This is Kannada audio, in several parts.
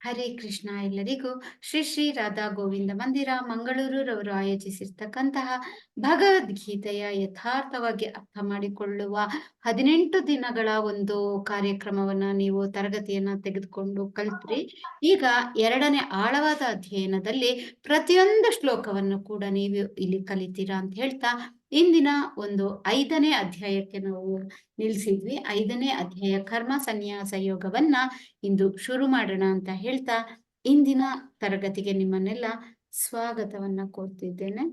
ಹರೇ ಕೃಷ್ಣ ಎಲ್ಲರಿಗೂ ಶ್ರೀ ಶ್ರೀ ರಾಧಾ ಗೋವಿಂದ ಮಂದಿರ ಮಂಗಳೂರವರು ಆಯೋಜಿಸಿರ್ತಕ್ಕಂತಹ ಭಗವದ್ಗೀತೆಯ ಯಥಾರ್ಥವಾಗಿ ಅರ್ಥ ಮಾಡಿಕೊಳ್ಳುವ 18 ದಿನಗಳ ಒಂದು ಕಾರ್ಯಕ್ರಮವನ್ನ ನೀವು ತರಗತಿಯನ್ನ ತೆಗೆದುಕೊಂಡು ಕಲ್ತ್ರಿ. ಈಗ 2ನೇ ಆಳವಾದ ಅಧ್ಯಯನದಲ್ಲಿ ಪ್ರತಿಯೊಂದು ಶ್ಲೋಕವನ್ನು ಕೂಡ ನೀವು ಇಲ್ಲಿ ಕಲಿತೀರಾ ಅಂತ ಹೇಳ್ತಾ ಇಂದಿನ ಒಂದು 5ನೇ ಅಧ್ಯಾಯಕ್ಕೆ ನಾವು ನಿಲ್ಸಿದ್ವಿ. 5ನೇ ಅಧ್ಯಾಯ ಕರ್ಮ ಸನ್ಯಾಸ ಯೋಗವನ್ನ ಇಂದು ಶುರು ಮಾಡೋಣ ಅಂತ ಹೇಳ್ತಾ ಇಂದಿನ ತರಗತಿಗೆ ನಿಮ್ಮನ್ನೆಲ್ಲ ಸ್ವಾಗತವನ್ನ ಕೋರ್ತಿದ್ದೇನೆ.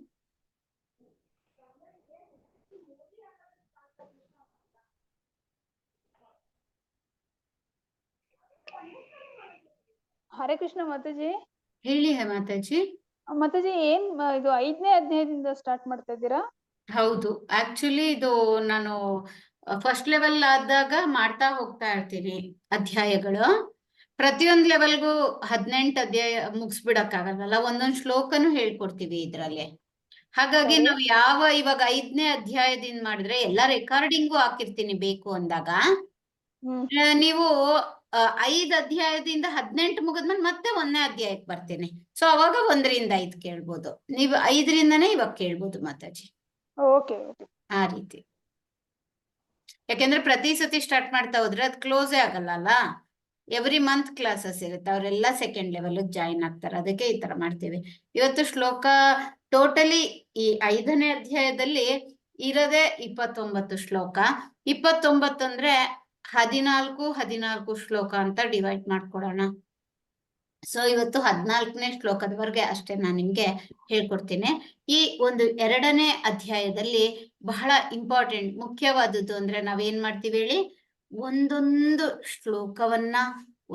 ಹರೇ ಕೃಷ್ಣ ಮಾತಾಜಿ. ಹೇಳಿ ಮಾತಾಜಿ. ಮಾತಾಜಿ, ಏನ್ ಇದು 5ನೇ ಅಧ್ಯಾಯದಿಂದ ಸ್ಟಾರ್ಟ್ ಮಾಡ್ತಾ ಇದ್ದೀರಾ? ಹೌದು, ಆಕ್ಚುಲಿ ಇದು ನಾನು ಫಸ್ಟ್ ಲೆವೆಲ್ ಆದಾಗ ಮಾಡ್ತಾ ಹೋಗ್ತಾ ಇರ್ತೀನಿ ಅಧ್ಯಾಯಗಳು. ಪ್ರತಿಯೊಂದು ಲೆವೆಲ್ಗೂ 18 ಅಧ್ಯಾಯ ಮುಗಿಸ್ಬಿಡಕ್ಕಾಗಲ್ಲ, ಒಂದೊಂದು ಶ್ಲೋಕನು ಹೇಳ್ಕೊಡ್ತೀವಿ ಇದ್ರಲ್ಲಿ. ಹಾಗಾಗಿ ನಾವು ಇವಾಗ 5ನೇ ಅಧ್ಯಾಯದಿಂದ ಮಾಡಿದ್ರೆ ಎಲ್ಲ ರೆಕಾರ್ಡಿಂಗು ಹಾಕಿರ್ತೀನಿ ಬೇಕು ಅಂದಾಗ. ನೀವು 5 ಅಧ್ಯಾಯದಿಂದ 18 ಮುಗಿದ್ಮೇಲೆ ಮತ್ತೆ 1ನೇ ಅಧ್ಯಾಯಕ್ಕೆ ಬರ್ತೀನಿ. ಸೊ ಅವಾಗ 1ರಿಂದ 5 ಕೇಳ್ಬೋದು. ನೀವು 5ರಿಂದನೇ ಇವಾಗ ಕೇಳ್ಬೋದು ಮಾತಾಜಿ. ಓಕೆ, ಆ ರೀತಿ. ಯಾಕೆಂದ್ರೆ ಪ್ರತಿ ಸತಿ ಸ್ಟಾರ್ಟ್ ಮಾಡ್ತಾ ಹೋದ್ರೆ ಅದು ಕ್ಲೋಸೇ ಆಗಲ್ಲ ಅಲ್ಲ. ಎವ್ರಿ ಮಂತ್ ಕ್ಲಾಸಸ್ ಇರುತ್ತೆ, ಅವರೆಲ್ಲ ಸೆಕೆಂಡ್ ಲೆವೆಲ್ ಜಾಯಿನ್ ಆಗ್ತಾರೆ. ಅದಕ್ಕೆ ಈ ತರ ಮಾಡ್ತೀವಿ. ಇವತ್ತು ಶ್ಲೋಕ ಟೋಟಲಿ ಈ 5ನೇ ಅಧ್ಯಾಯದಲ್ಲಿ ಇರೋದೇ 29 ಶ್ಲೋಕ. 29 ಅಂದ್ರೆ 14 ಶ್ಲೋಕ ಅಂತ ಡಿವೈಡ್ ಮಾಡ್ಕೊಡೋಣ. ಸೊ ಇವತ್ತು 14ನೇ ಶ್ಲೋಕದವರೆಗೆ ಅಷ್ಟೇ ನಾನು ನಿಮ್ಗೆ ಹೇಳ್ಕೊಡ್ತೀನಿ. ಈ ಒಂದು 2ನೇ ಅಧ್ಯಾಯದಲ್ಲಿ ಬಹಳ ಇಂಪಾರ್ಟೆಂಟ್ ಮುಖ್ಯವಾದದ್ದು ಅಂದ್ರೆ ನಾವೇನ್ ಮಾಡ್ತೀವಿ ಹೇಳಿ, ಒಂದೊಂದು ಶ್ಲೋಕವನ್ನ,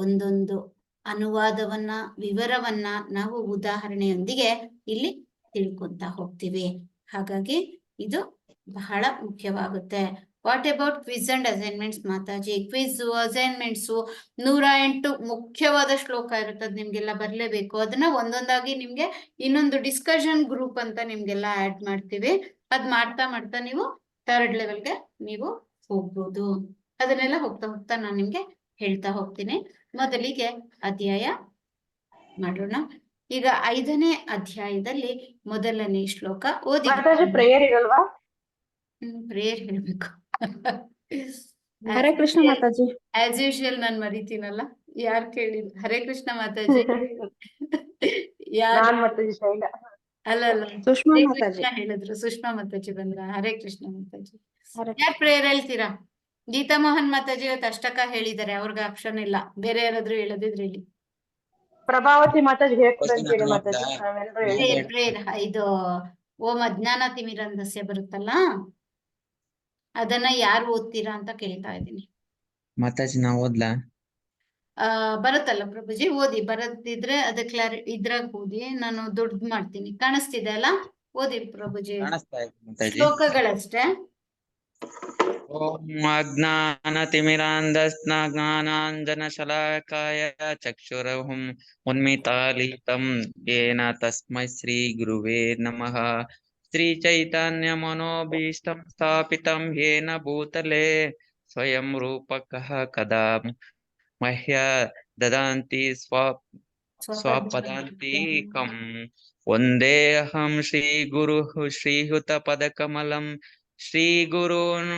ಒಂದೊಂದು ಅನುವಾದವನ್ನ, ವಿವರವನ್ನ ನಾವು ಉದಾಹರಣೆಯೊಂದಿಗೆ ಇಲ್ಲಿ ತಿಳ್ಕೊಂತ ಹೋಗ್ತೀವಿ. ಹಾಗಾಗಿ ಇದು ಬಹಳ ಮುಖ್ಯವಾಗುತ್ತೆ. What about quiz and assignments Mataji? Quiz assignments 108 ಮುಖ್ಯವಾದ ಶ್ಲೋಕ ಇರುತ್ತೆ, ನಿಮ್ಗೆಲ್ಲ ಬರ್ಲೇಬೇಕು. ಅದನ್ನ ಒಂದೊಂದಾಗಿ ನಿಮ್ಗೆ ಇನ್ನೊಂದು ಡಿಸ್ಕಷನ್ ಗ್ರೂಪ್ ಅಂತ ನಿಮ್ಗೆಲ್ಲ ಆಡ್ ಮಾಡ್ತೀವಿ. ಅದ್ ಮಾಡ್ತಾ ಮಾಡ್ತಾ ನೀವು 3rd ಲೆವೆಲ್ಗೆ ನೀವು ಹೋಗ್ಬೋದು. ಅದನ್ನೆಲ್ಲ ಹೋಗ್ತಾ ಹೋಗ್ತಾ ನಾನು ನಿಮ್ಗೆ ಹೇಳ್ತಾ ಹೋಗ್ತೀನಿ. ಮೊದಲಿಗೆ ಅಧ್ಯಾಯ ಮಾಡೋಣ. ಈಗ 5ನೇ ಅಧ್ಯಾಯದಲ್ಲಿ ಮೊದಲನೇ ಶ್ಲೋಕ ಓದಿ. ಪ್ರೇಯರ್ ಇರಲ್ವಾ? ಪ್ರೇಯರ್ ಹೇಳ್ಬೇಕು. ಹರೇ ಕೃಷ್ಣ ಮಾತಾಜಿ. ಆಸ್ ಯೂಶುವಲ್ ನಾನು ಮರಿತೀನಲ್ಲ, ಯಾರು ಕೇಳಿದ್ರು ಹರೇ ಕೃಷ್ಣ ಮಾತಾಜಿ? ಅಲ್ಲ ಸುಷ್ಮಾ ಹರೇ ಮಾತಾಜಿ ಕೃಷ್ಣ ಹೇಳಿದ್ರು. ಸುಷ್ಮಾ ಮಾತಾಜಿ ಬಂದ್ರ? ಹರೇ ಕೃಷ್ಣ ಮಾತಾಜಿ. ಯಾರು ಪ್ರೇಯರ್ ಹೇಳ್ತೀರಾ? ಗೀತಾ ಮೋಹನ್ ಮಾತಾಜಿ ಇವತ್ತು ಅಷ್ಟಕ್ಕ ಹೇಳಿದ್ದಾರೆ, ಅವ್ರಿಗೆ ಆಪ್ಷನ್ ಇಲ್ಲ. ಬೇರೆ ಯಾರಾದ್ರೂ ಹೇಳೋದಿದ್ರೆ ಹೇಳಿ. ಪ್ರಭಾವತಿ ಮಾತಾಜಿ ಪ್ರೇಯರ್ ಇದು ಓಂ ಅಜ್ಞಾನ ತಿಮಿರಂಧಸ್ಯ ಬರುತ್ತಲ್ಲ, ಅದನ್ನ ಯಾರು ಓದ್ತೀರಾ ಅಂತ ಕೇಳ್ತಾ ಇದ್ದೀನಿ. ಮಾತಾಜಿ ನಾ ಓದ್ಲಾ? ಬರುತ್ತಲ್ಲ ಪ್ರಭುಜಿ, ಓದಿ. ಬರದಿದ್ರೆ ಅದ ಇದ್ರಾಗ ಓದಿ, ನಾನು ದೊಡ್ಡದು ಮಾಡ್ತೀನಿ. ಕಾಣಿಸ್ತಿದೆ ಅಲ್ಲ? ಓದಿ ಪ್ರಭುಜಿ, ಶ್ಲೋಕಗಳಷ್ಟೇ. ಓಂ ಅಜ್ಞಾನ ತಿಮಿರಾಂಧಸ್ನ ಜ್ಞಾನಾಂಜನ ಶಲಾಕಾಯ ಚಕ್ಷುರುಹಂ ಉನ್ಮಿತಾಲಿತಂ ಯೇನ ತಸ್ಮೈ ಶ್ರೀ ಗುರುವೇ ನಮಃ. ಶ್ರೀ ಚೈತನ್ಯ ಮನೋಭೀಷ್ಟಂ ಸ್ಥಾಪಿತಂ ಯೇನ ಭೂತಲೆ ಸ್ವಯಂ ರೂಪಕಃ ಕದಾ ಮಹ್ಯ ದದಾಂತಿ ಸ್ವಪದಾಂತಿಕಂ. ವಂದೇಹಂ ಶ್ರೀ ಗುರು ಶ್ರೀಯುತ ಪದಕಮಲಂ ಶ್ರೀ ಗುರೂನ್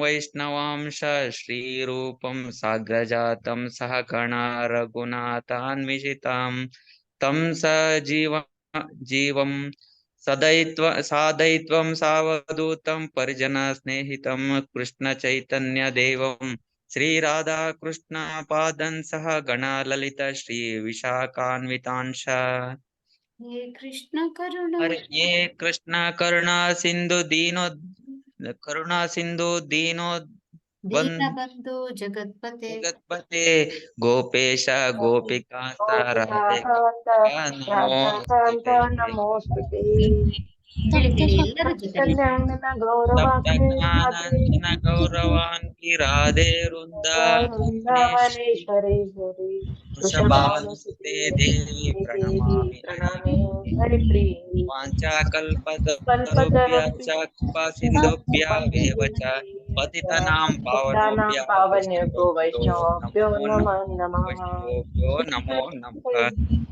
ವೈಷ್ಣವಾಂಶ ಶ್ರೀರೂಪಂ ಸಾಗ್ರಜಾತಂ ಸಹ ಗಣ ರಘುನಾಥಾನ್ವಿಷಿತಾಂ ತಂ ಜೀವಂ ಸಾದೈತ್ವಂ ಸಾವಧೂತಂ ಪರಿಜನ ಸ್ನೇಹಿತಂ ಕೃಷ್ಣ ಚೈತನ್ಯ ದೇವಂ ಶ್ರೀ ರಾಧಾ ಕೃಷ್ಣ ಪಾದನ್ ಸಹ ಗಣ ಲಲಿತ ಶ್ರೀ ವಿಶಾಖಾನ್ವಿತಾಂಶ. ಹೇ ಕೃಷ್ಣ ಕರುಣಾ, ಹೇ ಕೃಷ್ಣ ಕರುಣಾ ಸಿಂಧು ದೀನೋ ದೀನಬಂಧು ಜಗತ್ಪತೆ ಗೋಪೇಶ ಗೋಪಿಕಾ ರಾಧೆ ನಮೋಸ್ತುತೆ. ಎಲ್ಲರ ಜೊತೆ ಗೌರವಾನ್ಕಿ ರಾಧೆ ವೃಂದಾವನೇಶ್ವರಿ ವೃಷಭಾನುಸುತೆ ದೇವಿ ಪ್ರಣಮಾಮಿ. ವಾಂಛಾಕಲ್ಪತರುಭ್ಯಶ್ಚ ಕೃಪಾ ಸಿಂಧುಭ್ಯಃ ಏವ ಚ पतितानां भक्तानां पावनेभ्यः पावनेभ्यो वैष्णवेभ्यो वैष्णवेभ्यो नमः नमो नमः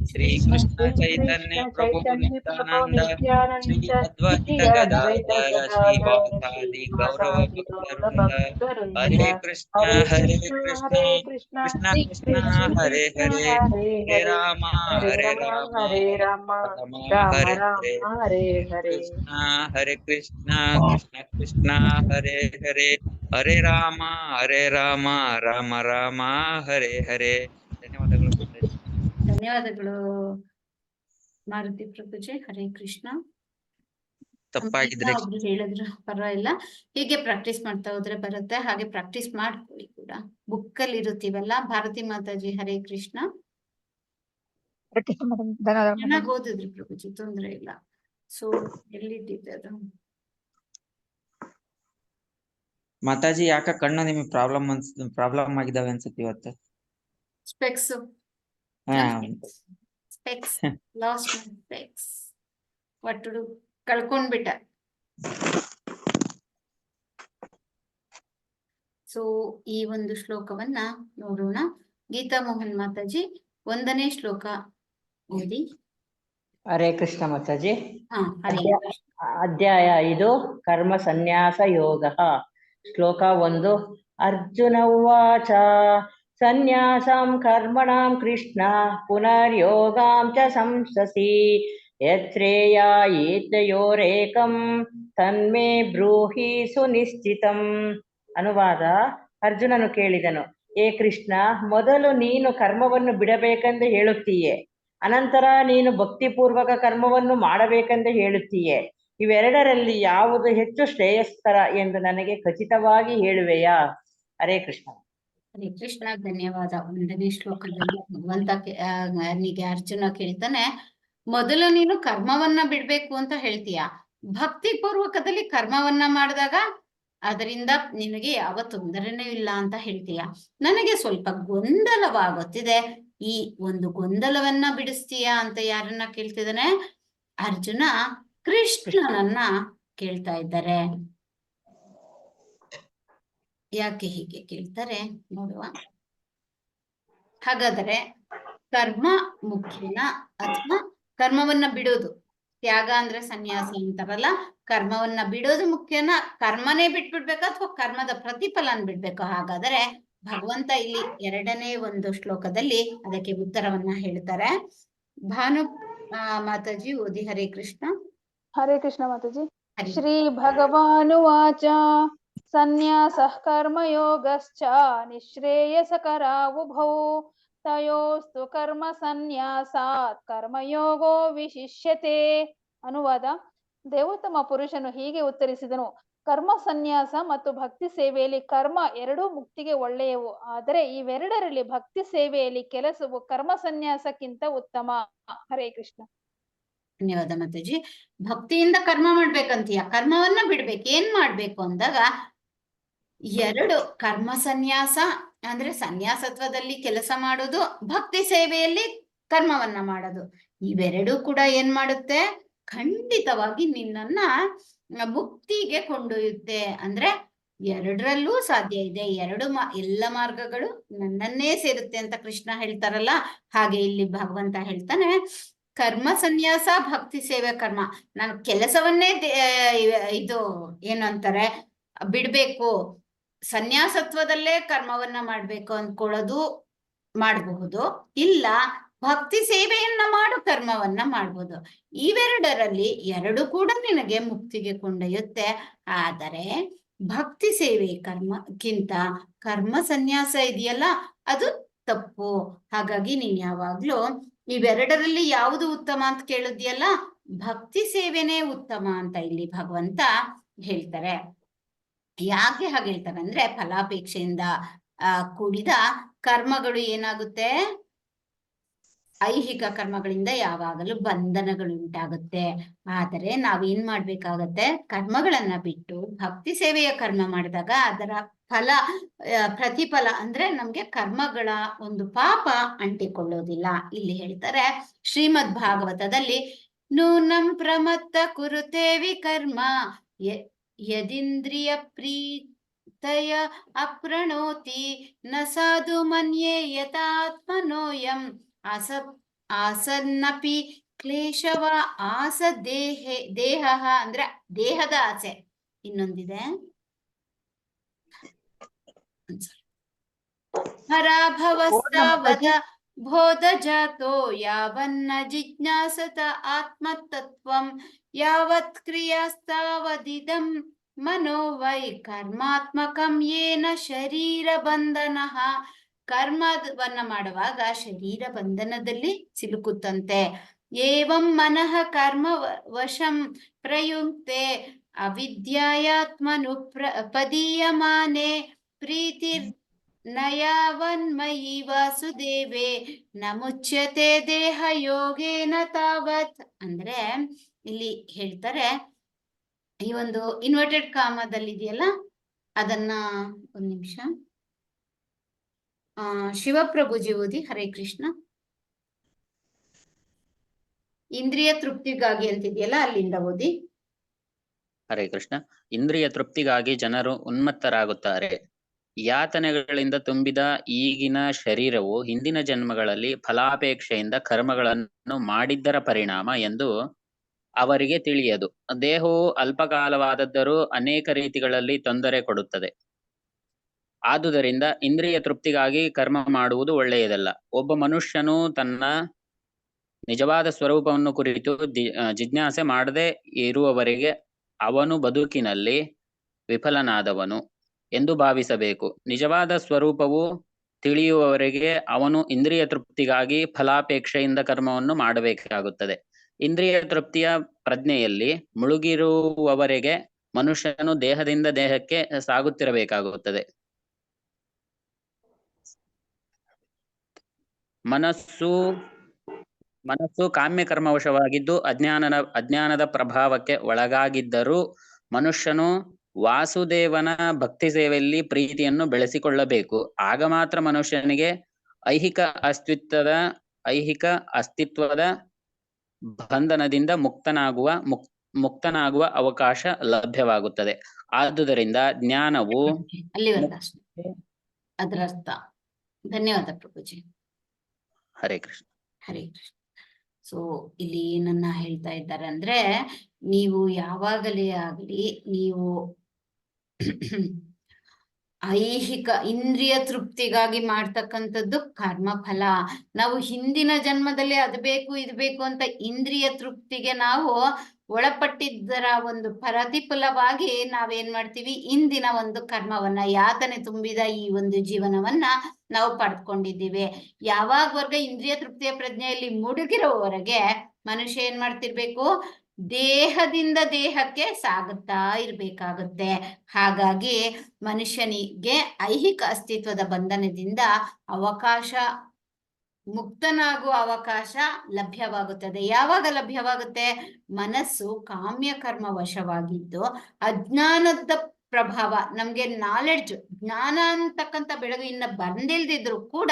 श्रीकृष्ण चैतन्य प्रभु चैतन्य प्रभो नित्यानंद श्री नित्यानंद अद्वैत श्री अद्वैत गदाधर गदाधर श्रीवासादि गौरव श्रीवासादि भक्तवृंद गौरभक्तवृन्द हरे कृष्ण हरे कृष्ण कृष्ण कृष्ण कृष्ण कृष्ण हरे कृष्ण हरे हरे हरे हरे राम हरे हरे राम राम हरे राम राम राम हरे राम हरे हरे हरे हरे कृष्ण कृष्ण कृष्ण हरे हरे हरे राम राम राम हरे हरे ಧನ್ಯವಾದಗಳು ಮಾತಾಜಿ. ಧನ್ಯವಾದಗಳು ಮಾರುತಿ ಪ್ರಭುಜಿ. ಹರೇ ಕೃಷ್ಣ. ತಪ್ಪಾಗಿದ್ರೆ ಒಬ್ರು ಹೇಳಿದ್ರು ಪರವಾಗಿಲ್ಲ, ಹೀಗೆ ಪ್ರಾಕ್ಟೀಸ್ ಮಾಡ್ತಾ ಹೋದ್ರೆ ಬರುತ್ತೆ. ಹಾಗೆ ಪ್ರಾಕ್ಟೀಸ್ ಮಾಡ್ಕೊಳ್ಳಿ ಕೂಡ. ಬುಕ್ ಅಲ್ಲಿ ಇರುತ್ತೀವಲ್ಲ. ಭಾರತಿ ಮಾತಾಜಿ ಹರೇ ಕೃಷ್ಣ. ಧನ್ಯವಾದ ಚೆನ್ನಾಗಿ ಓದಿದ್ರಿ ಪ್ರಭುಜಿ, ತೊಂದ್ರೆ ಇಲ್ಲ. ಸೊ ಎಲ್ಲಿಟ್ಟಿದ್ದೆ ಅದು? ಮಾತಾಜಿ ಯಾಕ ಕಣ್ಣು ನಿಮಗೆ ಪ್ರಾಬ್ಲಮ್ ಆಗಿದಾವೆ ಅನ್ಸುತ್ತೆ ಇವತ್ತು. ಸ್ಪೆಕ್ಸ್ ಹಾ specs lost my specs. What to do? ಕಳ್ಕೊಂಡ್ಬಿಟ್ಟ. ಸೊ ಈ ಒಂದು ಶ್ಲೋಕವನ್ನ ನೋಡೋಣ. ಗೀತಾ ಮೋಹನ್ ಮಾತಾಜಿ 1ನೇ ಶ್ಲೋಕ ಓದಿ. ಹರೇ ಕೃಷ್ಣ ಮಾತಾಜಿ. ಹರೇ ಅಧ್ಯಾಯ 5 ಕರ್ಮ ಸನ್ಯಾಸ ಯೋಗ. ಶ್ಲೋಕ 1. ಅರ್ಜುನ ಉವಾಚ ಸನ್ಯಾಸಂ ಕರ್ಮಣಾಂ ಕೃಷ್ಣ ಪುನರ್ಯೋಗಾಂ ಚ ಸಂಸಸಿ ಯತ್ರೇಯಾಯೇತಯೋರೇಕಂ ತನ್ಮೇ ಬ್ರೂಹಿ ಸುನಿಶ್ಚಿತಂ. ಅನುವಾದ. ಅರ್ಜುನನು ಕೇಳಿದನು, ಏ ಕೃಷ್ಣ, ಮೊದಲು ನೀನು ಕರ್ಮವನ್ನು ಬಿಡಬೇಕೆಂದು ಹೇಳುತ್ತೀಯೆ, ಅನಂತರ ನೀನು ಭಕ್ತಿಪೂರ್ವಕ ಕರ್ಮವನ್ನು ಮಾಡಬೇಕೆಂದು ಹೇಳುತ್ತೀಯೆ. ಇವೆರಡರಲ್ಲಿ ಯಾವುದು ಹೆಚ್ಚು ಶ್ರೇಯಸ್ಕರ ಎಂದು ನನಗೆ ಖಚಿತವಾಗಿ ಹೇಳುವೆಯಾ? ಹರೇ ಕೃಷ್ಣ. ಹರೇ ಕೃಷ್ಣ. ಧನ್ಯವಾದ. 1ನೇ ಶ್ಲೋಕದಲ್ಲಿ ಭಗವಂತ ಅರ್ಜುನ ಕೇಳ್ತಾನೆ, ಮೊದಲು ನೀನು ಕರ್ಮವನ್ನ ಬಿಡ್ಬೇಕು ಅಂತ ಹೇಳ್ತೀಯ. ಭಕ್ತಿ ಪೂರ್ವಕದಲ್ಲಿ ಕರ್ಮವನ್ನ ಮಾಡಿದಾಗ ಅದರಿಂದ ನಿನಗೆ ಯಾವ ತೊಂದರೆನೂ ಇಲ್ಲ ಅಂತ ಹೇಳ್ತೀಯ. ನನಗೆ ಸ್ವಲ್ಪ ಗೊಂದಲವಾಗುತ್ತಿದೆ. ಈ ಒಂದು ಗೊಂದಲವನ್ನ ಬಿಡಿಸ್ತೀಯಾ ಅಂತ ಯಾರನ್ನ ಕೇಳ್ತಿದ್ದಾನೆ? ಅರ್ಜುನ ಕೃಷ್ಣನನ್ನ ಕೇಳ್ತಾ ಇದ್ದಾರೆ. ಯಾಕೆ ಹೀಗೆ ಕೇಳ್ತಾರೆ ನೋಡುವ. ಹಾಗಾದರೆ ಕರ್ಮ ಮುಖ್ಯನ ಅಥವಾ ಕರ್ಮವನ್ನ ಬಿಡೋದು? ತ್ಯಾಗ ಅಂದ್ರೆ ಸನ್ಯಾಸ ಅಂತಾರಲ್ಲ, ಕರ್ಮವನ್ನ ಬಿಡೋದು ಮುಖ್ಯನ, ಕರ್ಮನೇ ಬಿಟ್ಬಿಡ್ಬೇಕಾ ಅಥವಾ ಕರ್ಮದ ಪ್ರತಿಫಲನ ಬಿಡ್ಬೇಕಾ? ಹಾಗಾದರೆ ಭಗವಂತ ಇಲ್ಲಿ 2ನೇ ಒಂದು ಶ್ಲೋಕದಲ್ಲಿ ಅದಕ್ಕೆ ಉತ್ತರವನ್ನ ಹೇಳ್ತಾರೆ. ಭಾನು ಮಾತಾಜಿ ಓದಿ. ಹರೇ ಕೃಷ್ಣ. ಹರೇ ಕೃಷ್ಣ ಮಾತಾಜಿ. ಹರಿ ಶ್ರೀ ಭಗವಾನುವಾಚ ಸನ್ಯಾಸಃ ಕರ್ಮಯೋಗಶ್ಚ ನಿಶ್ರೇಯಸಕರಾ ಉಭೌ ತಯೋಸ್ತು ಕರ್ಮ ಸನ್ಯಾಸಾತ್ ಕರ್ಮಯೋಗೋ ವಿಶಿಷ್ಯತೆ. ಅನುವಾದ. ದೇವೋತ್ತಮ ಪುರುಷನು ಹೀಗೆ ಉತ್ತರಿಸಿದನು, ಕರ್ಮ ಸನ್ಯಾಸ ಮತ್ತು ಭಕ್ತಿ ಸೇವೆಯಲ್ಲಿ ಕರ್ಮ ಎರಡೂ ಮುಕ್ತಿಗೆ ಒಳ್ಳೆಯವು. ಆದರೆ ಇವೆರಡರಲ್ಲಿ ಭಕ್ತಿ ಸೇವೆಯಲ್ಲಿ ಕೆಲಸವು ಕರ್ಮ ಸನ್ಯಾಸಕ್ಕಿಂತ ಉತ್ತಮ. ಹರೇ ಕೃಷ್ಣ. ಧನ್ಯವಾದ ಮಾತಾಜಿ. ಭಕ್ತಿಯಿಂದ ಕರ್ಮ ಮಾಡ್ಬೇಕಂತೀಯ, ಕರ್ಮವನ್ನ ಬಿಡ್ಬೇಕು, ಏನ್ ಮಾಡ್ಬೇಕು ಅಂದಾಗ 2 ಕರ್ಮ ಸನ್ಯಾಸ ಅಂದ್ರೆ ಸನ್ಯಾಸತ್ವದಲ್ಲಿ ಕೆಲಸ ಮಾಡೋದು, ಭಕ್ತಿ ಸೇವೆಯಲ್ಲಿ ಕರ್ಮವನ್ನ ಮಾಡೋದು. ಇವೆರಡೂ ಕೂಡ ಏನ್ ಮಾಡುತ್ತೆ? ಖಂಡಿತವಾಗಿ ನಿನ್ನನ್ನ ಮುಕ್ತಿಗೆ ಕೊಂಡೊಯ್ಯುತ್ತೆ. ಅಂದ್ರೆ ಎರಡರಲ್ಲೂ ಸಾಧ್ಯ ಇದೆ. ಎಲ್ಲ ಮಾರ್ಗಗಳು ನನ್ನನ್ನೇ ಸೇರುತ್ತೆ ಅಂತ ಕೃಷ್ಣ ಹೇಳ್ತಾರಲ್ಲ, ಹಾಗೆ ಇಲ್ಲಿ ಭಗವಂತ ಹೇಳ್ತಾನೆ, ಕರ್ಮ ಸನ್ಯಾಸ ಭಕ್ತಿ ಸೇವೆ ಕರ್ಮ. ನಾನು ಕೆಲಸವನ್ನೇ ಇದು ಏನು ಅಂತಾರೆ ಬಿಡ್ಬೇಕು, ಸನ್ಯಾಸತ್ವದಲ್ಲೇ ಕರ್ಮವನ್ನ ಮಾಡ್ಬೇಕು ಅಂದ್ಕೊಳ್ಳೋದು ಮಾಡಬಹುದು, ಇಲ್ಲ ಭಕ್ತಿ ಸೇವೆಯನ್ನ ಮಾಡು ಕರ್ಮವನ್ನ ಮಾಡ್ಬೋದು. ಇವೆರಡರಲ್ಲಿ 2 ಕೂಡ ನಿನಗೆ ಮುಕ್ತಿಗೆ ಕೊಂಡೊಯ್ಯುತ್ತೆ. ಆದರೆ ಭಕ್ತಿ ಸೇವೆ ಕರ್ಮಕ್ಕಿಂತ ಕರ್ಮ ಸನ್ಯಾಸ ಇದೆಯಲ್ಲ ಅದು ತಪ್ಪು. ಹಾಗಾಗಿ ನೀನ್ ಯಾವಾಗ್ಲೂ ಇವೆರಡರಲ್ಲಿ ಯಾವುದು ಉತ್ತಮ ಅಂತ ಕೇಳಿದ್ಯಲ್ಲ, ಭಕ್ತಿ ಸೇವೆನೇ ಉತ್ತಮ ಅಂತ ಇಲ್ಲಿ ಭಗವಂತ ಹೇಳ್ತಾರೆ. ಯಾಕೆ ಹಾಗೆ ಹೇಳ್ತಾರೆ ಅಂದ್ರೆ, ಫಲಾಪೇಕ್ಷೆಯಿಂದ ಕೂಡಿದ ಕರ್ಮಗಳು ಏನಾಗುತ್ತೆ? ಐಹಿಕ ಕರ್ಮಗಳಿಂದ ಯಾವಾಗಲೂ ಬಂಧನಗಳು ಉಂಟಾಗುತ್ತೆ. ಆದರೆ ನಾವೇನ್ ಮಾಡ್ಬೇಕಾಗತ್ತೆ? ಕರ್ಮಗಳನ್ನ ಬಿಟ್ಟು ಭಕ್ತಿ ಸೇವೆಯ ಕರ್ಮ ಮಾಡಿದಾಗ ಅದರ ಪ್ರತಿಫಲ ಅಂದ್ರೆ ನಮ್ಗೆ ಕರ್ಮಗಳ ಒಂದು ಪಾಪ ಅಂಟಿಕೊಳ್ಳೋದಿಲ್ಲ. ಇಲ್ಲಿ ಹೇಳ್ತಾರೆ ಶ್ರೀಮದ್ ಭಾಗವತದಲ್ಲಿ, ನೂನಂ ಪ್ರಮತ್ತ ಕುರುತೆ ವಿಕರ್ಮ ಯದಿಂದ್ರಿಯ ಭಕ್ತಯ ಅಪ್ರಣೋತಿ ನ ಸಾಧು ಮನ್ಯೇ ಯಥಾತ್ಮನೋಯಂ ಆಸನ್ನಪಿ ಕ್ಲೇಶವ ಆಸ ದೇಹ ಅಂದ್ರೆ ದೇಹದ ಆಸೆ. ಇನ್ನೊಂದಿದೆ ಪರಾಭವಸ್ತಾವದ ಬೋಧ ಜಾತೋ ಯಾವನ್ನ ಜಿಜ್ಞಾಸತ ಆತ್ಮತತ್ವಂ ಯಾವತ್ ಕ್ರಿಯಾಸ್ತಾವದಿದಂ ಮನೋ ವೈ ಕರ್ಮಾತ್ಮಕಂ ಯೇನ ಶರೀರ ಬಂಧನಃ. ಕರ್ಮವನ್ನ ಮಾಡುವಾಗ ಶರೀರ ಬಂಧನದಲ್ಲಿ ಸಿಲುಕುತ್ತಂತೆ. ಏವಂ ಮನಃ ಕರ್ಮ ವಶಂ ಪ್ರಯುಕ್ತೆ ಅವಿದ್ಯಾಯಾತ್ಮನು ಪದೀಯಮಾನೆ ಪ್ರೀತಿರ್ ನಯಾವನ್ಮಯಿ ವಾಸುದೇವೇ ನ ಮುಚ್ಯತೆ ದೇಹ ಯೋಗೇನ ತಾವತ್. ಅಂದ್ರೆ ಇಲ್ಲಿ ಹೇಳ್ತಾರೆ, ಈ ಒಂದು ಇನ್ವರ್ಟೆಡ್ ಕಾಮದಲ್ಲಿ ಇದೆಯಲ್ಲ ಅದನ್ನ ಒಂದ್ ನಿಮಿಷ ಶಿವಪ್ರಭುಜಿ ಓದಿ. ಹರೇ ಕೃಷ್ಣ. ಇಂದ್ರಿಯ ತೃಪ್ತಿಗಾಗಿ ಅಂತಿದೆಯಲ್ಲ ಅಲ್ಲಿಂದ ಓದಿ. ಹರೇ ಕೃಷ್ಣ. ಇಂದ್ರಿಯ ತೃಪ್ತಿಗಾಗಿ ಜನರು ಉನ್ಮತ್ತರಾಗುತ್ತಾರೆ. ಯಾತನೆಗಳಿಂದ ತುಂಬಿದ ಈಗಿನ ಶರೀರವು ಹಿಂದಿನ ಜನ್ಮಗಳಲ್ಲಿ ಫಲಾಪೇಕ್ಷೆಯಿಂದ ಕರ್ಮಗಳನ್ನು ಮಾಡಿದ್ದರ ಪರಿಣಾಮ ಎಂದು ಅವರಿಗೆ ತಿಳಿಯದು. ದೇಹವು ಅಲ್ಪಕಾಲವಾದದ್ದರೂ ಅನೇಕ ರೀತಿಗಳಲ್ಲಿ ತೊಂದರೆ ಕೊಡುತ್ತದೆ. ಆದುದರಿಂದ ಇಂದ್ರಿಯ ತೃಪ್ತಿಗಾಗಿ ಕರ್ಮ ಮಾಡುವುದು ಒಳ್ಳೆಯದಲ್ಲ. ಒಬ್ಬ ಮನುಷ್ಯನು ತನ್ನ ನಿಜವಾದ ಸ್ವರೂಪವನ್ನು ಕುರಿತು ಜಿಜ್ಞಾಸೆ ಮಾಡದೆ ಇರುವವರೆಗೆ ಅವನು ಬದುಕಿನಲ್ಲಿ ವಿಫಲನಾದವನು ಎಂದು ಭಾವಿಸಬೇಕು. ನಿಜವಾದ ಸ್ವರೂಪವು ತಿಳಿಯುವವರೆಗೆ ಅವನು ಇಂದ್ರಿಯ ತೃಪ್ತಿಗಾಗಿ ಫಲಾಪೇಕ್ಷೆಯಿಂದ ಕರ್ಮವನ್ನು ಮಾಡಬೇಕಾಗುತ್ತದೆ. ಇಂದ್ರಿಯ ತೃಪ್ತಿಯ ಪ್ರಜ್ಞೆಯಲ್ಲಿ ಮುಳುಗಿರುವವರೆಗೆ ಮನುಷ್ಯನು ದೇಹದಿಂದ ದೇಹಕ್ಕೆ ಸಾಗುತ್ತಿರಬೇಕಾಗುತ್ತದೆ. ಮನಸ್ಸು ಕಾಮ್ಯ ಕರ್ಮವಶವಾಗಿದ್ದು ಅಜ್ಞಾನದ ಪ್ರಭಾವಕ್ಕೆ ಒಳಗಾಗಿದ್ದರೂ ಮನುಷ್ಯನು ವಾಸುದೇವನ ಭಕ್ತಿ ಸೇವೆಯಲ್ಲಿ ಪ್ರೀತಿಯನ್ನು ಬೆಳೆಸಿಕೊಳ್ಳಬೇಕು. ಆಗ ಮಾತ್ರ ಮನುಷ್ಯನಿಗೆ ಐಹಿಕ ಅಸ್ತಿತ್ವದ ಬಂಧನದಿಂದ ಮುಕ್ತನಾಗುವ ಅವಕಾಶ ಲಭ್ಯವಾಗುತ್ತದೆ. ಆದುದರಿಂದ ಜ್ಞಾನವು ಅಲ್ಲಿವರೆಗೆ ಅಷ್ಟೇ ಅದರ ಅರ್ಥ. ಧನ್ಯವಾದ ಪ್ರಭುಜಿ. ಹರೇ ಕೃಷ್ಣ. ಹರೇ ಕೃಷ್ಣ. ಸೊ ಇಲ್ಲಿ ಏನನ್ನ ಹೇಳ್ತಾ ಇದ್ದಾರೆ ಅಂದ್ರೆ, ನೀವು ಯಾವಾಗಲೇ ಆಗಲಿ ನೀವು ಐಹಿಕ ಇಂದ್ರಿಯ ತೃಪ್ತಿಗಾಗಿ ಮಾಡ್ತಕ್ಕಂಥದ್ದು ಕರ್ಮ ಫಲ. ನಾವು ಹಿಂದಿನ ಜನ್ಮದಲ್ಲಿ ಅದು ಬೇಕು ಇದು ಬೇಕು ಅಂತ ಇಂದ್ರಿಯ ತೃಪ್ತಿಗೆ ನಾವು ಒಳಪಟ್ಟಿದ್ದರ ಒಂದು ಪ್ರತಿಫಲವಾಗಿ ನಾವೇನ್ ಮಾಡ್ತೀವಿ, ಇಂದಿನ ಒಂದು ಕರ್ಮವನ್ನ ಯಾತನೆ ತುಂಬಿದ ಈ ಒಂದು ಜೀವನವನ್ನ ನಾವು ಪಡ್ಕೊಂಡಿದ್ದೀವಿ. ಯಾವಾಗವರೆಗೆ ಇಂದ್ರಿಯ ತೃಪ್ತಿಯ ಪ್ರಜ್ಞೆಯಲ್ಲಿ ಮುಳುಗಿರೋವರೆಗೆ ಮನುಷ್ಯ ಏನ್ ಮಾಡ್ತಿರ್ಬೇಕು, ದೇಹದಿಂದ ದೇಹಕ್ಕೆ ಸಾಗುತ್ತಾ ಇರ್ಬೇಕಾಗುತ್ತೆ. ಹಾಗಾಗಿ ಮನುಷ್ಯನಿಗೆ ಐಹಿಕ ಅಸ್ತಿತ್ವದ ಬಂಧನದಿಂದ ಮುಕ್ತನಾಗುವ ಅವಕಾಶ ಲಭ್ಯವಾಗುತ್ತದೆ. ಯಾವಾಗ ಲಭ್ಯವಾಗುತ್ತೆ? ಮನಸ್ಸು ಕಾಮ್ಯ ಕರ್ಮ ವಶವಾಗಿದ್ದು ಅಜ್ಞಾನದ ಪ್ರಭಾವ, ನಮ್ಗೆ ನಾಲೆಡ್ಜ್ ಜ್ಞಾನ ಅಂತಕ್ಕಂಥ ಬೆಳಗು ಇನ್ನ ಬಂದಿಲ್ದಿದ್ರು ಕೂಡ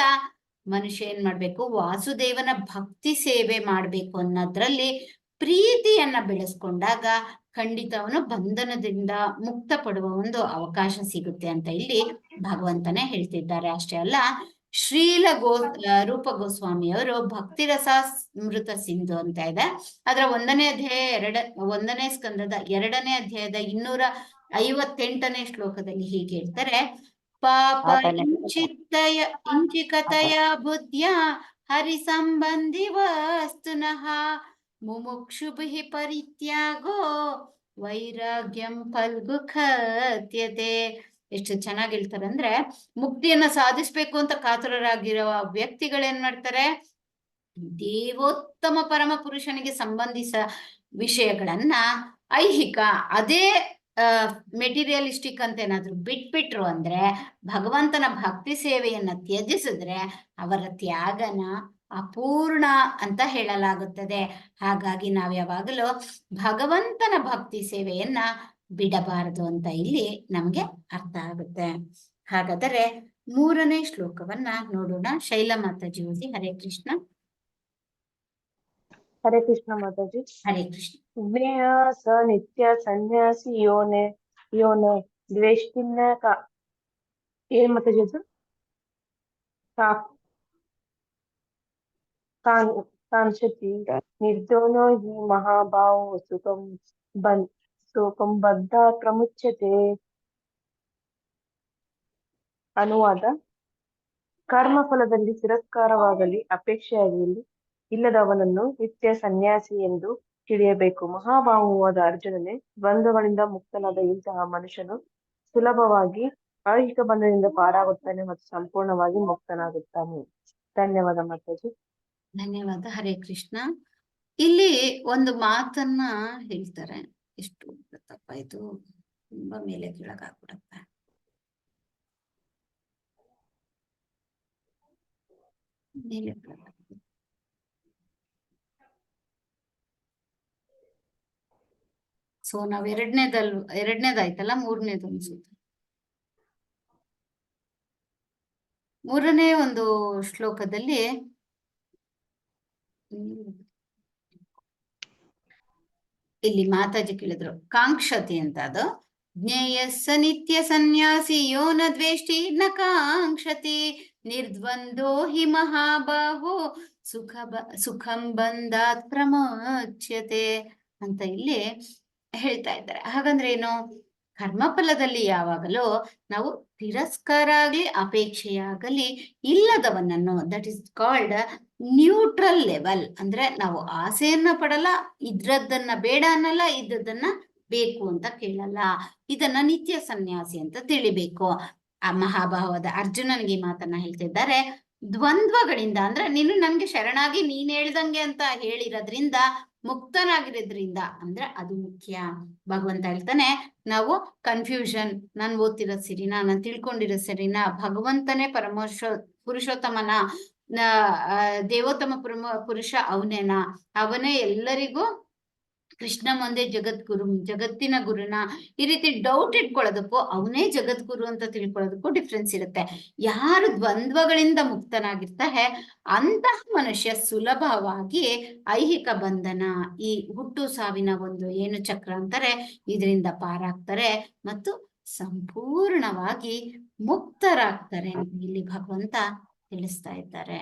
ಮನುಷ್ಯ ಏನ್ ಮಾಡ್ಬೇಕು, ವಾಸುದೇವನ ಭಕ್ತಿ ಸೇವೆ ಮಾಡ್ಬೇಕು ಅನ್ನೋದ್ರಲ್ಲಿ ಪ್ರೀತಿಯನ್ನ ಬೆಳೆಸ್ಕೊಂಡಾಗ ಖಂಡಿತ ಅವನು ಬಂಧನದಿಂದ ಮುಕ್ತ ಪಡುವ ಒಂದು ಅವಕಾಶ ಸಿಗುತ್ತೆ ಅಂತ ಇಲ್ಲಿ ಭಗವಂತನೇ ಹೇಳ್ತಿದ್ದಾರೆ. ಅಷ್ಟೇ ಅಲ್ಲ, ರೂಪ ಗೋಸ್ವಾಮಿಯವರು ಭಕ್ತಿ ರಸಾಮೃತ ಸಿಂಧು ಅಂತ ಇದೆ, ಅದರ 1ನೇ ಅಧ್ಯಾಯ 1ನೇ ಸ್ಕಂದದ 2ನೇ ಅಧ್ಯಾಯದ 258ನೇ ಶ್ಲೋಕದಲ್ಲಿ ಹೀಗೆ ಹೇಳ್ತಾರೆ, ಪಾಪ ಇಂಚಿಕತೆಯ ಬುದ್ಧಿಯ ಹರಿ ಸಂಬಂಧಿ ವಸ್ತುನಃ ಮುಮುಕ್ಷುಭಿಃ ಪರಿತ್ಯಾಗೋ ವೈರಾಗ್ಯಂ ಫಲ್ಗುಖತ್ಯತೆ. ಎಷ್ಟು ಚೆನ್ನಾಗಿ ಹೇಳ್ತಾರೆ ಅಂದ್ರೆ, ಮುಕ್ತಿಯನ್ನ ಸಾಧಿಸ್ಬೇಕು ಅಂತ ಕಾತುರರಾಗಿರೋ ವ್ಯಕ್ತಿಗಳೇನ್ ಮಾಡ್ತಾರೆ, ದೇವೋತ್ತಮ ಪರಮ ಪುರುಷನಿಗೆ ಸಂಬಂಧಿಸ ವಿಷಯಗಳನ್ನ ಐಹಿಕ ಅದೇ ಮೆಟೀರಿಯಲಿಸ್ಟಿಕ್ ಅಂತ ಏನಾದ್ರು ಬಿಟ್ಬಿಟ್ರು ಅಂದ್ರೆ, ಭಗವಂತನ ಭಕ್ತಿ ಸೇವೆಯನ್ನ ತ್ಯಜಿಸಿದ್ರೆ ಅವರ ತ್ಯಾಗನ ಅಪೂರ್ಣ ಅಂತ ಹೇಳಲಾಗುತ್ತದೆ. ಹಾಗಾಗಿ ನಾವ್ ಯಾವಾಗಲೂ ಭಗವಂತನ ಭಕ್ತಿ ಸೇವೆಯನ್ನ ಬಿಡಬಾರದು ಅಂತ ಇಲ್ಲಿ ನಮ್ಗೆ ಅರ್ಥ ಆಗುತ್ತೆ. ಹಾಗಾದರೆ 3ನೇ ಶ್ಲೋಕವನ್ನ ನೋಡೋಣ. ಶೈಲ ಮಾತಾಜಿ ಓದಿ. ಹರೇ ಕೃಷ್ಣ. ಹರೇ ಕೃಷ್ಣ ಮಾತಾಜಿ. ಹರೇ ಕೃಷ್ಣ. ಜ್ಞೇಯ ಸ ನಿತ್ಯ ಸನ್ಯಾಸಿ ಯೋನೆ ದ್ವೇಷ್ಟಿನ ಏನ್ ಮತ್ತೆ ಜೊತೆ ಕಾಂಕ್ಷತಿ ನಿರ್ದೋನೋ ಹಿ ಮಹಾಭಾವೋ ಸುಖಂ ಬದ್ಧ ಪ್ರಮುಚ್ಯತೆ. ಅನುವಾದ: ಕರ್ಮಫಲದಲ್ಲಿ ತಿರಸ್ಕಾರವಾಗಲಿ ಅಪೇಕ್ಷೆಯಾಗಲಿ ಇಲ್ಲದವನನ್ನು ನಿತ್ಯ ಸನ್ಯಾಸಿ ಎಂದು ತಿಳಿಯಬೇಕು. ಮಹಾಭಾವುವಾದ ಅರ್ಜುನನೇ, ದ್ವಂದ್ವಗಳಿಂದ ಮುಕ್ತನಾದ ಇಂತಹ ಮನುಷ್ಯನು ಸುಲಭವಾಗಿ ಐಹಿಕ ಬಂಧನದಿಂದ ಪಾರಾಗುತ್ತಾನೆ ಮತ್ತು ಸಂಪೂರ್ಣವಾಗಿ ಮುಕ್ತನಾಗುತ್ತಾನೆ. ಧನ್ಯವಾದ ಮಾತಾಜಿ. ಧನ್ಯವಾದ. ಹರೇ ಕೃಷ್ಣ. ಇಲ್ಲಿ ಒಂದು ಮಾತನ್ನ ಹೇಳ್ತಾರೆ. ಎಷ್ಟು ತಪ್ಪ ಇದು, ತುಂಬಾ ಮೇಲೆ ಕೆಳಗಾಗ್ಬಿಡತ್ತೆ. ಮೇಲೆ ಸೊ ನಾವ್ ಎರಡನೇದಾಯ್ತಲ್ಲ, ಮೂರನೇದು ಅನ್ಸುತ್ತೆ. ಮೂರನೇ ಒಂದು ಶ್ಲೋಕದಲ್ಲಿ ಇಲ್ಲಿ ಮಾತಾಜಿ ಕೇಳಿದ್ರು ಕಾಂಕ್ಷತಿ ಅಂತ. ಅದು ಜ್ಞೇಯಸ್ಸ ನಿತ್ಯ ಸನ್ಯಾಸಿ ಯೋ ನ ದ್ವೇಷ್ಟಿ ನ ಕಾಂಕ್ಷತಿ ನಿರ್ದ್ವಂದ್ವೋ ಹಿ ಮಹಾಬಾಹೋ ಸುಖಂ ಬಂಧಾತ್ ಪ್ರಮೋಚ್ಯತೆ ಅಂತ ಇಲ್ಲಿ ಹೇಳ್ತಾ ಇದ್ದಾರೆ. ಹಾಗಂದ್ರೆ ಏನು? ಕರ್ಮಫಲದಲ್ಲಿ ಯಾವಾಗಲೂ ನಾವು ತಿರಸ್ಕಾರ ಆಗಲಿ ಅಪೇಕ್ಷೆಯಾಗಲಿ ಇಲ್ಲದವನನ್ನು, that is called neutral level. ಅಂದ್ರೆ ನಾವು ಆಸೆಯನ್ನ ಪಡಲ್ಲ, ಇದ್ರದ್ದನ್ನ ಬೇಡ ಅನ್ನಲ್ಲ, ಇದ್ದದನ್ನ ಬೇಕು ಅಂತ ಕೇಳಲ್ಲ. ಇದನ್ನ ನಿತ್ಯ ಸನ್ಯಾಸಿ ಅಂತ ತಿಳಿಬೇಕು. ಆ ಮಹಾಭಾವದ ಅರ್ಜುನನಿಗೆ ಈ ಮಾತನ್ನ ಹೇಳ್ತಿದ್ದಾರೆ. ದ್ವಂದ್ವಗಳಿಂದ ಅಂದ್ರೆ ನೀನು ನನ್ಗೆ ಶರಣಾಗಿ ನೀನ್ ಹೇಳ್ದಂಗೆ ಅಂತ ಹೇಳಿರೋದ್ರಿಂದ, ಮುಕ್ತನಾಗಿರೋದ್ರಿಂದ ಅಂದ್ರೆ ಅದು ಮುಖ್ಯ. ಭಗವಂತ ಹೇಳ್ತಾನೆ, ನಾವು ಕನ್ಫ್ಯೂಷನ್, ನಾನು ಓದ್ತಿರೋದ್ ಸರಿನಾ, ನಾನು ತಿಳ್ಕೊಂಡಿರೋದ್ ಸರಿನಾ, ಭಗವಂತನೇ ಪುರುಷೋತ್ತಮನ ದೇವೋತ್ತಮ ಪುರುಷ ಅವನೇನಾ, ಅವನೇ ಎಲ್ಲರಿಗೂ ಕೃಷ್ಣ ಮುಂದೆ ಜಗದ್ಗುರು, ಜಗತ್ತಿನ ಗುರುನ, ಈ ರೀತಿ ಡೌಟ್ ಇಟ್ಕೊಳ್ಳೋದಕ್ಕೂ ಅವನೇ ಜಗದ್ಗುರು ಅಂತ ತಿಳ್ಕೊಳ್ಳೋದಕ್ಕೂ ಡಿಫ್ರೆನ್ಸ್ ಇರುತ್ತೆ. ಯಾರು ದ್ವಂದ್ವಗಳಿಂದ ಮುಕ್ತನಾಗಿರ್ತಾರೆ ಅಂತಹ ಮನುಷ್ಯ ಸುಲಭವಾಗಿ ಐಹಿಕ ಬಂಧನ, ಈ ಹುಟ್ಟು ಸಾವಿನ ಒಂದು ಏನು ಚಕ್ರ ಅಂತಾರೆ, ಇದರಿಂದ ಪಾರಾಗ್ತಾರೆ ಮತ್ತು ಸಂಪೂರ್ಣವಾಗಿ ಮುಕ್ತರಾಗ್ತಾರೆ. ಇಲ್ಲಿ ಭಗವಂತ ತಿಳಿಸ್ತಾ ಇದ್ದಾರೆ.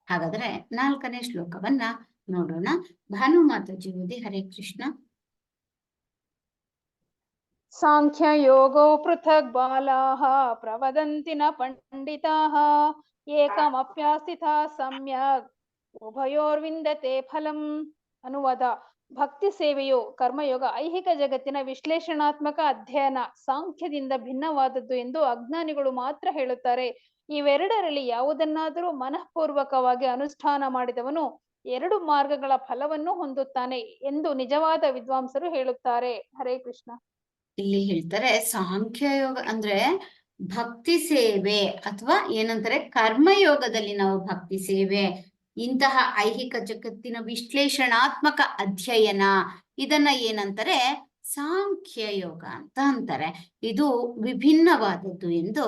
ಹಾಗಾದ್ರೆ 4ನೇ ಶ್ಲೋಕವನ್ನ ನೋಡೋಣ. ಭಾನು ಮಾತಾಜಿ ಓದಿ. ಹರೇ ಕೃಷ್ಣ. ಸಾಂಖ್ಯ ಯೋಗೋ ಪೃಥಕ್ ಬಾಲಾಹ ಪ್ರವದಂತಿ ನ ಪಂಡಿತಾಃ ಏಕಮಪ್ಯಾಸ್ಥಿತಾ ಸಮ್ಯಕ್ ಉಭಯೋರ್ವಿಂದತೆ ಫಲಂ. ಅನುವಾದ: ಭಕ್ತಿ ಸೇವೆಯು ಕರ್ಮಯೋಗ ಐಹಿಕ ಜಗತ್ತಿನ ವಿಶ್ಲೇಷಣಾತ್ಮಕ ಅಧ್ಯಯನ ಸಾಂಖ್ಯದಿಂದ ಭಿನ್ನವಾದದ್ದು ಎಂದು ಅಜ್ಞಾನಿಗಳು ಮಾತ್ರ ಹೇಳುತ್ತಾರೆ. ಇವೆರಡರಲ್ಲಿ ಯಾವುದನ್ನಾದರೂ ಮನಃಪೂರ್ವಕವಾಗಿ ಅನುಷ್ಠಾನ ಮಾಡಿದವನು 2 ಮಾರ್ಗಗಳ ಫಲವನ್ನು ಹೊಂದುತ್ತಾನೆ ಎಂದು ನಿಜವಾದ ವಿದ್ವಾಂಸರು ಹೇಳುತ್ತಾರೆ. ಹರೇ ಕೃಷ್ಣ. ಇಲ್ಲಿ ಹೇಳ್ತಾರೆ ಸಾಂಖ್ಯ ಯೋಗ ಅಂದ್ರೆ ಭಕ್ತಿ ಸೇವೆ, ಅಥವಾ ಏನಂತಾರೆ ಕರ್ಮಯೋಗದಲ್ಲಿ ನಾವು ಭಕ್ತಿ ಸೇವೆ, ಇಂತಹ ಐಹಿಕ ಜಗತ್ತಿನ ವಿಶ್ಲೇಷಣಾತ್ಮಕ ಅಧ್ಯಯನ, ಇದನ್ನ ಏನಂತಾರೆ ಸಾಂಖ್ಯ ಯೋಗ ಅಂತ ಅಂತಾರೆ. ಇದು ವಿಭಿನ್ನವಾದದ್ದು ಎಂದು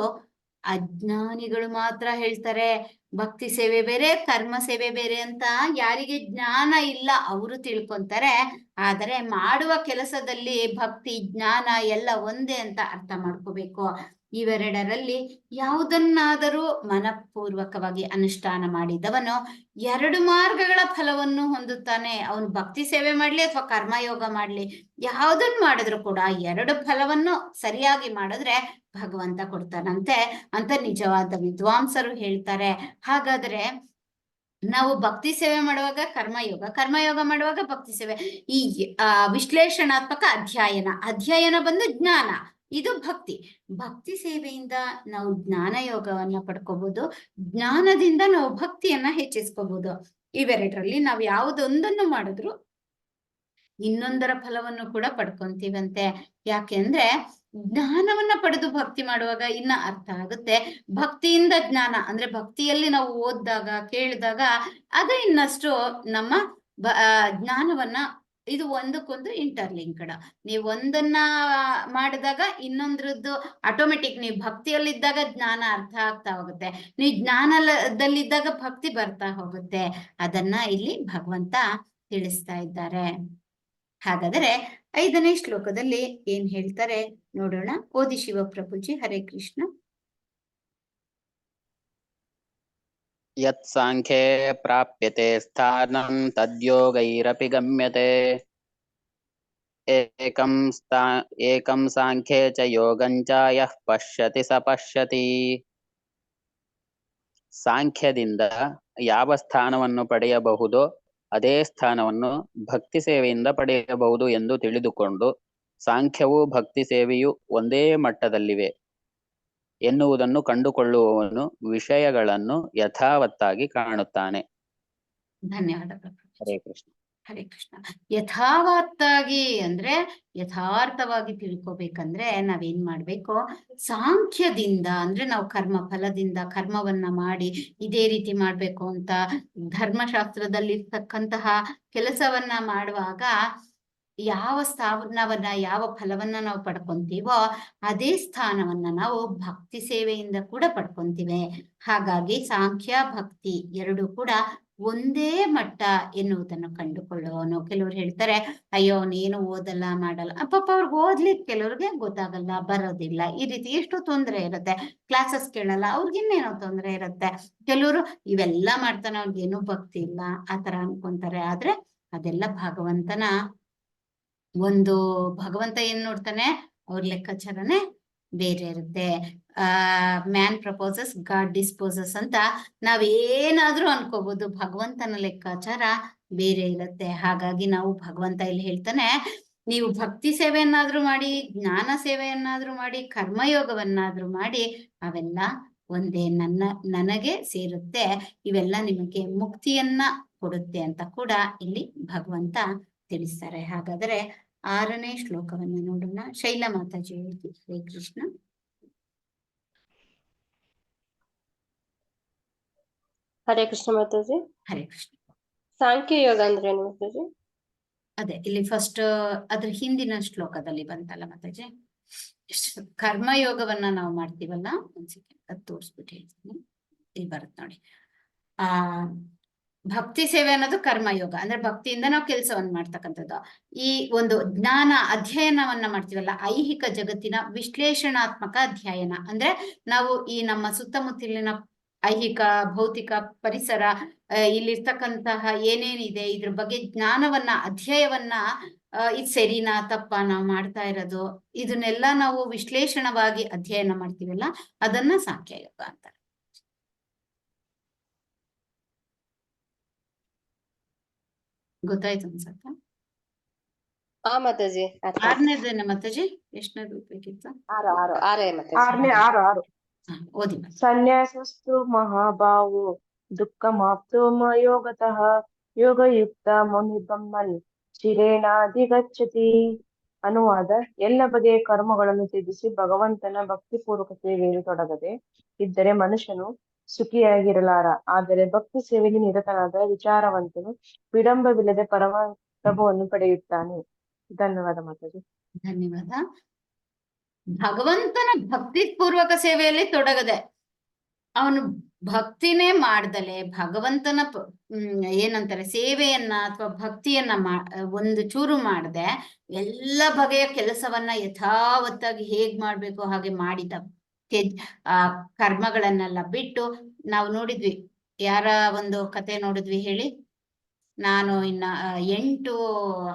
ಅಜ್ಞಾನಿಗಳು ಮಾತ್ರ ಹೇಳ್ತಾರೆ. ಭಕ್ತಿ ಸೇವೆ ಬೇರೆ, ಕರ್ಮ ಸೇವೆ ಬೇರೆ ಅಂತ ಯಾರಿಗೆ ಜ್ಞಾನ ಇಲ್ಲ ಅವರು ತಿಳ್ಕೊಂತಾರೆ. ಆದರೆ ಮಾಡುವ ಕೆಲಸದಲ್ಲಿ ಭಕ್ತಿ ಜ್ಞಾನ ಎಲ್ಲ ಒಂದೇ ಅಂತ ಅರ್ಥ ಮಾಡ್ಕೋಬೇಕು. ಇವೆರಡರಲ್ಲಿ ಯಾವುದನ್ನಾದರೂ ಮನಪೂರ್ವಕವಾಗಿ ಅನುಷ್ಠಾನ ಮಾಡಿದವನು 2 ಮಾರ್ಗಗಳ ಫಲವನ್ನು ಹೊಂದುತ್ತಾನೆ. ಅವನು ಭಕ್ತಿ ಸೇವೆ ಮಾಡ್ಲಿ ಅಥವಾ ಕರ್ಮಯೋಗ ಮಾಡ್ಲಿ, ಯಾವುದನ್ನು ಮಾಡಿದ್ರು ಕೂಡ 2 ಫಲವನ್ನು ಸರಿಯಾಗಿ ಮಾಡಿದ್ರೆ ಭಗವಂತ ಕೊಡ್ತಾನಂತೆ ಅಂತ ನಿಜವಾದ ವಿದ್ವಾಂಸರು ಹೇಳ್ತಾರೆ. ಹಾಗಾದ್ರೆ ನಾವು ಭಕ್ತಿ ಸೇವೆ ಮಾಡುವಾಗ ಕರ್ಮಯೋಗ ಮಾಡುವಾಗ ಭಕ್ತಿ ಸೇವೆ, ಈ ವಿಶ್ಲೇಷಣಾತ್ಮಕ ಅಧ್ಯಯನ ಬಂದು ಜ್ಞಾನ, ಇದು ಭಕ್ತಿ ಸೇವೆಯಿಂದ ನಾವು ಜ್ಞಾನ ಯೋಗವನ್ನ ಪಡ್ಕೋಬಹುದು, ಜ್ಞಾನದಿಂದ ನಾವು ಭಕ್ತಿಯನ್ನ ಹೆಚ್ಚಿಸ್ಕೋಬಹುದು. ಇವೆರಡರಲ್ಲಿ ನಾವು ಯಾವುದೊಂದನ್ನು ಮಾಡಿದ್ರು ಇನ್ನೊಂದರ ಫಲವನ್ನು ಕೂಡ ಪಡ್ಕೊಂತೀವಂತೆ. ಯಾಕೆಂದ್ರೆ ಜ್ಞಾನವನ್ನ ಪಡೆದು ಭಕ್ತಿ ಮಾಡುವಾಗ ಇನ್ನ ಅರ್ಥ ಆಗುತ್ತೆ. ಭಕ್ತಿಯಿಂದ ಜ್ಞಾನ ಅಂದ್ರೆ ಭಕ್ತಿಯಲ್ಲಿ ನಾವು ಓದಿದಾಗ ಕೇಳಿದಾಗ ಅದು ಇನ್ನಷ್ಟು ನಮ್ಮ ಜ್ಞಾನವನ್ನ, ಇದು ಒಂದಕ್ಕೊಂದು ಇಂಟರ್ಲಿಂಕ್ಡ್. ನೀವು ಒಂದನ್ನ ಮಾಡಿದಾಗ ಇನ್ನೊಂದ್ರದ್ದು ಆಟೋಮೆಟಿಕ್, ನೀವು ಭಕ್ತಿಯಲ್ಲಿದ್ದಾಗ ಜ್ಞಾನ ಅರ್ಥ ಆಗ್ತಾ ಹೋಗುತ್ತೆ, ನೀವು ಜ್ಞಾನದಲ್ಲಿದ್ದಾಗ ಭಕ್ತಿ ಬರ್ತಾ ಹೋಗುತ್ತೆ. ಅದನ್ನ ಇಲ್ಲಿ ಭಗವಂತ ತಿಳಿಸ್ತಾ ಇದ್ದಾರೆ. ಹಾಗಾದರೆ 5ನೇ ಶ್ಲೋಕದಲ್ಲಿ ಏನ್ ಹೇಳ್ತಾರೆ ನೋಡೋಣ. ಓದಿ ಶಿವಪ್ರಭುಜಿ. ಹರೇ ಕೃಷ್ಣ. ಯತ್ ಸಾಂಖ್ಯೇ ಪ್ರಾಪ್ಯತೆ ಸ್ಥಾನಂ ತದ್ಯೋಗೈರಪಿ ಗಮ್ಯತೆ ಏಕಂ ಸಾಂಖ್ಯೇ ಚ ಯೋಗಂ ಚ ಯಃ ಪಶ್ಯತಿ ಸ ಪಶ್ಯತಿ. ಸಾಂಖ್ಯದಿಂದ ಯಾವ ಸ್ಥಾನವನ್ನು ಪಡೆಯಬಹುದೋ ಅದೇ ಸ್ಥಾನವನ್ನು ಭಕ್ತಿ ಸೇವೆಯಿಂದ ಪಡೆಯಬಹುದು ಎಂದು ತಿಳಿದುಕೊಂಡು ಸಾಂಖ್ಯವೂ ಭಕ್ತಿ ಸೇವೆಯೂ ಒಂದೇ ಮಟ್ಟದಲ್ಲಿವೆ ಎನ್ನುವುದನ್ನು ಕಂಡುಕೊಳ್ಳುವವನು ವಿಷಯಗಳನ್ನು ಯಥಾವತ್ತಾಗಿ ಕಾಣುತ್ತಾನೆ. ಧನ್ಯವಾದ ಪ್ರಭು. ಹರೇ ಕೃಷ್ಣ. ಹರೇ ಕೃಷ್ಣ. ಯಥಾವತ್ತಾಗಿ ಅಂದ್ರೆ ಯಥಾರ್ಥವಾಗಿ ತಿಳ್ಕೊಬೇಕಂದ್ರೆ ನಾವೇನ್ ಮಾಡ್ಬೇಕು, ಸಾಂಖ್ಯದಿಂದ ಅಂದ್ರೆ ನಾವು ಕರ್ಮ ಫಲದಿಂದ ಕರ್ಮವನ್ನ ಮಾಡಿ ಇದೇ ರೀತಿ ಮಾಡ್ಬೇಕು ಅಂತ ಧರ್ಮಶಾಸ್ತ್ರದಲ್ಲಿರ್ತಕ್ಕಂತಹ ಕೆಲಸವನ್ನ ಮಾಡುವಾಗ ಯಾವ ಸ್ಥಾನವನ್ನ ಯಾವ ಫಲವನ್ನ ನಾವು ಪಡ್ಕೊಂತೀವೋ ಅದೇ ಸ್ಥಾನವನ್ನ ನಾವು ಭಕ್ತಿ ಸೇವೆಯಿಂದ ಕೂಡ ಪಡ್ಕೊಂತೀವಿ. ಹಾಗಾಗಿ ಸಾಂಖ್ಯ ಭಕ್ತಿ ಎರಡು ಕೂಡ ಒಂದೇ ಮಟ್ಟ ಎನ್ನುವುದನ್ನು ಕಂಡುಕೊಳ್ಳುವವನು. ಕೆಲವ್ರು ಹೇಳ್ತಾರೆ, ಅಯ್ಯೋ ನೀನು ಓದಲ್ಲ ಮಾಡಲ್ಲ, ಪಾಪ ಅವ್ರಿಗೆ ಓದ್ಲಿಕ್ಕೆ ಕೆಲವ್ರಿಗೆ ಗೊತ್ತಾಗಲ್ಲ, ಬರೋದಿಲ್ಲ, ಈ ರೀತಿ ಎಷ್ಟು ತೊಂದರೆ ಇರುತ್ತೆ. ಕ್ಲಾಸಸ್ ಕೇಳಲ್ಲ, ಅವ್ರಿಗೆ ಇನ್ನೇನೋ ತೊಂದರೆ ಇರುತ್ತೆ. ಕೆಲವರು ಇವೆಲ್ಲ ಮಾಡ್ತಾನೆ, ಅವ್ರಿಗೇನು ಭಕ್ತಿ ಇಲ್ಲ ಆ ತರ ಅನ್ಕೊಂತಾರೆ. ಆದ್ರೆ ಅದೆಲ್ಲ ಭಗವಂತನ ಒಂದು ಭಗವಂತ ಏನ್ ನೋಡ್ತಾನೆ, ಅವ್ರ ಲೆಕ್ಕಾಚಾರನೇ ಬೇರೆ ಇರುತ್ತೆ. ಮ್ಯಾನ್ ಪ್ರಪೋಸಸ್ ಗಾಡ್ ಡಿಸ್ಪೋಸಸ್ ಅಂತ ನಾವೇನಾದ್ರೂ ಅನ್ಕೋಬಹುದು, ಭಗವಂತನ ಲೆಕ್ಕಾಚಾರ ಬೇರೆ ಇರುತ್ತೆ. ಹಾಗಾಗಿ ನಾವು ಭಗವಂತ ಇಲ್ಲಿ ಹೇಳ್ತಾನೆ, ನೀವು ಭಕ್ತಿ ಸೇವೆಯನ್ನಾದ್ರೂ ಮಾಡಿ, ಜ್ಞಾನ ಸೇವೆಯನ್ನಾದ್ರೂ ಮಾಡಿ, ಕರ್ಮಯೋಗವನ್ನಾದ್ರೂ ಮಾಡಿ, ಅವೆಲ್ಲ ಒಂದೇ, ನನಗೆ ಸೇರುತ್ತೆ, ಇವೆಲ್ಲ ನಿಮಗೆ ಮುಕ್ತಿಯನ್ನ ಕೊಡುತ್ತೆ ಅಂತ ಕೂಡ ಇಲ್ಲಿ ಭಗವಂತ ತಿಳಿಸ್ತಾರೆ. ಹಾಗಾದ್ರೆ 6ನೇ ಶ್ಲೋಕವನ್ನ ನೋಡೋಣ. ಶೈಲಾ ಮಾತಾಜಿ ಹೇಳಿ. ಹರೇ ಕೃಷ್ಣ. ಹರೇ ಕೃಷ್ಣ ಮಾತಾಜಿ. ಹರೇ ಕೃಷ್ಣ. ಸಾಂಖ್ಯ ಯೋಗ ಅಂದ್ರೆ ಏನು ಮಾತಾಜಿ? ಅದೇ ಇಲ್ಲಿ ಫಸ್ಟ್ ಅದ್ರ ಹಿಂದಿನ ಶ್ಲೋಕದಲ್ಲಿ ಬಂತಲ್ಲ ಮಾತಾಜಿ, ಕರ್ಮಯೋಗವನ್ನ ನಾವು ಮಾಡ್ತೀವಲ್ಲ, ಒಂದ್ ಸೆಕೆಂಡ್ ಅದು ತೋರಿಸ್ಬಿಟ್ಟು ಹೇಳ್ತೀನಿ. ಇಲ್ಲಿ ಬರುತ್ತೆ ನೋಡಿ. ಭಕ್ತಿ ಸೇವೆ ಅನ್ನೋದು ಕರ್ಮಯೋಗ, ಅಂದ್ರೆ ಭಕ್ತಿಯಿಂದ ನಾವು ಕೆಲಸವನ್ನ ಮಾಡ್ತಕ್ಕಂಥದ್ದು. ಈ ಒಂದು ಜ್ಞಾನ ಅಧ್ಯಯನವನ್ನ ಮಾಡ್ತೀವಲ್ಲ, ಐಹಿಕ ಜಗತ್ತಿನ ವಿಶ್ಲೇಷಣಾತ್ಮಕ ಅಧ್ಯಯನ ಅಂದ್ರೆ ನಾವು ಈ ನಮ್ಮ ಸುತ್ತಮುತ್ತಲಿನ ಐಹಿಕ ಭೌತಿಕ ಪರಿಸರ, ಇಲ್ಲಿರ್ತಕ್ಕಂತಹ ಏನೇನಿದೆ ಇದ್ರ ಬಗ್ಗೆ ಜ್ಞಾನವನ್ನ ಅಧ್ಯಯವನ್ನ, ಇದು ಸರಿನಾ ತಪ್ಪಾ ನಾವು ಮಾಡ್ತಾ ಇರೋದು, ಇದನ್ನೆಲ್ಲ ನಾವು ವಿಶ್ಲೇಷಣವಾಗಿ ಅಧ್ಯಯನ ಮಾಡ್ತೀವಲ್ಲ, ಅದನ್ನ ಸಾಂಖ್ಯಯೋಗ ಅಂತಾರೆ. ಗೊತ್ತಾಯ್ತು ಅನ್ಸತ್ತ? ಮಾತಾಜಿ. 6ನೇದೇನ ಮಾತಾಜಿ? ಎಷ್ಟನೇದು ಬೇಕಿತ್ತು? 6 ಮಾತಾಜಿ. 6 ಓದಿ. ಸನ್ಯಾಸಸ್ತು ಮಹಾಭಾವೋ ದುಃಖಮಾಪ್ತೋ ಯೋಗತಃ ಯೋಗಯುಕ್ತ ಮುನಿಬ್ರಹ್ಮನ್ ಚಿರೇಣಾಧಿಗಚ್ಚತಿ. ಅನುವಾದ: ಎಲ್ಲ ಬಗೆಯ ಕರ್ಮಗಳನ್ನು ತ್ಯಜಿಸಿ ಭಗವಂತನ ಭಕ್ತಿಪೂರ್ವಕ ಸೇವೆಯಲ್ಲಿ ತೊಡಗದೆ ಇದ್ದರೆ ಮನುಷ್ಯನು ಸುಖಿಯಾಗಿರಲಾರ. ಆದರೆ ಭಕ್ತಿ ಸೇವೆಯಲ್ಲಿ ನಿರತನಾದ ವಿಚಾರವಂತನು ವಿಡಂಬವಿಲ್ಲದೆ ಪರಮ ಪ್ರಭುವನ್ನು ಪಡೆಯುತ್ತಾನೆ. ಧನ್ಯವಾದ ಮಾತಾಜಿ. ಧನ್ಯವಾದ. ಭಗವಂತನ ಭಕ್ತಿ ಪೂರ್ವಕ ಸೇವೆಯಲ್ಲಿ ತೊಡಗದೆ, ಅವನು ಭಕ್ತಿನೇ ಮಾಡ್ದಲೆ ಭಗವಂತನ ಏನಂತಾರೆ ಸೇವೆಯನ್ನ ಅಥವಾ ಭಕ್ತಿಯನ್ನ ಒಂದು ಚೂರು ಮಾಡದೆ ಎಲ್ಲ ಬಗೆಯ ಕೆಲಸವನ್ನ ಯಥಾವತ್ತಾಗಿ ಹೇಗ್ ಮಾಡ್ಬೇಕು ಹಾಗೆ ಮಾಡಿದ ಆ ಕರ್ಮಗಳನ್ನೆಲ್ಲ ಬಿಟ್ಟು, ನಾವು ನೋಡಿದ್ವಿ, ಯಾರ ಒಂದು ಕತೆ ನೋಡಿದ್ವಿ ಹೇಳಿ, ನಾನು ಇನ್ನ 8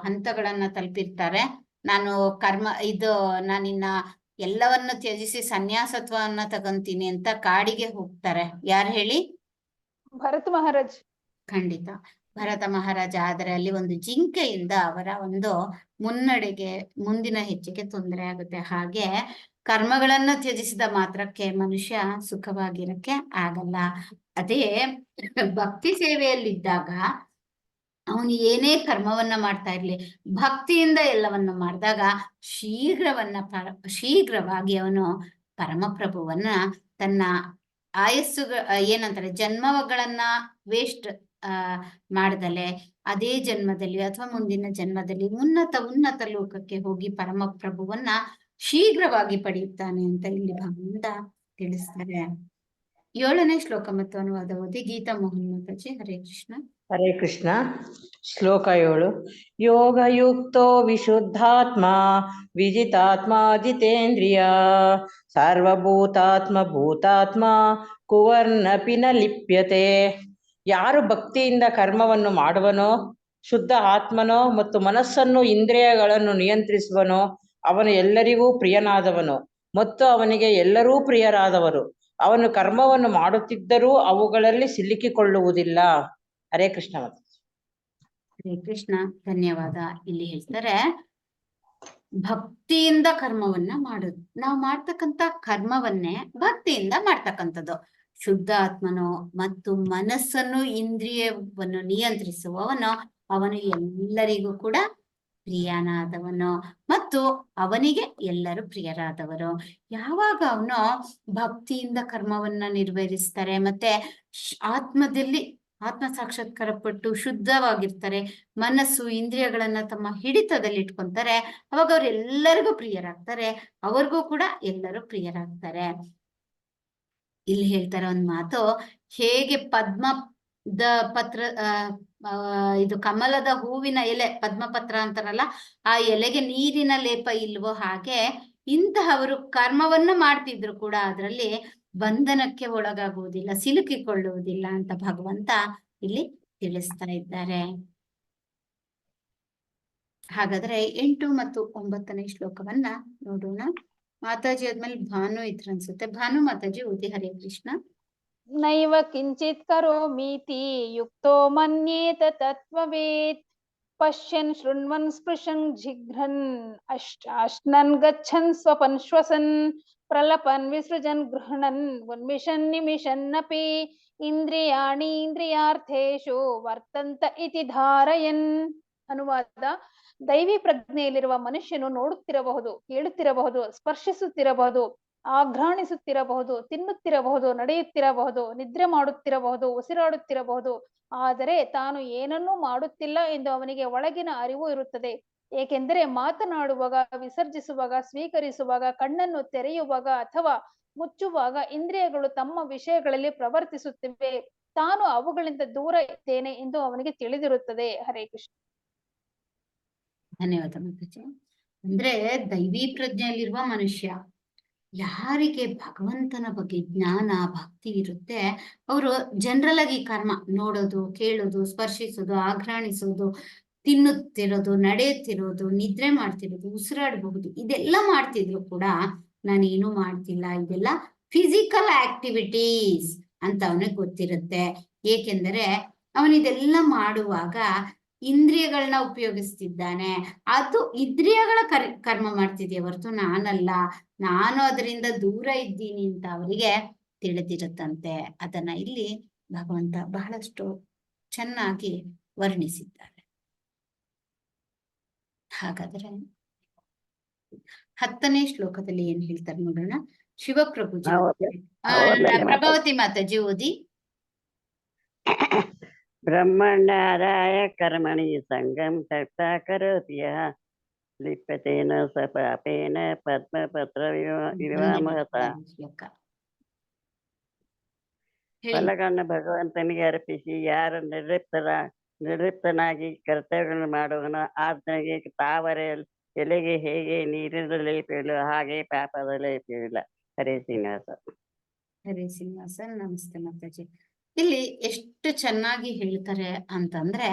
ಹಂತಗಳನ್ನ ತಲುಪಿರ್ತಾರೆ, ನಾನು ನಾನಿನ್ನ ಎಲ್ಲವನ್ನು ತ್ಯಜಿಸಿ ಸನ್ಯಾಸತ್ವವನ್ನ ತಗೊಂತೀನಿ ಅಂತ ಕಾಡಿಗೆ ಹೋಗ್ತಾರೆ. ಯಾರು ಹೇಳಿ? ಭರತ ಮಹಾರಾಜ್. ಖಂಡಿತ ಭರತ ಮಹಾರಾಜ. ಆದರೆ ಅಲ್ಲಿ ಒಂದು ಜಿಂಕೆಯಿಂದ ಅವರ ಒಂದು ಮುನ್ನಡೆಗೆ, ಮುಂದಿನ ಹೆಚ್ಚಿಗೆ ತೊಂದರೆ ಆಗುತ್ತೆ. ಹಾಗೆ ಕರ್ಮಗಳನ್ನ ತ್ಯಜಿಸಿದ ಮಾತ್ರಕ್ಕೆ ಮನುಷ್ಯ ಸುಖವಾಗಿರಕ್ಕೆ ಆಗಲ್ಲ. ಅದೇ ಭಕ್ತಿ ಸೇವೆಯಲ್ಲಿದ್ದಾಗ ಅವನು ಏನೇ ಕರ್ಮವನ್ನ ಮಾಡ್ತಾ ಇರ್ಲಿ, ಭಕ್ತಿಯಿಂದ ಎಲ್ಲವನ್ನು ಮಾಡಿದಾಗ ಶೀಘ್ರವಾಗಿ ಅವನು ಪರಮಪ್ರಭುವನ್ನ ತನ್ನ ಏನಂತಾರೆ ಜನ್ಮಗಳನ್ನ ವೇಸ್ಟ್ ಮಾಡ್ದಲೆ ಅದೇ ಜನ್ಮದಲ್ಲಿ ಅಥವಾ ಮುಂದಿನ ಜನ್ಮದಲ್ಲಿ ಉನ್ನತ ಲೋಕಕ್ಕೆ ಹೋಗಿ ಪರಮಪ್ರಭುವನ್ನ ಶೀಘ್ರವಾಗಿ ಪಡೆಯುತ್ತಾನೆ ಅಂತ ಇಲ್ಲಿ ಭಗವಂತ ತಿಳಿಸ್ತಾರೆ. 7ನೇ ಶ್ಲೋಕ ಮತ್ತು ಅನುವಾದ ಓದಿ. ಗೀತಾ ಮೋಹನ್ ಮಾತಾಜಿ. ಹರೇ ಕೃಷ್ಣ. ಹರೇ ಕೃಷ್ಣ. ಶ್ಲೋಕ 7. ಯೋಗಯುಕ್ತೋ ವಿಶುದ್ಧಾತ್ಮ ವಿಜಿತಾತ್ಮ ಜಿತೇಂದ್ರಿಯ ಸಾರ್ವಭೂತಾತ್ಮ ಭೂತಾತ್ಮ ಕುವರ್ನಪಿ ನ ಲಿಪ್ಯತೆ. ಯಾರು ಭಕ್ತಿಯಿಂದ ಕರ್ಮವನ್ನು ಮಾಡುವನೋ, ಶುದ್ಧ ಆತ್ಮನೋ ಮತ್ತು ಮನಸ್ಸನ್ನು ಇಂದ್ರಿಯಗಳನ್ನು ನಿಯಂತ್ರಿಸುವನೋ ಅವನು ಎಲ್ಲರಿಗೂ ಪ್ರಿಯನಾದವನು ಮತ್ತು ಅವನಿಗೆ ಎಲ್ಲರೂ ಪ್ರಿಯರಾದವರು. ಅವನು ಕರ್ಮವನ್ನು ಮಾಡುತ್ತಿದ್ದರೂ ಅವುಗಳಲ್ಲಿ ಸಿಲುಕಿಕೊಳ್ಳುವುದಿಲ್ಲ. ಹರೇ ಕೃಷ್ಣ. ಹರೇ ಕೃಷ್ಣ. ಧನ್ಯವಾದ. ಇಲ್ಲಿ ಹೇಳ್ತಾರೆ ಭಕ್ತಿಯಿಂದ ಕರ್ಮವನ್ನ ಮಾಡುದು. ನಾವು ಮಾಡ್ತಕ್ಕಂಥ ಕರ್ಮವನ್ನೇ ಭಕ್ತಿಯಿಂದ ಮಾಡ್ತಕ್ಕಂಥದ್ದು. ಶುದ್ಧ ಆತ್ಮನೋ ಮತ್ತು ಮನಸ್ಸನ್ನು ಇಂದ್ರಿಯವನ್ನು ನಿಯಂತ್ರಿಸುವವನು ಅವನು ಎಲ್ಲರಿಗೂ ಕೂಡ ಪ್ರಿಯನಾದವನು ಮತ್ತು ಅವನಿಗೆ ಎಲ್ಲರೂ ಪ್ರಿಯರಾದವರು. ಯಾವಾಗ ಅವನು ಭಕ್ತಿಯಿಂದ ಕರ್ಮವನ್ನ ನಿರ್ವಹಿಸ್ತಾರೆ ಮತ್ತೆ ಆತ್ಮದಲ್ಲಿ ಆತ್ಮ ಸಾಕ್ಷಾತ್ಕಾರ ಪಟ್ಟು ಶುದ್ಧವಾಗಿರ್ತಾರೆ, ಮನಸ್ಸು ಇಂದ್ರಿಯಗಳನ್ನ ತಮ್ಮ ಹಿಡಿತದಲ್ಲಿ ಇಟ್ಕೊಂತಾರೆ, ಅವಾಗ ಅವ್ರು ಎಲ್ಲರಿಗೂ ಪ್ರಿಯರಾಗ್ತಾರೆ, ಅವ್ರಿಗೂ ಕೂಡ ಎಲ್ಲರೂ ಪ್ರಿಯರಾಗ್ತಾರೆ. ಇಲ್ಲಿ ಹೇಳ್ತಾರೆ ಒಂದ್ ಮಾತು, ಹೇಗೆ ಪದ್ಮದ ಪತ್ರ ಇದು ಕಮಲದ ಹೂವಿನ ಎಲೆ ಪದ್ಮಪತ್ರ ಅಂತಾರಲ್ಲ, ಆ ಎಲೆಗೆ ನೀರಿನ ಲೇಪ ಇಲ್ವೋ ಹಾಗೆ ಇಂತಹವರು ಕರ್ಮವನ್ನ ಮಾಡ್ತಿದ್ರು ಕೂಡ ಅದರಲ್ಲಿ ಬಂಧನಕ್ಕೆ ಒಳಗಾಗುವುದಿಲ್ಲ, ಸಿಲುಕಿಕೊಳ್ಳುವುದಿಲ್ಲ ಅಂತ ಭಗವಂತ ಇಲ್ಲಿ ತಿಳಿಸ್ತಾ ಇದ್ದಾರೆ. ಹಾಗಾದ್ರೆ 8 ಮತ್ತು 9ನೇ ಶ್ಲೋಕವನ್ನ ನೋಡೋಣ. ಮಾತಾಜಿ ಆದ್ಮೇಲೆ ಭಾನು ಇದ್ರ ಅನ್ಸುತ್ತೆ. ಭಾನು ಮಾತಾಜಿ ಓದಿ. ಹರೇ ಕೃಷ್ಣ. ನೈವ ಕಿಂಚಿತ್ ಕರೋಮೀತಿ ಯುಕ್ತೋ ಮನ್ಯೇತ ತತ್ವವೇತ್ ಪಶ್ಯನ್ ಶೃಣ್ವನ್ ಸ್ಪೃಶನ್ ಜಿಘ್ರನ್ ಅಶ್ನನ್ ಗಚ್ಚನ್ ಸ್ವಪನ್ ಶ್ವಸನ್ ಪ್ರಲಪನ್ ವಿಸೃಜನ್ ಗೃಹಣನ್ ಉನ್ಮಿಷನ್ ನಿಮಿಷನ್ನಪಿ ಇಂದ್ರಿಯಾಣಿ ಇಂದ್ರಿಯಾರ್ಥೇಶು ವರ್ತಂತ ಇತಿ ಧಾರಯನ್. ಅನುವಾದ: ದೈವಿ ಪ್ರಜ್ಞೆಯಲ್ಲಿರುವ ಮನುಷ್ಯನು ನೋಡುತ್ತಿರಬಹುದು, ಕೇಳುತ್ತಿರಬಹುದು, ಸ್ಪರ್ಶಿಸುತ್ತಿರಬಹುದು, ಆಘ್ರಾಣಿಸುತ್ತಿರಬಹುದು, ತಿನ್ನುತ್ತಿರಬಹುದು, ನಡೆಯುತ್ತಿರಬಹುದು, ನಿದ್ರೆ ಮಾಡುತ್ತಿರಬಹುದು, ಉಸಿರಾಡುತ್ತಿರಬಹುದು, ಆದರೆ ತಾನು ಏನನ್ನೂ ಮಾಡುತ್ತಿಲ್ಲ ಎಂದು ಅವನಿಗೆ ಒಳಗಿನ ಅರಿವು ಇರುತ್ತದೆ. ಏಕೆಂದರೆ ಮಾತನಾಡುವಾಗ, ವಿಸರ್ಜಿಸುವಾಗ, ಸ್ವೀಕರಿಸುವಾಗ, ಕಣ್ಣನ್ನು ತೆರೆಯುವಾಗ ಅಥವಾ ಮುಚ್ಚುವಾಗ ಇಂದ್ರಿಯಗಳು ತಮ್ಮ ವಿಷಯಗಳಲ್ಲಿ ಪ್ರವರ್ತಿಸುತ್ತಿವೆ. ತಾನು ಅವುಗಳಿಂದ ದೂರ ಇದ್ದೇನೆ ಎಂದು ಅವನಿಗೆ ತಿಳಿದಿರುತ್ತದೆ. ಹರೇ ಕೃಷ್ಣ. ಧನ್ಯವಾದ ಮಾತಾಜಿ. ಅಂದ್ರೆ ದೈವಿ ಪ್ರಜ್ಞೆಯಲ್ಲಿರುವ ಮನುಷ್ಯ, ಯಾರಿಗೆ ಭಗವಂತನ ಬಗ್ಗೆ ಜ್ಞಾನ ಭಕ್ತಿ ಇರುತ್ತೆ, ಅವರು ಜನರಲ್ ಆಗಿ ಕರ್ಮ ನೋಡೋದು, ಕೇಳೋದು, ಸ್ಪರ್ಶಿಸೋದು, ಆಘ್ರಾಣಿಸೋದು, ತಿನ್ನುತ್ತಿರೋದು, ನಡೆಯುತ್ತಿರೋದು, ನಿದ್ರೆ ಮಾಡ್ತಿರೋದು, ಉಸಿರಾಡಬಹುದು, ಇದೆಲ್ಲ ಮಾಡ್ತಿದ್ರು ಕೂಡ ನಾನೇನು ಮಾಡ್ತಿಲ್ಲ, ಇದೆಲ್ಲ ಫಿಸಿಕಲ್ ಆಕ್ಟಿವಿಟೀಸ್ ಅಂತ ಅವನಿಗೆ ಗೊತ್ತಿರುತ್ತೆ. ಏಕೆಂದರೆ ಅವನಿದೆಲ್ಲ ಮಾಡುವಾಗ ಇಂದ್ರಿಯಗಳನ್ನ ಉಪಯೋಗಿಸ್ತಿದ್ದಾನೆ. ಅದು ಇಂದ್ರಿಯಗಳ ಕರ್ಮ ಮಾಡ್ತಿದ್ಯಾ ಹೊರತು ನಾನಲ್ಲ, ನಾನು ಅದರಿಂದ ದೂರ ಇದ್ದೀನಿ ಅಂತ ಅವರಿಗೆ ತಿಳಿದಿರುತ್ತಂತೆ. ಅದನ್ನ ಇಲ್ಲಿ ಭಗವಂತ ಬಹಳಷ್ಟು ಚೆನ್ನಾಗಿ ವರ್ಣಿಸಿದ್ದಾರೆ. ಹಾಗಾದ್ರೆ 10ನೇ ಶ್ಲೋಕದಲ್ಲಿ ಏನ್ ಹೇಳ್ತಾರೆ ನೋಡೋಣ. ಶಿವಪ್ರಭುಜಿ ಪ್ರಭಾವತಿ ಮಾತಾಜಿ ಓದಿ. ಬ್ರಹ್ಮಣ್ಯಾದಾಯ ಕರ್ಮಣಿ ಸಂಗಂ ತ್ಯಕ್ತಾ ಕರೋತಿ ಯಃ ಲಿಪ್ಯತೇನ ಸ ಪಾಪೇನ ಪದ್ಮಪತ್ರ ವಿವಾಮಹತ. ಫಲಗಳನ್ನು ಭಗವಂತನಿಗೆ ಅರ್ಪಿಸಿ ಯಾರು ನಿರ್ಲಿಪ್ತನಾಗಿ ಕರ್ತವ್ಯಗಳನ್ನು ಮಾಡುವನೋ ಆತನಿಗೆ ತಾವರೆ ಎಲೆಗೆ ಹೇಗೆ ನೀರಿನ ಲೇಪವಿಲ್ಲ ಹಾಗೆ ಪಾಪದ ಲೇಪವಿಲ್ಲ. ಹರೇ ಶ್ರೀನಿವಾಸ. ಹರೇ ಶ್ರೀನಿವಾಸ. ನಮಸ್ತೆ ಮಾತಾಜಿ. ಇಲ್ಲಿ ಎಷ್ಟು ಚೆನ್ನಾಗಿ ಹೇಳ್ತಾರೆ ಅಂತಂದ್ರೆ,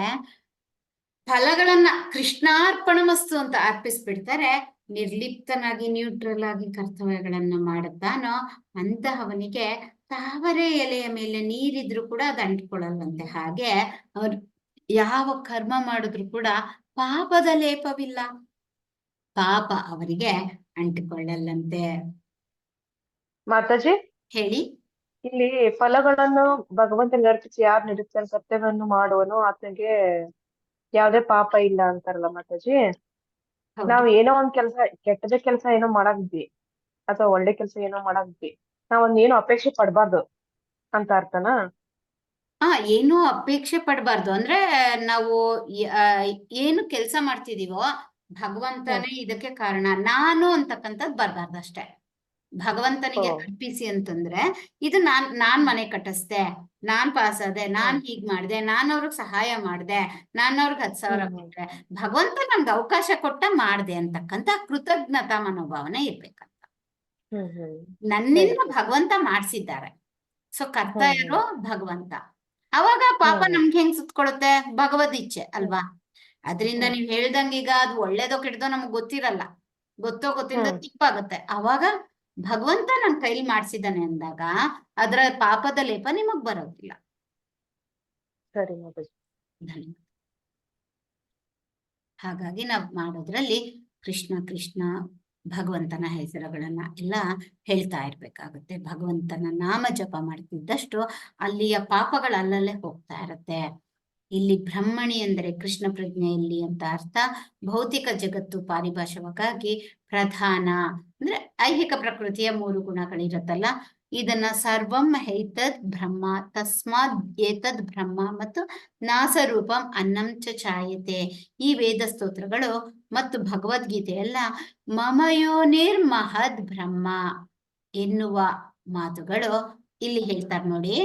ಫಲಗಳನ್ನ ಕೃಷ್ಣಾರ್ಪಣಮಸ್ತು ಅಂತ ಅರ್ಪಿಸ್ಬಿಡ್ತಾರೆ. ನಿರ್ಲಿಪ್ತನಾಗಿ ನ್ಯೂಟ್ರಲ್ ಆಗಿ ಕರ್ತವ್ಯಗಳನ್ನ ಮಾಡುತ್ತಾನೋ ಅಂತಹವನಿಗೆ ತಾವರೆ ಎಲೆಯ ಮೇಲೆ ನೀರಿದ್ರು ಕೂಡ ಅದು ಅಂಟ್ಕೊಳ್ಳಲ್ವಂತೆ. ಹಾಗೆ ಅವ್ರು ಯಾವ ಕರ್ಮ ಮಾಡಿದ್ರು ಕೂಡ ಪಾಪದ ಲೇಪವಿಲ್ಲ, ಪಾಪ ಅವರಿಗೆ ಅಂಟಿಕೊಳ್ಳಲ್ಲಂತೆ. ಮಾತಾಜಿ ಹೇಳಿ. ಇಲ್ಲಿ ಫಲಗಳನ್ನು ಭಗವಂತನಿಗೆ ಅರ್ಪಿಸಿ ಯಾರು ನಿರುತ್ತರ ಕರ್ತವ್ಯವನ್ನು ಮಾಡುವನು ಆತನಿಗೆ ಯಾವ್ದೇ ಪಾಪ ಇಲ್ಲ ಅಂತಾರಲ್ಲ ಮಾತಾಜಿ. ನಾವ್ ಏನೋ ಒಂದ್ ಕೆಲ್ಸ, ಕೆಟ್ಟದ ಕೆಲ್ಸ ಏನೋ ಮಾಡಾಕ್ದ್ವಿ ಅಥವಾ ಒಳ್ಳೆ ಕೆಲ್ಸ ಏನೋ ಮಾಡಾಕ್ದ್ವಿ, ನಾವೊಂದ್ ಏನೋ ಅಪೇಕ್ಷೆ ಪಡ್ಬಾರ್ದು ಅಂತ ಅರ್ಥನಾ? ಏನೂ ಅಪೇಕ್ಷೆ ಪಡಬಾರ್ದು ಅಂದ್ರೆ ನಾವು ಏನು ಕೆಲಸ ಮಾಡ್ತಿದೀವೋ ಭಗವಂತನೇ ಇದಕ್ಕೆ ಕಾರಣ, ನಾನು ಅಂತಕ್ಕಂಥದ್ದು ಬರ್ಬಾರ್ದು ಅಷ್ಟೇ. ಭಗವಂತನಿಗೆ ಓ. ಅರ್ಪಿಸಿ ಅಂತಂದ್ರೆ ಇದು ನಾನ್ ಮನೆ ಕಟ್ಟಿಸ್ದೆ, ನಾನ್ ಪಾಸ್ ಆದೆ, ನಾನ್ ಹೀಗ್ ಮಾಡ್ದೆ, ನಾನ್ ಅವ್ರಿಗೆ ಸಹಾಯ ಮಾಡ್ದೆ, ನಾನ್ ಅವ್ರಿಗೆ 10,000 ಕೊಟ್ರೆ ಭಗವಂತ ನಮ್ಗೆ ಅವಕಾಶ ಕೊಟ್ಟ ಮಾಡ್ದೆ ಅಂತಕ್ಕಂತ ಕೃತಜ್ಞತಾ ಮನೋಭಾವನೆ ಇರ್ಬೇಕಂತ. ನನ್ನಿಂದ ಭಗವಂತ ಮಾಡ್ಸಿದ್ದಾರೆ, ಸೊ ಕರ್ತ ಯಾರೋ ಭಗವಂತ. ಅವಾಗ ಪಾಪ ನಮ್ಗೆ ಹೆಂಗ್ ಸುತ್ಕೊಳುತ್ತೆ? ಭಗವದ್ ಇಚ್ಛೆ ಅಲ್ವಾ. ಅದ್ರಿಂದ ನೀವ್ ಹೇಳ್ದಂಗ ಈಗ ಅದು ಒಳ್ಳೇದೋ ಕೆಟ್ಟದೋ ನಮಗ್ ಗೊತ್ತಿರಲ್ಲ, ಗೊತ್ತಿಲ್ಲದ ತಪ್ಪಾಗುತ್ತೆ. ಅವಾಗ ಭಗವಂತ ನನ್ ಕೈಲಿ ಮಾಡ್ಸಿದ್ದಾನೆ ಅಂದಾಗ ಅದರ ಪಾಪದ ಲೇಪ ನಿಮಗ್ ಬರೋದಿಲ್ಲ. ಸರಿ ಮಾತಾಜಿ. ಧನ್ಯವಾದ. ಹಾಗಾಗಿ ನಾವ್ ಮಾಡೋದ್ರಲ್ಲಿ ಕೃಷ್ಣ ಕೃಷ್ಣ ಭಗವಂತನ ಹೆಸರುಗಳನ್ನ ಎಲ್ಲ ಹೇಳ್ತಾ ಇರ್ಬೇಕಾಗುತ್ತೆ. ಭಗವಂತನ ನಾಮ ಜಪ ಮಾಡ್ತಿದ್ದಷ್ಟು ಅಲ್ಲಿಯ ಪಾಪಗಳು ಅಲ್ಲಲ್ಲೇ ಹೋಗ್ತಾ ಇರತ್ತೆ. ಇಲ್ಲಿ ಬ್ರಹ್ಮಣಿ ಅಂದರೆ ಕೃಷ್ಣ ಪ್ರಜ್ಞೆಯಲ್ಲಿ ಅಂತ ಅರ್ಥ. ಭೌತಿಕ ಜಗತ್ತು ಪಾರಿಭಾಷಿಕವಾಗಿ ಪ್ರಧಾನ ಅಂದ್ರೆ ಐಹಿಕ ಪ್ರಕೃತಿಯ 3 ಗುಣಗಳಿರತ್ತಲ್ಲ, ಇದನ್ನ ಸರ್ವಂ ಏತದ್ ಬ್ರಹ್ಮ ತಸ್ಮಾತ್ ಏತದ್ ಬ್ರಹ್ಮ ಮತ್ತು ನಾಸರೂಪಂ ಅನ್ನಂ ಚ ಛಾಯತೆ, ಈ ವೇದ ಸ್ತೋತ್ರಗಳು ಮತ್ತು ಭಗವದ್ಗೀತೆಯೆಲ್ಲ ಮಮಯೋನಿರ್ ಮಹದ್ ಬ್ರಹ್ಮ ಎನ್ನುವ ಮಾತುಗಳು ಇಲ್ಲಿ ಹೇಳ್ತಾರೆ ನೋಡಿ.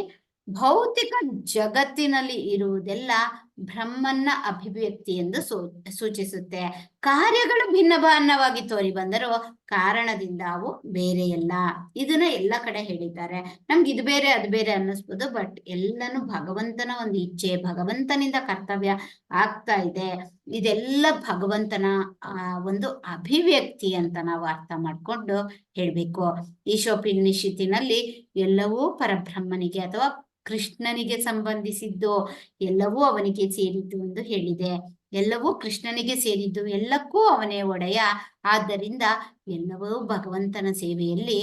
ಭೌತಿಕ ಜಗತ್ತಿನಲ್ಲಿ ಇರುವುದೆಲ್ಲ ಬ್ರಹ್ಮನ್ನ ಅಭಿವ್ಯಕ್ತಿ ಎಂದು ಸೂಚಿಸುತ್ತೆ. ಕಾರ್ಯಗಳು ಭಿನ್ನ ಭಿನ್ನವಾಗಿ ತೋರಿ ಬಂದರೂ ಕಾರಣದಿಂದ ಅವು ಬೇರೆಯಲ್ಲ. ಇದನ್ನ ಎಲ್ಲ ಕಡೆ ಹೇಳಿದ್ದಾರೆ. ನಮ್ಗೆ ಇದು ಬೇರೆ ಅದು ಬೇರೆ ಅನ್ನಿಸ್ಬೋದು, ಬಟ್ ಎಲ್ಲಾನು ಭಗವಂತನ ಒಂದು ಇಚ್ಛೆ, ಭಗವಂತನಿಂದ ಕರ್ತವ್ಯ ಆಗ್ತಾ ಇದೆ. ಇದೆಲ್ಲ ಭಗವಂತನ ಒಂದು ಅಭಿವ್ಯಕ್ತಿ ಅಂತ ನಾವು ಅರ್ಥ ಮಾಡ್ಕೊಂಡು ಹೇಳ್ಬೇಕು. ಈಶೋಪನಿಷತ್ತಿನಲ್ಲಿ ಎಲ್ಲವೂ ಪರಬ್ರಹ್ಮನಿಗೆ ಅಥವಾ ಕೃಷ್ಣನಿಗೆ ಸಂಬಂಧಿಸಿದ್ದು, ಎಲ್ಲವೂ ಅವನಿಗೆ ಸೇರಿದ್ದು ಎಂದು ಹೇಳಿದೆ. ಎಲ್ಲವೂ ಕೃಷ್ಣನಿಗೆ ಸೇರಿದ್ದು, ಎಲ್ಲಕ್ಕೂ ಅವನೇ ಒಡೆಯ. ಆದ್ದರಿಂದ ಎಲ್ಲವೂ ಭಗವಂತನ ಸೇವೆಯಲ್ಲಿ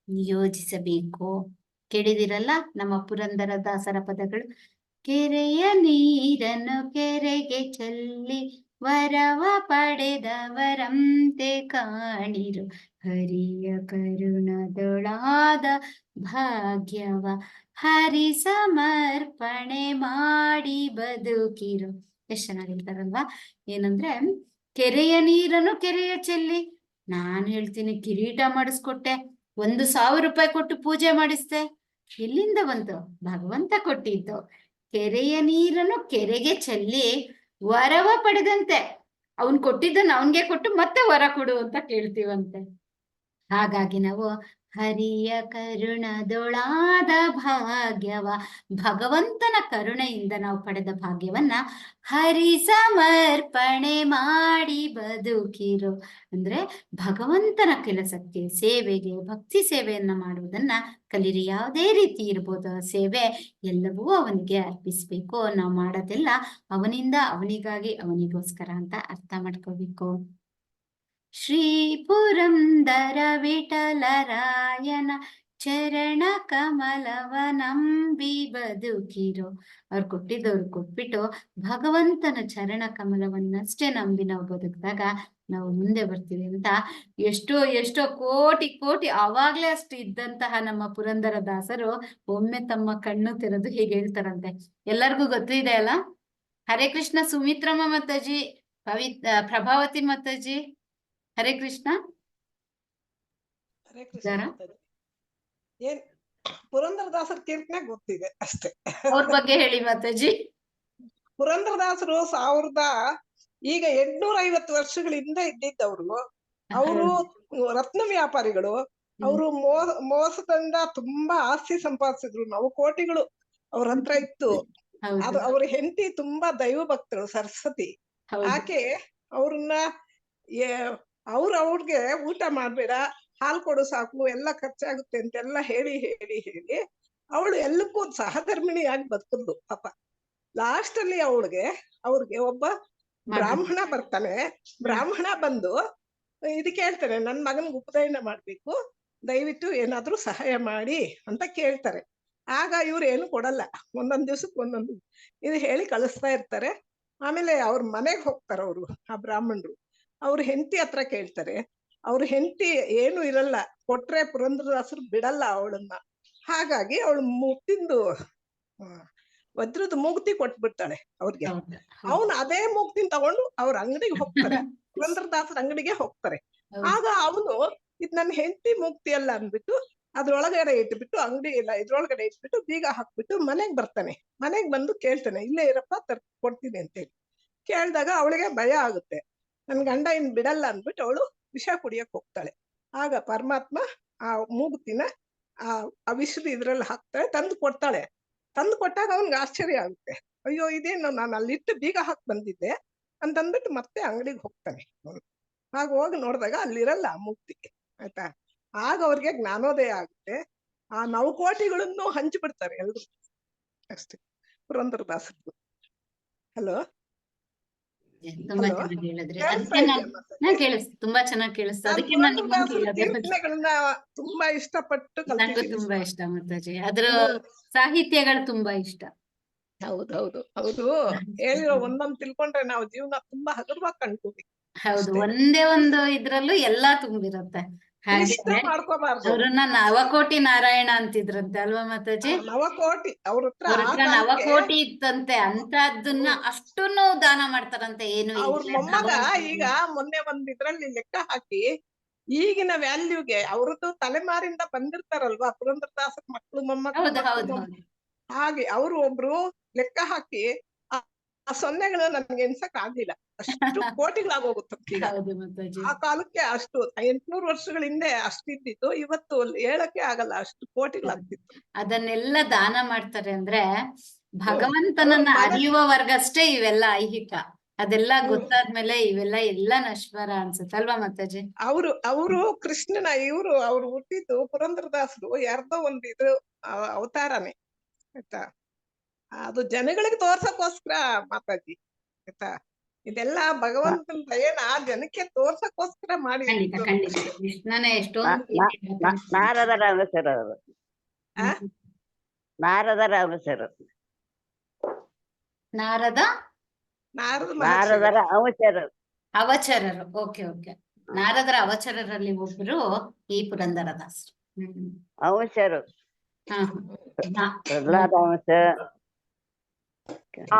ನಿಯೋಜಿಸಬೇಕು. ಕೇಳಿದಿರಲ್ಲ ನಮ್ಮ ಪುರಂದರದಾಸರ ಪದಗಳು. ಕೆರೆಯ ನೀರನ್ನು ಕೆರೆಗೆ ಚೆಲ್ಲಿ ವರವ ಪಡೆದವರಂತೆ ಕಾಣಿರು, ಹರಿಯ ಕರುಣದೊಳಾದ ಭಾಗ್ಯವ ಹರಿ ಸಮರ್ಪಣೆ ಮಾಡಿ ಬದುಕಿರು. ಎಷ್ಟ್ ಚೆನ್ನಾಗಿ ಹೇಳ್ತಾರಲ್ವಾ. ಏನಂದ್ರೆ ಕೆರೆಯ ನೀರನ್ನು ಕೆರೆಯ ಚೆಲ್ಲಿ, ನಾನು ಹೇಳ್ತೀನಿ ಕಿರೀಟ ಮಾಡಿಸ್ಕೊಟ್ಟೆ, 1,000 ರೂಪಾಯಿ ಕೊಟ್ಟು ಪೂಜೆ ಮಾಡಿಸ್ದೆ, ಎಲ್ಲಿಂದ ಬಂತು? ಭಗವಂತ ಕೊಟ್ಟಿದ್ದು. ಕೆರೆಯ ನೀರನ್ನು ಕೆರೆಗೆ ಚೆಲ್ಲಿ ವರವ ಪಡೆದಂತೆ, ಅವನ್ ಕೊಟ್ಟಿದ್ದನ್ನು ಅವನ್ಗೆ ಕೊಟ್ಟು ಮತ್ತೆ ವರ ಕೊಡು ಅಂತ ಕೇಳ್ತೀವಂತೆ. ಹಾಗಾಗಿ ನಾವು ಹರಿಯ ಕರುಣದೊಳಾದ ಭಾಗ್ಯವ, ಭಗವಂತನ ಕರುಣೆಯಿಂದ ನಾವು ಪಡೆದ ಭಾಗ್ಯವನ್ನ ಹರಿ ಸಮರ್ಪಣೆ ಮಾಡಿ ಬದುಕಿರು. ಅಂದ್ರೆ ಭಗವಂತನ ಕೆಲಸಕ್ಕೆ, ಸೇವೆಗೆ, ಭಕ್ತಿ ಸೇವೆಯನ್ನ ಮಾಡುವುದನ್ನ ಕಲಿರಿ. ಯಾವುದೇ ರೀತಿ ಇರ್ಬೋದು ಸೇವೆ, ಎಲ್ಲವೂ ಅವನಿಗೆ ಅರ್ಪಿಸ್ಬೇಕು. ನಾವು ಮಾಡೋದೆಲ್ಲ ಅವನಿಂದ, ಅವನಿಗಾಗಿ, ಅವನಿಗೋಸ್ಕರ ಅಂತ ಅರ್ಥ ಮಾಡ್ಕೋಬೇಕು. ಶ್ರೀ ಪುರಂದರ ವಿಠಲರಾಯನ ಚರಣ ಕಮಲವ ನಂಬಿ ಬದುಕಿರೋ. ಅವ್ರು ಕೊಟ್ಟಿದ್ದವ್ರು ಕೊಟ್ಬಿಟ್ಟು ಭಗವಂತನ ಚರಣ ಕಮಲವನ್ನಷ್ಟೇ ನಂಬಿ ನಾವು ಬದುಕಿದಾಗ ನಾವು ಮುಂದೆ ಬರ್ತೀವಿ ಅಂತ ಎಷ್ಟೋ ಕೋಟಿ ಕೋಟಿ ಅವಾಗ್ಲೇ ಅಷ್ಟು ಇದ್ದಂತಹ ನಮ್ಮ ಪುರಂದರ ದಾಸರು ಒಮ್ಮೆ ತಮ್ಮ ಕಣ್ಣು ತೆರೆದು ಹೀಗೆ ಹೇಳ್ತಾರಂತೆ. ಎಲ್ಲರಿಗೂ ಗೊತ್ತಿದೆ ಅಲ್ಲ. ಹರೇ ಕೃಷ್ಣ. ಸುಮಿತ್ರಮ್ಮ ಮಾತಾಜಿ, ಪ್ರಭಾವತಿ ಮಾತಾಜಿ, ಹರೇ ಕೃಷ್ಣ. ಹರೇ ಕೃಷ್ಣ. ಏನ್ ಪುರಂದರದಾಸರ ಕೀರ್ತನೆ ಗೊತ್ತಿದೆ ಅಷ್ಟೇ. ಅವ್ರ ಬಗ್ಗೆ ಹೇಳಿ ಮಾತಾಜಿ. ಪುರಂದರದಾಸರು ಈಗ 850 ವರ್ಷಗಳ ಹಿಂದೆ ಇದ್ದಿದ್ದವ್ರು. ಅವರು ರತ್ನ ವ್ಯಾಪಾರಿಗಳು. ಅವರು ಮೋಸದಿಂದ ತುಂಬಾ ಆಸ್ತಿ ಸಂಪಾದಿಸಿದ್ರು. ನಾವು ಕೋಟಿಗಳು ಅವ್ರ ಹತ್ರ ಇತ್ತು. ಅದು ಅವ್ರ ಹೆಂಡತಿ ತುಂಬಾ ದೈವ ಭಕ್ತರು, ಸರಸ್ವತಿ. ಆಕೆ ಅವ್ರನ್ನ ಅವ್ರಿಗೆ ಊಟ ಮಾಡ್ಬೇಡ, ಹಾಲು ಕೊಡು ಸಾಕು, ಎಲ್ಲ ಖರ್ಚಾಗುತ್ತೆ ಅಂತೆಲ್ಲ ಹೇಳಿ ಹೇಳಿ ಹೇಳಿ ಅವಳು ಎಲ್ಲಕ್ಕೂ ಸಹಧರ್ಮಿಣಿಯಾಗಿ ಬದುಕಿದ್ಲು ಪಾಪ. ಲಾಸ್ಟ್ ಅಲ್ಲಿ ಅವ್ರಿಗೆ ಒಬ್ಬ ಬ್ರಾಹ್ಮಣ ಬರ್ತಾನೆ. ಬ್ರಾಹ್ಮಣ ಬಂದು ಇದು ಕೇಳ್ತಾರೆ, ನನ್ ಮಗನ್ಗೆ ಉಪನಯನ ಮಾಡ್ಬೇಕು, ದಯವಿಟ್ಟು ಏನಾದ್ರೂ ಸಹಾಯ ಮಾಡಿ ಅಂತ ಕೇಳ್ತಾರೆ. ಆಗ ಇವ್ರು ಏನು ಕೊಡಲ್ಲ. ಒಂದೊಂದ್ ದಿವ್ಸಕ್ಕೆ ಒಂದೊಂದು ಇದು ಹೇಳಿ ಕಳಿಸ್ತಾ ಇರ್ತಾರೆ. ಆಮೇಲೆ ಅವ್ರ ಮನೆಗ್ ಹೋಗ್ತಾರ ಅವರು, ಆ ಬ್ರಾಹ್ಮಣರು. ಅವ್ರ ಹೆಂಡತಿ ಹತ್ರ ಕೇಳ್ತಾರೆ. ಅವ್ರ ಹೆಂಡತಿ ಏನು ಇರಲ್ಲ, ಕೊಟ್ರೆ ಪುರಂದರದಾಸರು ಬಿಡಲ್ಲ ಅವಳನ್ನ. ಹಾಗಾಗಿ ಅವಳು ಮುಗ್ತಿಂದು ವಜ್ರದ ಮೂಗುತಿ ಕೊಟ್ಬಿಡ್ತಾಳೆ ಅವ್ರಿಗೆ. ಅವನು ಅದೇ ಮೂಗ್ತಿನ ತಗೊಂಡು ಅವ್ರ ಅಂಗಡಿಗೆ ಹೋಗ್ತಾರೆ, ಪುರಂದರದಾಸರ ಅಂಗಡಿಗೆ ಹೋಗ್ತಾರೆ. ಆಗ ಅವನು ಇದ್ ನನ್ನ ಹೆಂಡತಿ ಮುಕ್ತಿ ಅಲ್ಲ ಅಂದ್ಬಿಟ್ಟು ಅದ್ರೊಳಗಡೆ ಇಟ್ಬಿಟ್ಟು ಅಂಗಡಿ ಇಲ್ಲ ಇದ್ರೊಳಗಡೆ ಇಟ್ಬಿಟ್ಟು ಬೀಗ ಹಾಕ್ಬಿಟ್ಟು ಮನೆಗ್ ಬರ್ತಾನೆ. ಮನೆಗ್ ಬಂದು ಕೇಳ್ತಾನೆ, ಇಲ್ಲೇ ಇರಪ್ಪ ಕೊಡ್ತೀನಿ ಅಂತೇಳಿ. ಕೇಳ್ದಾಗ ಅವಳಿಗೆ ಭಯ ಆಗುತ್ತೆ, ನನ್ ಗಂಡ ಇನ್ ಬಿಡಲ್ಲ ಅಂದ್ಬಿಟ್ಟು ಅವಳು ವಿಷ ಕುಡಿಯಕ್ ಹೋಗ್ತಾಳೆ. ಆಗ ಪರಮಾತ್ಮ ಆ ಮೂಗುತಿನ ಆ ವಿಷದ ಇದ್ರಲ್ಲಿ ಹಾಕ್ತಾಳೆ, ತಂದು ಕೊಡ್ತಾಳೆ. ತಂದು ಕೊಟ್ಟಾಗ ಅವನ್ಗೆ ಆಶ್ಚರ್ಯ ಆಗುತ್ತೆ, ಅಯ್ಯೋ ಇದೇನು ನಾನು ಅಲ್ಲಿಟ್ಟು ಬೀಗ ಹಾಕಿ ಬಂದಿದ್ದೆ ಅಂತಂದ್ಬಿಟ್ಟು ಮತ್ತೆ ಅಂಗಡಿಗೆ ಹೋಗ್ತಾನೆ. ಆಗ ಹೋಗಿ ನೋಡಿದಾಗ ಅಲ್ಲಿರಲ್ಲ ಆ ಮೂರ್ತಿ, ಆಯ್ತಾ. ಆಗ ಅವ್ರಿಗೆ ಜ್ಞಾನೋದಯ ಆಗುತ್ತೆ. ಆ ನವಕೋಟಿಗಳನ್ನು ಹಂಚಿಬಿಡ್ತಾರೆ ಎಲ್ರು ಅಷ್ಟೇ. ಪುರಂದರದಾಸರು. ಹಲೋ, ತುಂಬಾ Hello? ಚೆನ್ನಾಗಿ ಹೇಳಿದ್ರಿ. ಕೇಳಿಸ್ತಾ ಅದಕ್ಕೆ ಇದೆಯಾ ಮಾತಾಡಿ? ಕೇಳಿಸ್ತು, ತುಂಬಾ ಚೆನ್ನಾಗಿ ಕೇಳಿಸ್ತು. ನಾನ್ ಅದಕ್ಕೆ ನಾನು ನಿಮ್ಮನ್ನ ಪುರಂದರದಾಸರ ಕೇಳೋದೆ. ಕೀರ್ತನೆಗಳನ್ನ ತುಂಬಾ ಇಷ್ಟಪಟ್ಟು ನಂಗೂ ಕಲ್ತಿದ್ದೀನಿ. ತುಂಬಾ ಇಷ್ಟ ಮಾತಾಜಿ, ಅದ್ರ ಹ್ಮ್. ಸಾಹಿತ್ಯಗಳು ತುಂಬಾ ಇಷ್ಟ. ಹೌದೌದು ಹೌದು. ಹೇಳಿರೋ ಒಂದೊಂದ್ ತಿಳ್ಕೊಂಡ್ರೆ ನಾವು ಜೀವನ ತುಂಬಾ ಹಗುರವಾಗಿ ಕಂಡ್ಕೋಬೇಕು. ಹೌದು, ಅಷ್ಟೇ. ಒಂದೇ ಒಂದು ಇದ್ರಲ್ಲೂ ಎಲ್ಲಾ ತುಂಬಿರತ್ತೆ. ಹಾಗೆ ಕ್ಲಿಷ್ಟ ಮಾಡ್ಕೋಬಾರ್ದು. ಅವ್ರನ್ನ ನವಕೋಟಿ ನಾರಾಯಣ ಅಂತಿದ್ರಂತೆ ಅಲ್ವಾ ಮಾತಾಜಿ? ನವಕೋಟಿ ಅವ್ರ ಹತ್ರ ಅವ್ರ ಆ ಹತ್ರ ಕಾಲಕ್ಕೆ ನವಕೋಟಿ ಇತ್ತಂತೆ, ಅಂತದನ್ನ ಅಷ್ಟನ್ನು ದಾನ ಮಾಡ್ತಾರಂತೆ. ಏನು ಅವ್ರ ಇಲ್ದೆ ಮೊಮ್ಮಗ ಭಗವಂತನಿಗೆ. ಈಗ ಮೊನ್ನೆ ಒಂದ್ ಇದ್ರಲ್ಲಿ ಲೆಕ್ಕ ಹಾಕಿ ಈಗಿನ ವ್ಯಾಲ್ಯೂಗೆ ಅವ್ರದ್ದು ತಲೆಮಾರಿಂದ ಬಂದಿರ್ತಾರಲ್ವಾ ಪುರಂದರದಾಸರ ಮಕ್ಕಳು ಮೊಮ್ಮಕ್ಕಳು ಹೌದು ಹೌದು ಹೌದು. ಹಾಗೆ ಅವರು ಒಬ್ರು ಲೆಕ್ಕ ಹಾಕಿ ಆ ಸೊನ್ನೆಗಳು ನನ್ಗೆ ಎನ್ಸಕ್ ಆಗ್ಲಿಲ್ಲ, ಅಷ್ಟು ಕೋಟಿಗಳಾಗೋಗುತ್ತೆ ಈಗ. ಹೌದು ಮಾತಾಜಿ. ಆ ಕಾಲಕ್ಕೆ ಅಷ್ಟು 800 ವರ್ಷಗಳ ಹಿಂದೆ ಅಷ್ಟಿದ್ದಿತ್ತು, ಇವತ್ತು ಹೇಳಕ್ಕೆ ಆಗಲ್ಲ, ಅಷ್ಟು ಕೋಟಿಗಳಾಗ್ತಿತ್ತು. ಅದನ್ನೆಲ್ಲ ದಾನ ಮಾಡ್ತಾರೆ ಅಂದ್ರೆ ಭಗವಂತನನ್ನ ಅವ್ರ ಮನ- ಅರಿಯುವವರ್ಗಷ್ಟೇ ಇವೆಲ್ಲ ಐಹಿಕ. ಅದೆಲ್ಲ ಗೊತ್ತಾದ್ಮೇಲೆ ಇವೆಲ್ಲ ಎಲ್ಲ ನಶ್ವರ ಅನ್ಸುತ್ತೆ ಅಲ್ವಾ ಮಾತಾಜಿ? ಅವರು ಕೃಷ್ಣನ ಅವ್ರು ಹುಟ್ಟಿದ್ದು ಪುರಂದರದಾಸರು ಯಾರ್ದೋ ಒಂದು ಇದು ಅವತಾರನೇ, ಆಯ್ತಾ. ಅದು ಜನಗಳಿಗೆ ತೋರ್ಸಕ್ಕೋಸ್ಕರ ಮಾತಾಜಿ, ಆಯ್ತಾ. ಇದೆಲ್ಲ ಭಗವಂತನ ದಯನ ಜನಕ್ಕೆ ತೋರ್ಸಕ್ಕೋಸ್ಕರ ಮಾಡಿ ಖಂಡಿತ ಖಂಡಿತ. ಕೃಷ್ಣನೇ ಎಷ್ಟೊಂದು ನಾರದರ ಅಂಶರು ಅವರು, ಆ? ನಾರದರ ಅಂಶರು, ನಾರದ ನಾರದ ಮಹರ್ಷಿ. ನಾರದರ ಅಂಶರು. ಅವಚರರು. Okay okay. ನಾರದರ ಅವಚರರಲ್ಲಿ ಒಬ್ರು ಈ ಪುರಂದರದಾಸರು. ಅಂಶರು, ಹಾ ಹಾ. ಪ್ರಹ್ಲಾದ ಅಂಶ,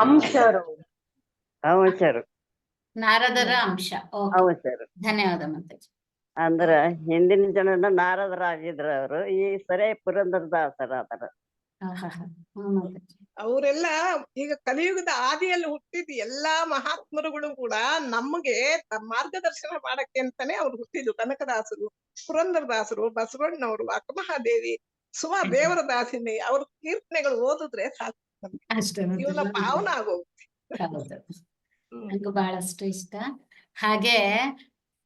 ಅಂಶರು. ಅಂಶರು, ನಾರದರ ಅಂಶ. ಓಕೆ, ಅಂಶರು. ಧನ್ಯವಾದ ಮಾತಾಜಿ. ಅಂದ್ರ ಹಿಂದಿನ ಜನನ ನಾರದರಾಗಿದ್ರ ಅವರು, ಈ ಸರಿ ಪುರಂದರದಾಸರ ಅದರ. ಮಾತಾಜಿ. ಅವರೆಲ್ಲ ಈಗ ಕಲಿಯುಗದ ಆದಿಯಲ್ಲಿ ಹುಟ್ಟಿದ ಎಲ್ಲಾ ಮಹಾತ್ಮರುಗಳು ಕೂಡ ನಮಗೆ ಮಾರ್ಗದರ್ಶನ ಮಾಡಕ್ಕೆ ಅಂತಾನೆ ಅವ್ರು ಹುಟ್ಟಿದ್ರು. ಕನಕದಾಸರು, ಪುರಂದರದಾಸರು, ಬಸವಣ್ಣವರು, ಅಕ್ಕಮಹಾದೇವಿ, ಸುಮಾ ದೇವರ ದಾಸಿನಿ, ಅವ್ರ ಕೀರ್ತನೆಗಳು ಓದಿದ್ರೆ ಸಾಕು, ಅಷ್ಟೇ ಜೀವನ ಪಾವನ ಆಗೋಗುತ್ತೆ. ಹೌದು, ನಂಗೂ ಬಹಳಷ್ಟು ಇಷ್ಟ. ಹಾಗೆ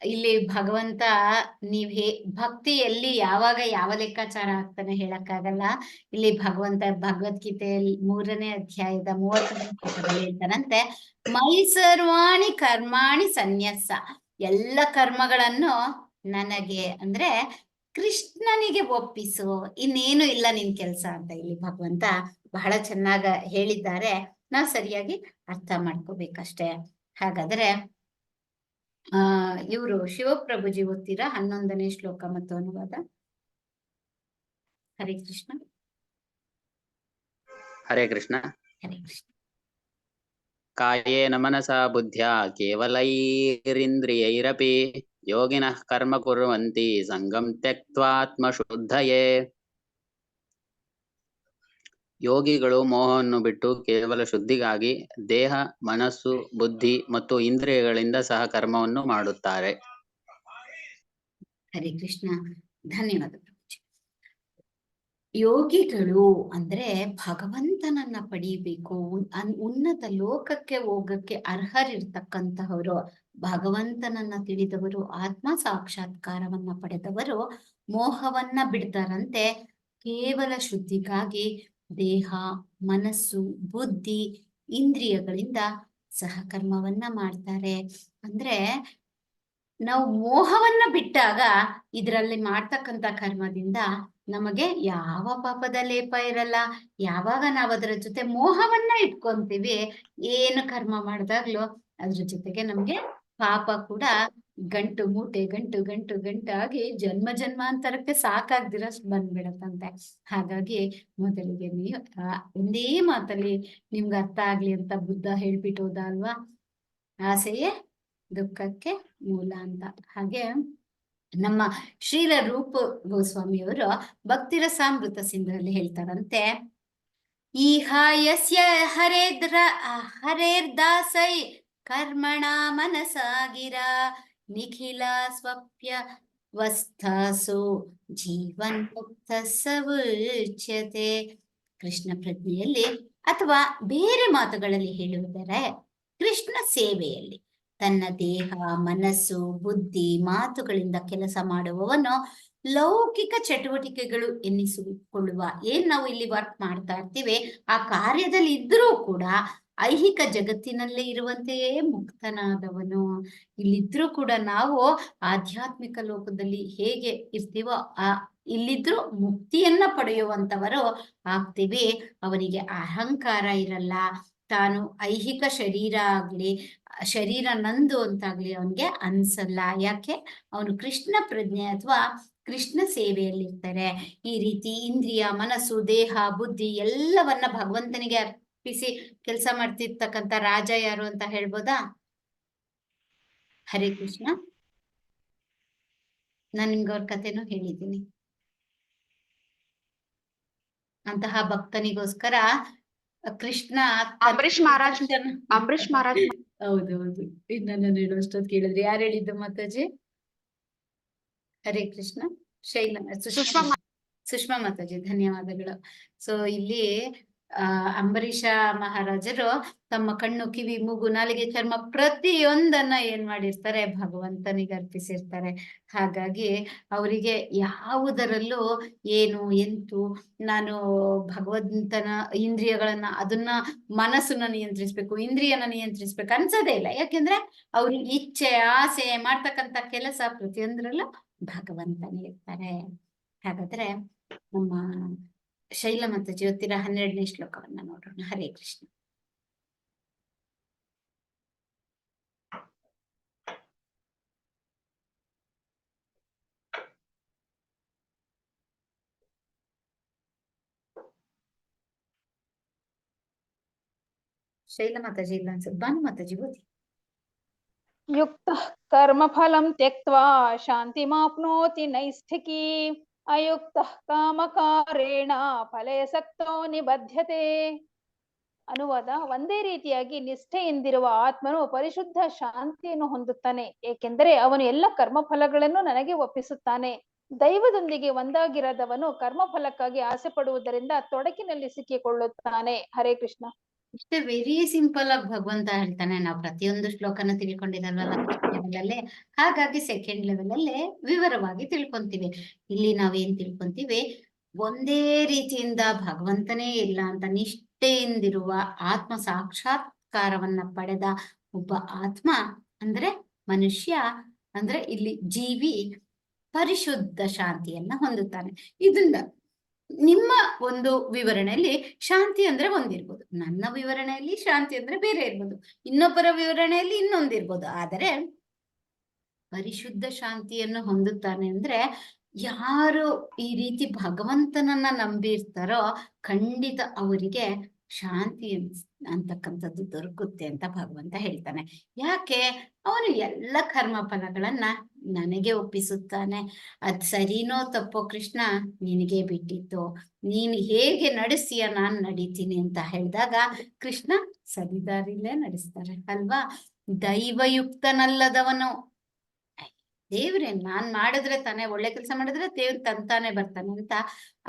ಇಲ್ಲಿ ಭಗವಂತ ನೀವ್ ಭಕ್ತಿ ಎಲ್ಲಿ ಯಾವಾಗ ಯಾವ ಲೆಕ್ಕಾಚಾರ ಆಗ್ತಾನೆ ಹೇಳಕ್ಕಾಗಲ್ಲ. ಇಲ್ಲಿ ಭಗವಂತ ಭಗವದ್ಗೀತೆಯಲ್ಲಿ 3ನೇ ಅಧ್ಯಾಯದ 30ನೇ ಶ್ಲೋಕದಲ್ಲಿ ಹೇಳ್ತಾರಂತೆ, ಮೈ ಸರ್ವಾಣಿ ಕರ್ಮಾಣಿ ಸನ್ಯಾಸ, ಎಲ್ಲ ಕರ್ಮಗಳನ್ನು ನನಗೆ ಅಂದ್ರೆ ಕೃಷ್ಣನಿಗೆ ಒಪ್ಪಿಸು, ಇನ್ನೇನು ಇಲ್ಲ ನಿನ್ ಕೆಲ್ಸ ಅಂತ ಇಲ್ಲಿ ಭಗವಂತ ಬಹಳ ಚೆನ್ನಾಗ ಹೇಳಿದ್ದಾರೆ. ನಾವ್ ಸರಿಯಾಗಿ ಅರ್ಥ ಮಾಡ್ಕೋಬೇಕಷ್ಟೇ. ಹಾಗಾದ್ರೆ ಇವರು ಶಿವಪ್ರಭುಜಿ ಓದ್ತೀರಾ 11ನೇ ಶ್ಲೋಕ ಮತ್ತು ಅನುವಾದ? ಹರೇ ಕೃಷ್ಣ. ಹರೇ ಕೃಷ್ಣ. ಹರೇ ಕೃಷ್ಣ. ಕಾಯೇನ ಮನಸಾ ಬುದ್ಧ್ಯಾ ಕೇವಲೈರಿಂದ್ರಿಯೈರಪಿ ಯೋಗಿನಃ ಕರ್ಮ ಕುರ್ವಂತಿ ಸಂಗಂ ತ್ಯಕ್ತ್ವಾತ್ಮಶುದ್ಧಯೇ. ಯೋಗಿಗಳು ಮೋಹವನ್ನು ಬಿಟ್ಟು ಕೇವಲ ಶುದ್ಧಿಗಾಗಿ ದೇಹ, ಮನಸ್ಸು, ಬುದ್ಧಿ ಮತ್ತು ಇಂದ್ರಿಯಗಳಿಂದ ಸಹ ಕರ್ಮವನ್ನು ಮಾಡುತ್ತಾರೆ. ಹರೇ ಕೃಷ್ಣ. ಧನ್ಯವಾದ ಪ್ರಭುಜಿ. ಯೋಗಿಗಳು ಅಂದ್ರೆ ಭಗವಂತನನ್ನ ಪಡೀಬೇಕು, ಉನ್ನತ ಲೋಕಕ್ಕೆ ಹೋಗಕ್ಕೆ ಅರ್ಹರಿರ್ತಕ್ಕಂತಹವರು, ಭಗವಂತನನ್ನ ತಿಳಿದವರು, ಆತ್ಮ ಸಾಕ್ಷಾತ್ಕಾರವನ್ನ ಪಡೆದವರು ಮೋಹವನ್ನ ಬಿಡ್ತಾರಂತೆ. ಕೇವಲ ಶುದ್ಧಿಗಾಗಿ ದೇಹ, ಮನಸ್ಸು, ಬುದ್ಧಿ, ಇಂದ್ರಿಯಗಳಿಂದ ಸಹಕರ್ಮವನ್ನ ಮಾಡ್ತಾರೆ. ಅಂದ್ರೆ ನಾವು ಮೋಹವನ್ನ ಬಿಟ್ಟಾಗ ಇದರಲ್ಲಿ ಮಾಡ್ತಕ್ಕಂಥ ಕರ್ಮದಿಂದ ನಮಗೆ ಯಾವ ಪಾಪದ ಲೇಪ ಇರಲ್ಲ. ಯಾವಾಗ ನಾವು ಅದರ ಜೊತೆ ಮೋಹವನ್ನ ಇಟ್ಕೊಂತೀವಿ, ಏನು ಕರ್ಮ ಮಾಡಿದಾಗ್ಲೂ ಅದ್ರ ಜೊತೆಗೆ ನಮ್ಗೆ ಪಾಪ ಕೂಡ ಗಂಟು ಮೂಟೆ ಗಂಟು ಗಂಟು ಗಂಟಾಗಿ ಜನ್ಮ ಜನ್ಮಾಂತರಕ್ಕೆ ಸಾಕಾಗ್ದಿರಷ್ಟು ಬಂದ್ಬಿಡತ್ತಂತೆ. ಹಾಗಾಗಿ ಮೊದಲಿಗೆ ನೀವು ಒಂದೇ ಮಾತಲ್ಲಿ ನಿಮ್ಗೆ ಅರ್ಥ ಆಗ್ಲಿ ಅಂತ ಬುದ್ಧ ಹೇಳ್ಬಿಟ್ಟು ಹೋದ ಅಲ್ವಾ, ಆಸೆಯೇ ದುಃಖಕ್ಕೆ ಮೂಲ ಅಂತ. ಹಾಗೆ ನಮ್ಮ ಶ್ರೀಲ ರೂಪ ಗೋಸ್ವಾಮಿಯವರು ಭಕ್ತಿರಸಾಮೃತ ಸಿಂಧುರಲ್ಲಿ ಹೇಳ್ತಾರಂತೆ, ಈಹ ಯಸ್ಯ ಹರೇರ್ದಾಸೈ ಕರ್ಮಣ ಮನಸಾಗಿರ ನಿಖಿಲ ಸ್ವಪ್ಯ ವಸ್ಥಾಸು ಜೀವನ್ ಮುಕ್ತ ಸವುಚ್ಯತೆ. ಕೃಷ್ಣ ಪ್ರಜ್ಞೆಯಲ್ಲಿ ಅಥವಾ ಬೇರೆ ಮಾತುಗಳಲ್ಲಿ ಹೇಳುವುದರೆ ಕೃಷ್ಣ ಸೇವೆಯಲ್ಲಿ ತನ್ನ ದೇಹ, ಮನಸ್ಸು, ಬುದ್ಧಿ, ಮಾತುಗಳಿಂದ ಕೆಲಸ ಮಾಡುವವನು ಲೌಕಿಕ ಚಟುವಟಿಕೆಗಳು ಎನ್ನಿಸಿಕೊಳ್ಳುವ ಏನ್ ನಾವು ಇಲ್ಲಿ ವರ್ಕ್ ಮಾಡ್ತಾ ಇರ್ತೀವಿ ಆ ಕಾರ್ಯದಲ್ಲಿ ಇದ್ರೂ ಕೂಡ ಐಹಿಕ ಜಗತ್ತಿನಲ್ಲೇ ಇರುವಂತೆಯೇ ಮುಕ್ತನಾದವನು. ಇಲ್ಲಿದ್ರೂ ಕೂಡ ನಾವು ಆಧ್ಯಾತ್ಮಿಕ ಲೋಕದಲ್ಲಿ ಹೇಗೆ ಇರ್ತೀವೋ ಇಲ್ಲಿದ್ರೂ ಮುಕ್ತಿಯನ್ನ ಪಡೆಯುವಂತವರು ಆಗ್ತೀವಿ. ಅವನಿಗೆ ಅಹಂಕಾರ ಇರಲ್ಲ, ತಾನು ಐಹಿಕ ಶರೀರ ನಂದು ಅಂತಾಗ್ಲಿ ಅವನಿಗೆ ಅನ್ಸಲ್ಲ. ಯಾಕೆ? ಅವನು ಕೃಷ್ಣ ಪ್ರಜ್ಞೆ ಅಥವಾ ಕೃಷ್ಣ ಸೇವೆಯಲ್ಲಿರ್ತಾರೆ. ಈ ರೀತಿ ಇಂದ್ರಿಯ, ಮನಸ್ಸು, ದೇಹ, ಬುದ್ಧಿ ಎಲ್ಲವನ್ನ ಭಗವಂತನಿಗೆ ಅರ್ಪಿಸಿ ಕೆಲಸ ಮಾಡ್ತಿರ್ತಕ್ಕಂಥ ರಾಜ ಯಾರು ಅಂತ ಹೇಳ್ಬೋದಾ? ಹರೇ ಕೃಷ್ಣ. ನಾನು ನಿಮ್ಗೆ ಅವ್ರ ಕಥೆನೂ ಹೇಳಿದ್ದೀನಿ. ಅಂತಹ ಭಕ್ತನಿಗೋಸ್ಕರ ಕೃಷ್ಣ ಅಂಬರೀಷ್ ಮಹಾರಾಜ್ ಹೌದೌದು. ಇನ್ನ ನಾನು ಹೇಳೋಷ್ಟೊತ್ತು ಕೇಳಿದ್ರಿ. ಯಾರು ಹೇಳಿದ್ದು ಮಾತಾಜಿ? ಹರೇ ಕೃಷ್ಣ. ಸುಷ್ಮಾ ಮಾತಾಜಿ, ಧನ್ಯವಾದಗಳು. ಸೊ ಇಲ್ಲಿ ಅಂಬರೀಷ ಮಹಾರಾಜರು ತಮ್ಮ ಕಣ್ಣು, ಕಿವಿ, ಮೂಗು, ನಾಲಿಗೆ, ಚರ್ಮ ಪ್ರತಿಯೊಂದನ್ನ ಏನ್ ಮಾಡಿರ್ತಾರೆ? ಭಗವಂತನಿಗೆ ಅರ್ಪಿಸಿರ್ತಾರೆ. ಹಾಗಾಗಿ ಅವರಿಗೆ ಯಾವುದರಲ್ಲೂ ಏನು ಎಂತು ನಾನು ಭಗವಂತನ ಇಂದ್ರಿಯಗಳನ್ನ ಅದನ್ನ ಮನಸ್ಸನ್ನ ನಿಯಂತ್ರಿಸ್ಬೇಕು, ಇಂದ್ರಿಯನ ನಿಯಂತ್ರಿಸ್ಬೇಕು ಅನ್ಸೋದೇ ಇಲ್ಲ. ಯಾಕೆಂದ್ರೆ ಅವ್ರಿಗೆ ಇಚ್ಛೆ, ಆಸೆ ಮಾಡ್ತಕ್ಕಂಥ ಕೆಲಸ ಪ್ರತಿಯೊಂದರಲ್ಲೂ ಭಗವಂತನೇ ಇರ್ತಾರೆ. ಹಾಗಾದ್ರೆ ನಮ್ಮ ಶೈಲ ಮತ್ತು ಜ್ಯೋತಿರ 12ನೇ ಶ್ಲೋಕವನ್ನ ನೋಡೋಣ. ಹರೇ ಕೃಷ್ಣ. ಶೈಲ ಮಾತಾಜಿ ಇಲ್ಲ ಅನ್ಸುತ್ತೆ. ಭಾನು ಮಾತಾಜಿ ಓದಿ. ಯುಕ್ತ ಕರ್ಮಫಲಂ ತ್ಯಕ್ತ್ವಾ ಶಾಂತಿಮಾಪ್ನೋತಿ ನೈಷ್ಠಿಕೀ ಅಯುಕ್ತ ಕಾಮಕಾರೇಣ ಫಲೇ ಸಕ್ತೋ ನಿಬಧ್ಯತೆ. ಅನುವಾದ: ಒಂದೇ ರೀತಿಯಾಗಿ ನಿಷ್ಠೆಯಿಂದಿರುವ ಆತ್ಮನು ಪರಿಶುದ್ಧ ಶಾಂತಿಯನ್ನು ಹೊಂದುತ್ತಾನೆ, ಏಕೆಂದರೆ ಅವನು ಎಲ್ಲ ಕರ್ಮಫಲಗಳನ್ನು ನನಗೆ ಒಪ್ಪಿಸುತ್ತಾನೆ. ದೈವದೊಂದಿಗೆ ಒಂದಾಗಿರದವನು ಕರ್ಮಫಲಕ್ಕಾಗಿ ಆಸೆ ಪಡುವುದರಿಂದ ತೊಡಕಿನಲ್ಲಿ ಸಿಕ್ಕಿಕೊಳ್ಳುತ್ತಾನೆ. ಹರೇ ಕೃಷ್ಣ. ಇಷ್ಟೇ ವೆರಿ ಸಿಂಪಲ್ ಆಗಿ ಭಗವಂತ ಹೇಳ್ತಾನೆ. ನಾವು ಪ್ರತಿಯೊಂದು ಶ್ಲೋಕನ ತಿಳ್ಕೊಂಡಿರಲ್ವಲ್ಲ ಲೆವೆಲ್ ಅಲ್ಲೇ, ಹಾಗಾಗಿ ಸೆಕೆಂಡ್ ಲೆವೆಲ್ ಅಲ್ಲೇ ವಿವರವಾಗಿ ತಿಳ್ಕೊಂತೀವಿ. ಇಲ್ಲಿ ನಾವೇನ್ ತಿಳ್ಕೊಂತೀವಿ? ಒಂದೇ ರೀತಿಯಿಂದ ಭಗವಂತನೇ ಇಲ್ಲ ಅಂತ ನಿಷ್ಠೆಯಿಂದಿರುವ ಆತ್ಮ ಸಾಕ್ಷಾತ್ಕಾರವನ್ನ ಪಡೆದ ಒಬ್ಬ ಆತ್ಮ ಅಂದ್ರೆ ಮನುಷ್ಯ, ಅಂದ್ರೆ ಇಲ್ಲಿ ಜೀವಿ ಪರಿಶುದ್ಧ ಶಾಂತಿಯನ್ನ ಹೊಂದುತ್ತಾನೆ. ಇದನ್ನ ನಿಮ್ಮ ಒಂದು ವಿವರಣೆಯಲ್ಲಿ ಶಾಂತಿ ಅಂದ್ರೆ ಒಂದಿರ್ಬೋದು, ನನ್ನ ವಿವರಣೆಯಲ್ಲಿ ಶಾಂತಿ ಅಂದ್ರೆ ಬೇರೆ ಇರ್ಬೋದು, ಇನ್ನೊಬ್ಬರ ವಿವರಣೆಯಲ್ಲಿ ಇನ್ನೊಂದಿರ್ಬೋದು. ಆದರೆ ಪರಿಶುದ್ಧ ಶಾಂತಿಯನ್ನು ಹೊಂದುತ್ತಾನೆ ಅಂದ್ರೆ ಯಾರು ಈ ರೀತಿ ಭಗವಂತನನ್ನ ನಂಬಿರ್ತಾರೋ ಖಂಡಿತ ಅವರಿಗೆ ಶಾಂತಿ ಅಂತಕ್ಕಂಥದ್ದು ದೊರಕುತ್ತೆ ಅಂತ ಭಗವಂತ ಹೇಳ್ತಾನೆ. ಯಾಕೆ? ಅವನು ಎಲ್ಲ ಕರ್ಮ ಫಲಗಳನ್ನ ನನಗೆ ಒಪ್ಪಿಸುತ್ತಾನೆ. ಅದ್ ಸರಿನೋ ತಪ್ಪೋ ಕೃಷ್ಣ ನಿನಗೆ ಬಿಟ್ಟಿತ್ತು, ನೀನು ಹೇಗೆ ನಡೆಸ್ತೀಯ ನಾನ್ ನಡೀತೀನಿ ಅಂತ ಹೇಳಿದಾಗ ಕೃಷ್ಣ ಸರಿದಾರಿಲೇ ನಡೆಸ್ತಾರೆ ಅಲ್ವಾ? ದೈವಯುಕ್ತನಲ್ಲದವನು ದೇವ್ರೆ ನಾನ್ ಮಾಡಿದ್ರೆ ತಾನೇ, ಒಳ್ಳೆ ಕೆಲಸ ಮಾಡಿದ್ರೆ ದೇವ್ರ ತಂತಾನೆ ಬರ್ತಾನೆ ಅಂತ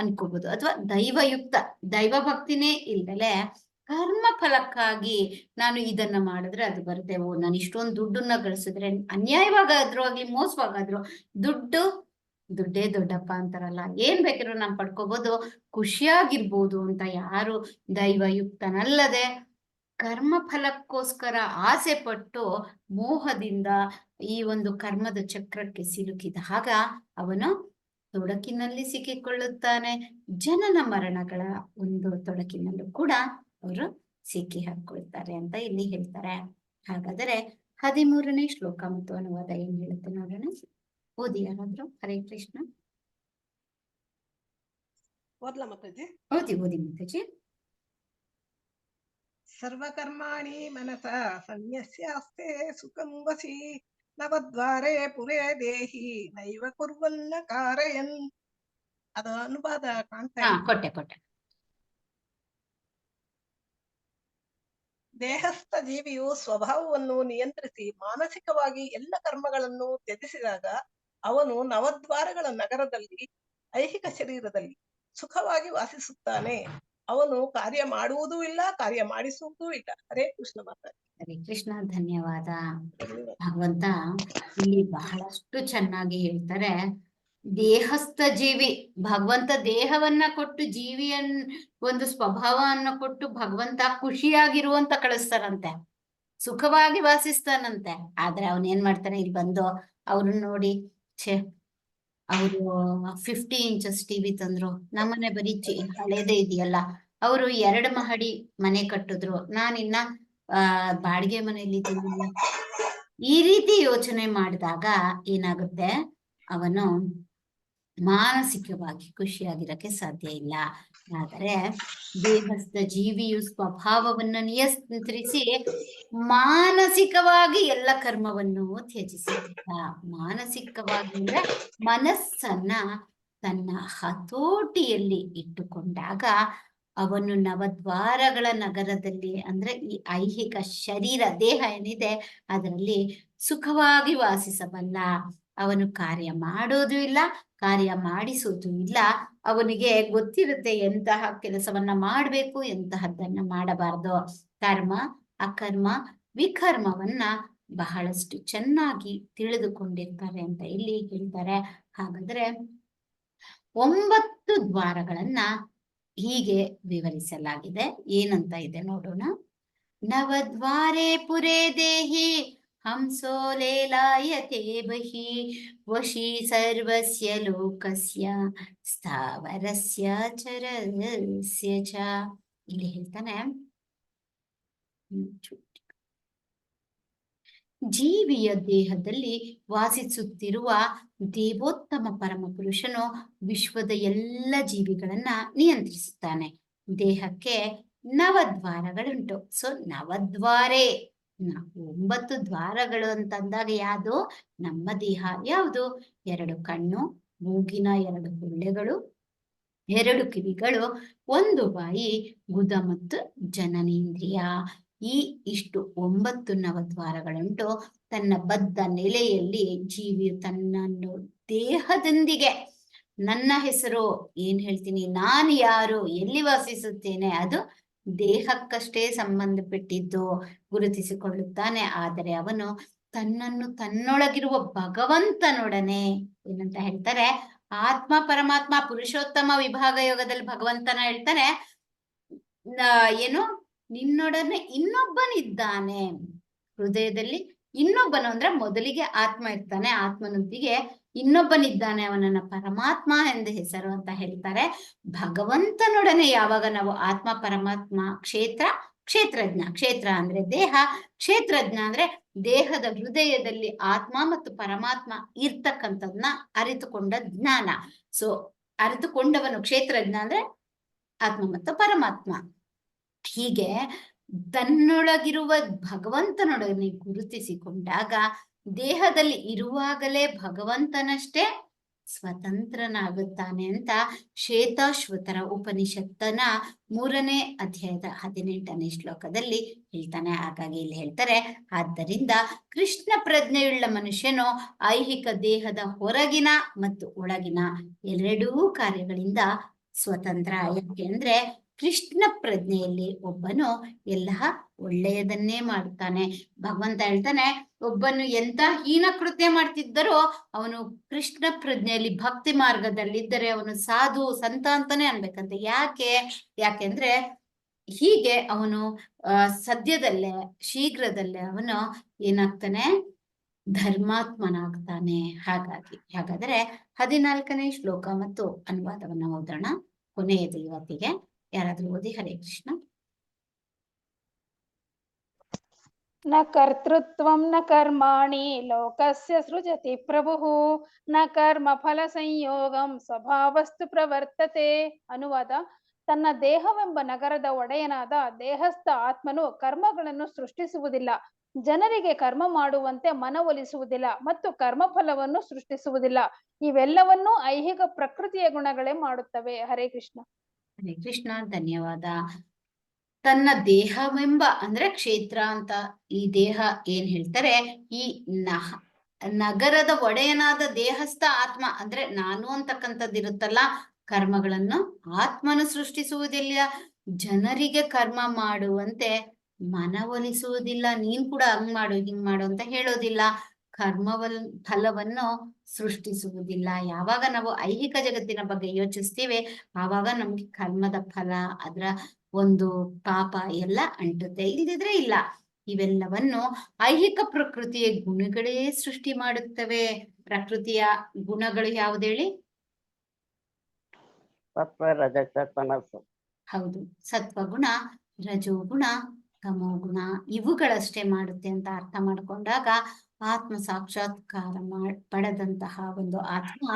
ಅನ್ಕೋಬಹುದು. ಅಥವಾ ದೈವಯುಕ್ತ, ದೈವ ಭಕ್ತಿನೇ ಇಲ್ದಲೆ ಕರ್ಮ ಫಲಕ್ಕಾಗಿ ನಾನು ಇದನ್ನ ಮಾಡಿದ್ರೆ ಅದು ಬರುತ್ತೆ, ಓ ನಾನು ಇಷ್ಟೊಂದು ದುಡ್ಡನ್ನ ಗಳಿಸಿದ್ರೆ ಅನ್ಯಾಯವಾಗಾದ್ರೂ ಆಗ್ಲಿ ಮೋಸವಾಗಾದ್ರು ದುಡ್ಡೇ ದೊಡ್ಡಪ್ಪ ಅಂತಾರಲ್ಲ, ಏನ್ ಬೇಕಿರೋ ನಾನ್ ಪಡ್ಕೋಬಹುದು, ಖುಷಿಯಾಗಿರ್ಬೋದು ಅಂತ ಯಾರು ದೈವಯುಕ್ತನಲ್ಲದೆ ಕರ್ಮ ಫಲಕ್ಕೋಸ್ಕರ ಆಸೆ ಪಟ್ಟು ಮೋಹದಿಂದ ಈ ಒಂದು ಕರ್ಮದ ಚಕ್ರಕ್ಕೆ ಸಿಲುಕಿದಾಗ ಅವನು ತೊಡಕಿನಲ್ಲಿ ಸಿಕ್ಕಿಕೊಳ್ಳುತ್ತಾನೆ. ಜನನ ಮರಣಗಳ ಒಂದು ತೊಡಕಿನಲ್ಲೂ ಕೂಡ ಅವರು ಸಿಕ್ಕಿ ಹಾಕೊಳ್ತಾರೆ ಅಂತ ಇಲ್ಲಿ ಹೇಳ್ತಾರೆ. ಹಾಗಾದರೆ 13ನೇ ಶ್ಲೋಕ ಮತ್ತು ಅನುವಾದ ಏನ್ ಹೇಳುತ್ತೆ ನೋಡೋಣ. ಓದಿ ಯಾರಾದ್ರೂ. ಹರೇ ಕೃಷ್ಣ. ಓದ್ಲಾ ಮಾತಾಜಿ? ಓದಿ ಮಾತಾಜಿ. ಸರ್ವಕರ್ಮಾಣಿ ಮನಸ ಸಂನ್ಯಸ್ಯಾಸ್ತೆ ಸುಖಂ ವಸಿ ನವದ್ವಾರೆ ಪುರೇ ದೇಹಿ ನೈವ ಕುರ್ವನ್ನ ಕಾರಯನ್. ಅದು ಅನುವಾದ ಕಾಣ್ತಾ ಹಾ, ಇದೆ. ಕೊಟ್ಟೆ. ದೇಹಸ್ಥ ಜೀವಿಯು ಸ್ವಭಾವವನ್ನು ನಿಯಂತ್ರಿಸಿ ಮಾನಸಿಕವಾಗಿ ಎಲ್ಲ ಕರ್ಮಗಳನ್ನು ತ್ಯಜಿಸಿದಾಗ ಅವನು ನವದ್ವಾರಗಳ ನಗರದಲ್ಲಿ ಐಹಿಕ ಶರೀರದಲ್ಲಿ ಸುಖವಾಗಿ ವಾಸಿಸುತ್ತಾನೆ. ಅವನು ಕಾರ್ಯ ಮಾಡುವುದೂ ಇಲ್ಲ, ಕಾರ್ಯ ಮಾಡಿಸುವುದೂ ಇಲ್ಲ. ಹರೇ ಕೃಷ್ಣ ಮಾತಾಡಿ. ಹರೇ ಕೃಷ್ಣ. ಧನ್ಯವಾದ. ಭಗವಂತ ಇಲ್ಲಿ ಬಹಳಷ್ಟು ಚೆನ್ನಾಗಿ ಹೇಳ್ತಾರೆ. ದೇಹಸ್ಥ ಜೀವಿ, ಭಗವಂತ ದೇಹವನ್ನ ಕೊಟ್ಟು ಜೀವಿಯನ್ ಒಂದು ಸ್ವಭಾವವನ್ನು ಕೊಟ್ಟು ಭಗವಂತ ಖುಷಿಯಾಗಿರುವಂತ ಕಳಿಸ್ತಾರಂತೆ, ಸುಖವಾಗಿ ವಾಸಿಸ್ತಾನಂತೆ. ಆದ್ರೆ ಅವನೇನ್ ಮಾಡ್ತಾನೆ, ಇಲ್ಲಿ ಬಂದು ಅವ್ರನ್ನ ನೋಡಿ, ಛೇ ಅವರು 50 ಇಂಚಸ್ ಟಿವಿ ತಂದ್ರು, ನಮ್ಮನೆ ಬರೀ ಹಳೇದೇ ಇದೆಯಲ್ಲ. ಅವರು 2 ಮಹಡಿ ಮನೆ ಕಟ್ಟಿದ್ರು, ನಾನಿನ್ನ ಬಾಡಿಗೆ ಮನೆಯಲ್ಲಿ ಇದ್ದೀನಿ. ಈ ರೀತಿ ಯೋಚನೆ ಮಾಡಿದಾಗ ಏನಾಗುತ್ತೆ, ಅವನು ಮಾನಸಿಕವಾಗಿ ಖುಷಿಯಾಗಿರಕ್ಕೆ ಸಾಧ್ಯ ಇಲ್ಲ. ಆದರೆ ದೇಹಸ್ಥ ಜೀವಿಯು ಸ್ವಭಾವವನ್ನ ನಿಯಂತ್ರಿಸಿ ಮಾನಸಿಕವಾಗಿ ಎಲ್ಲ ಕರ್ಮವನ್ನು ತ್ಯಜಿಸಿದ. ಮಾನಸಿಕವಾಗಿ ಅಂದ್ರೆ ಮನಸ್ಸನ್ನ ತನ್ನ ಹತೋಟಿಯಲ್ಲಿ ಇಟ್ಟುಕೊಂಡಾಗ ಅವನು ನವದ್ವಾರಗಳ ನಗರದಲ್ಲಿ, ಅಂದ್ರೆ ಈ ಐಹಿಕ ಶರೀರ ದೇಹ ಏನಿದೆ ಅದರಲ್ಲಿ ಸುಖವಾಗಿ ವಾಸಿಸಬಲ್ಲ. ಅವನು ಕಾರ್ಯ ಮಾಡೋದು ಇಲ್ಲ, ಕಾರ್ಯ ಮಾಡಿಸೋದು ಇಲ್ಲ. ಅವನಿಗೆ ಗೊತ್ತಿರುತ್ತೆ ಎಂತಹ ಕೆಲಸವನ್ನ ಮಾಡಬೇಕು, ಎಂತಹದ್ದನ್ನ ಮಾಡಬಾರ್ದು. ಕರ್ಮ ಅಕರ್ಮ ವಿಕರ್ಮವನ್ನ ಬಹಳಷ್ಟು ಚೆನ್ನಾಗಿ ತಿಳಿದುಕೊಂಡಿರ್ತಾರೆ ಅಂತ ಇಲ್ಲಿ ಹೇಳ್ತಾರೆ. ಹಾಗಾದ್ರೆ 9 ದ್ವಾರಗಳನ್ನ ಹೀಗೆ ವಿವರಿಸಲಾಗಿದೆ. ಏನಂತ ಇದೆ ನೋಡೋಣ. ನವದ್ವಾರೆ ಪುರೇ ದೇಹಿ ಹಂಸೋ ಲೇಲಾಯತೆ ಬಹಿ ವಶಿ ಸರ್ವಸ್ಯ ಲೋಕಸ್ಯ ಸ್ಥಾವರಸ್ಯ ಚರಸ್ಯ ಚ. ಇಲ್ಲಿ ಹೇಳ್ತಾನೆ, ಜೀವಿಯ ದೇಹದಲ್ಲಿ ವಾಸಿಸುತ್ತಿರುವ ದೇವೋತ್ತಮ ಪರಮ ಪುರುಷನು ವಿಶ್ವದ ಎಲ್ಲ ಜೀವಿಗಳನ್ನ ನಿಯಂತ್ರಿಸುತ್ತಾನೆ. ದೇಹಕ್ಕೆ 9 ದ್ವಾರಗಳುಂಟು. ಸೊ ನವದ್ವಾರೆ, 9 ದ್ವಾರಗಳು ಅಂತಂದಾಗ ಯಾವುದು? ನಮ್ಮ ದೇಹ. ಯಾವುದು? 2 ಕಣ್ಣು, ಮೂಗಿನ 2 ಗುಳ್ಳೆಗಳು, 2 ಕಿವಿಗಳು, 1 ಬಾಯಿ, ಗುದ ಮತ್ತು ಜನನೇಂದ್ರಿಯ. ಇಷ್ಟು 9 ನವದ್ವಾರಗಳುಂಟು. ತನ್ನ ಬದ್ಧ ನೆಲೆಯಲ್ಲಿ ಜೀವಿಯು ತನ್ನನ್ನು ದೇಹದೊಂದಿಗೆ, ನನ್ನ ಹೆಸರು ಏನ್ ಹೇಳ್ತೀನಿ, ನಾನು ಯಾರು, ಎಲ್ಲಿ ವಾಸಿಸುತ್ತೇನೆ, ಅದು ದೇಹಕ್ಕಷ್ಟೇ ಸಂಬಂಧಪಟ್ಟಿದ್ದು ಗುರುತಿಸಿಕೊಳ್ಳುತ್ತಾನೆ. ಆದರೆ ಅವನು ತನ್ನನ್ನು ತನ್ನೊಳಗಿರುವ ಭಗವಂತನೊಡನೆ ಏನಂತ ಹೇಳ್ತಾರೆ, ಆತ್ಮ ಪರಮಾತ್ಮ ಪುರುಷೋತ್ತಮ ವಿಭಾಗ ಯೋಗದಲ್ಲಿ ಭಗವಂತನ ಹೇಳ್ತಾನೆ, ಏನು, ನಿನ್ನೊಡನೆ ಇನ್ನೊಬ್ಬನಿದ್ದಾನೆ. ಹೃದಯದಲ್ಲಿ ಇನ್ನೊಬ್ಬನು ಅಂದ್ರೆ ಮೊದಲಿಗೆ ಆತ್ಮ ಇರ್ತಾನೆ, ಆತ್ಮನೊಂದಿಗೆ ಇನ್ನೊಬ್ಬನಿದ್ದಾನೆ, ಅವನನ್ನ ಪರಮಾತ್ಮ ಎಂದು ಹೆಸರು ಅಂತ ಹೇಳ್ತಾರೆ. ಭಗವಂತನೊಡನೆ ಯಾವಾಗ ನಾವು ಆತ್ಮ ಪರಮಾತ್ಮ ಕ್ಷೇತ್ರಜ್ಞ, ಕ್ಷೇತ್ರ ಅಂದ್ರೆ ದೇಹ, ಕ್ಷೇತ್ರಜ್ಞ ಅಂದ್ರೆ ದೇಹದ ಹೃದಯದಲ್ಲಿ ಆತ್ಮ ಮತ್ತು ಪರಮಾತ್ಮ ಇರ್ತಕ್ಕಂಥದ್ನ ಅರಿತುಕೊಂಡ ಜ್ಞಾನ. ಸೊ ಅರಿತುಕೊಂಡವನು ಕ್ಷೇತ್ರಜ್ಞ ಅಂದ್ರೆ ಆತ್ಮ ಮತ್ತು ಪರಮಾತ್ಮ. ಹೀಗೆ ತನ್ನೊಳಗಿರುವ ಭಗವಂತನೊಡನೆ ಗುರುತಿಸಿಕೊಂಡಾಗ ದೇಹದಲ್ಲಿ ಇರುವಾಗಲೇ ಭಗವಂತನಷ್ಟೇ ಸ್ವತಂತ್ರನಾಗುತ್ತಾನೆ ಅಂತ ಶ್ವೇತಾಶ್ವತರ ಉಪನಿಷತ್ತನ 3ನೇ ಅಧ್ಯಾಯದ 18ನೇ ಶ್ಲೋಕದಲ್ಲಿ ಹೇಳ್ತಾನೆ. ಹಾಗಾಗಿ ಇಲ್ಲಿ ಹೇಳ್ತಾರೆ, ಆದ್ದರಿಂದ ಕೃಷ್ಣ ಪ್ರಜ್ಞೆಯುಳ್ಳ ಮನುಷ್ಯನು ಐಹಿಕ ದೇಹದ ಹೊರಗಿನ ಮತ್ತು ಒಳಗಿನ 2 ಕಾರ್ಯಗಳಿಂದ ಸ್ವತಂತ್ರ. ಯಾಕೆಂದ್ರೆ ಕೃಷ್ಣ ಪ್ರಜ್ಞೆಯಲ್ಲಿ ಒಬ್ಬನು ಎಲ್ಲ ಒಳ್ಳೆಯದನ್ನೇ ಮಾಡುತ್ತಾನೆ. ಭಗವಂತ ಹೇಳ್ತಾನೆ, ಒಬ್ಬನು ಎಂತ ಹೀನ ಕೃತ್ಯ ಮಾಡ್ತಿದ್ದರೋ ಅವನು ಕೃಷ್ಣ ಪ್ರಜ್ಞೆಯಲ್ಲಿ ಭಕ್ತಿ ಮಾರ್ಗದಲ್ಲಿದ್ದರೆ ಅವನು ಸಾಧು ಸಂತ ಅಂತಾನೆ ಅನ್ಬೇಕಂತೆ. ಯಾಕೆಂದ್ರೆ ಹೀಗೆ ಅವನು ಸದ್ಯದಲ್ಲೇ ಶೀಘ್ರದಲ್ಲೇ ಅವನು ಏನಾಗ್ತಾನೆ, ಧರ್ಮಾತ್ಮನಾಗ್ತಾನೆ. ಹಾಗಾದ್ರೆ 14ನೇ ಶ್ಲೋಕ ಮತ್ತು ಅನುವಾದವನ್ನ ಓದೋಣ. ಕೊನೆಯದು ಇವತ್ತಿಗೆ. ಯಾರಾದ್ರೂ ಓದಿ. ಹರೇ ಕೃಷ್ಣ. ನ ಕರ್ತೃತ್ವಂ ನ ಕರ್ಮಾಣಿ ಲೋಕಸ್ಯ ಸೃಜತಿ ಪ್ರಭುಃ ನ ಕರ್ಮ ಫಲ ಸಂಯೋಗಂ ಸ್ವಭಾವಸ್ತು ಪ್ರವರ್ತತೆ. ಅನುವಾದ: ತನ್ನ ದೇಹವೆಂಬ ನಗರದ ಒಡೆಯನಾದ ದೇಹಸ್ಥ ಆತ್ಮನು ಕರ್ಮಗಳನ್ನು ಸೃಷ್ಟಿಸುವುದಿಲ್ಲ, ಜನರಿಗೆ ಕರ್ಮ ಮಾಡುವಂತೆ ಮನವೊಲಿಸುವುದಿಲ್ಲ ಮತ್ತು ಕರ್ಮಫಲವನ್ನು ಸೃಷ್ಟಿಸುವುದಿಲ್ಲ. ಇವೆಲ್ಲವನ್ನೂ ಐಹಿಕ ಪ್ರಕೃತಿಯ ಗುಣಗಳೇ ಮಾಡುತ್ತವೆ. ಹರೇ ಕೃಷ್ಣ. ಹರೇ ಕೃಷ್ಣ. ಧನ್ಯವಾದ. ತನ್ನ ದೇಹವೆಂಬ ಅಂದ್ರೆ ಕ್ಷೇತ್ರ ಅಂತ ಈ ದೇಹ ಏನ್ ಹೇಳ್ತಾರೆ, ಈ ನಗರದ ಒಡೆಯನಾದ ದೇಹಸ್ಥ ಆತ್ಮ ಅಂದ್ರೆ ನಾನು ಅಂತಕ್ಕಂಥದ್ದು ಇರುತ್ತಲ್ಲ, ಕರ್ಮಗಳನ್ನು ಆತ್ಮನು ಸೃಷ್ಟಿಸುವುದಿಲ್ಲ, ಜನರಿಗೆ ಕರ್ಮ ಮಾಡುವಂತೆ ಮನವೊಲಿಸುವುದಿಲ್ಲ. ನೀನ್ ಕೂಡ ಹಂಗ್ ಮಾಡು ಹಿಂಗ್ ಮಾಡು ಅಂತ ಹೇಳೋದಿಲ್ಲ, ಫಲವನ್ನು ಸೃಷ್ಟಿಸುವುದಿಲ್ಲ. ಯಾವಾಗ ನಾವು ಐಹಿಕ ಜಗತ್ತಿನ ಬಗ್ಗೆ ಯೋಚಿಸ್ತೀವಿ ಆವಾಗ ನಮ್ಗೆ ಕರ್ಮದ ಫಲ, ಅದರ ಒಂದು ಪಾಪ ಎಲ್ಲ ಅಂಟುತ್ತೆ, ಇಲ್ದಿದ್ರೆ ಇಲ್ಲ. ಇವೆಲ್ಲವನ್ನು ಐಹಿಕ ಪ್ರಕೃತಿಯ ಗುಣಗಳೇ ಸೃಷ್ಟಿ ಮಾಡುತ್ತವೆ. ಪ್ರಕೃತಿಯ ಗುಣಗಳು ಯಾವುದೇಳಿ? ಸತ್ವ ರಜಸ ತಮಸ್ಸು. ಹೌದು, ಸತ್ವಗುಣ, ರಜೋಗುಣ, ತಮೋಗುಣ ಇವುಗಳಷ್ಟೇ ಮಾಡುತ್ತೆ ಅಂತ ಅರ್ಥ ಮಾಡ್ಕೊಂಡಾಗ ಆತ್ಮ ಸಾಕ್ಷಾತ್ಕಾರ ಪಡೆದಂತಹ ಒಂದು ಆತ್ಮ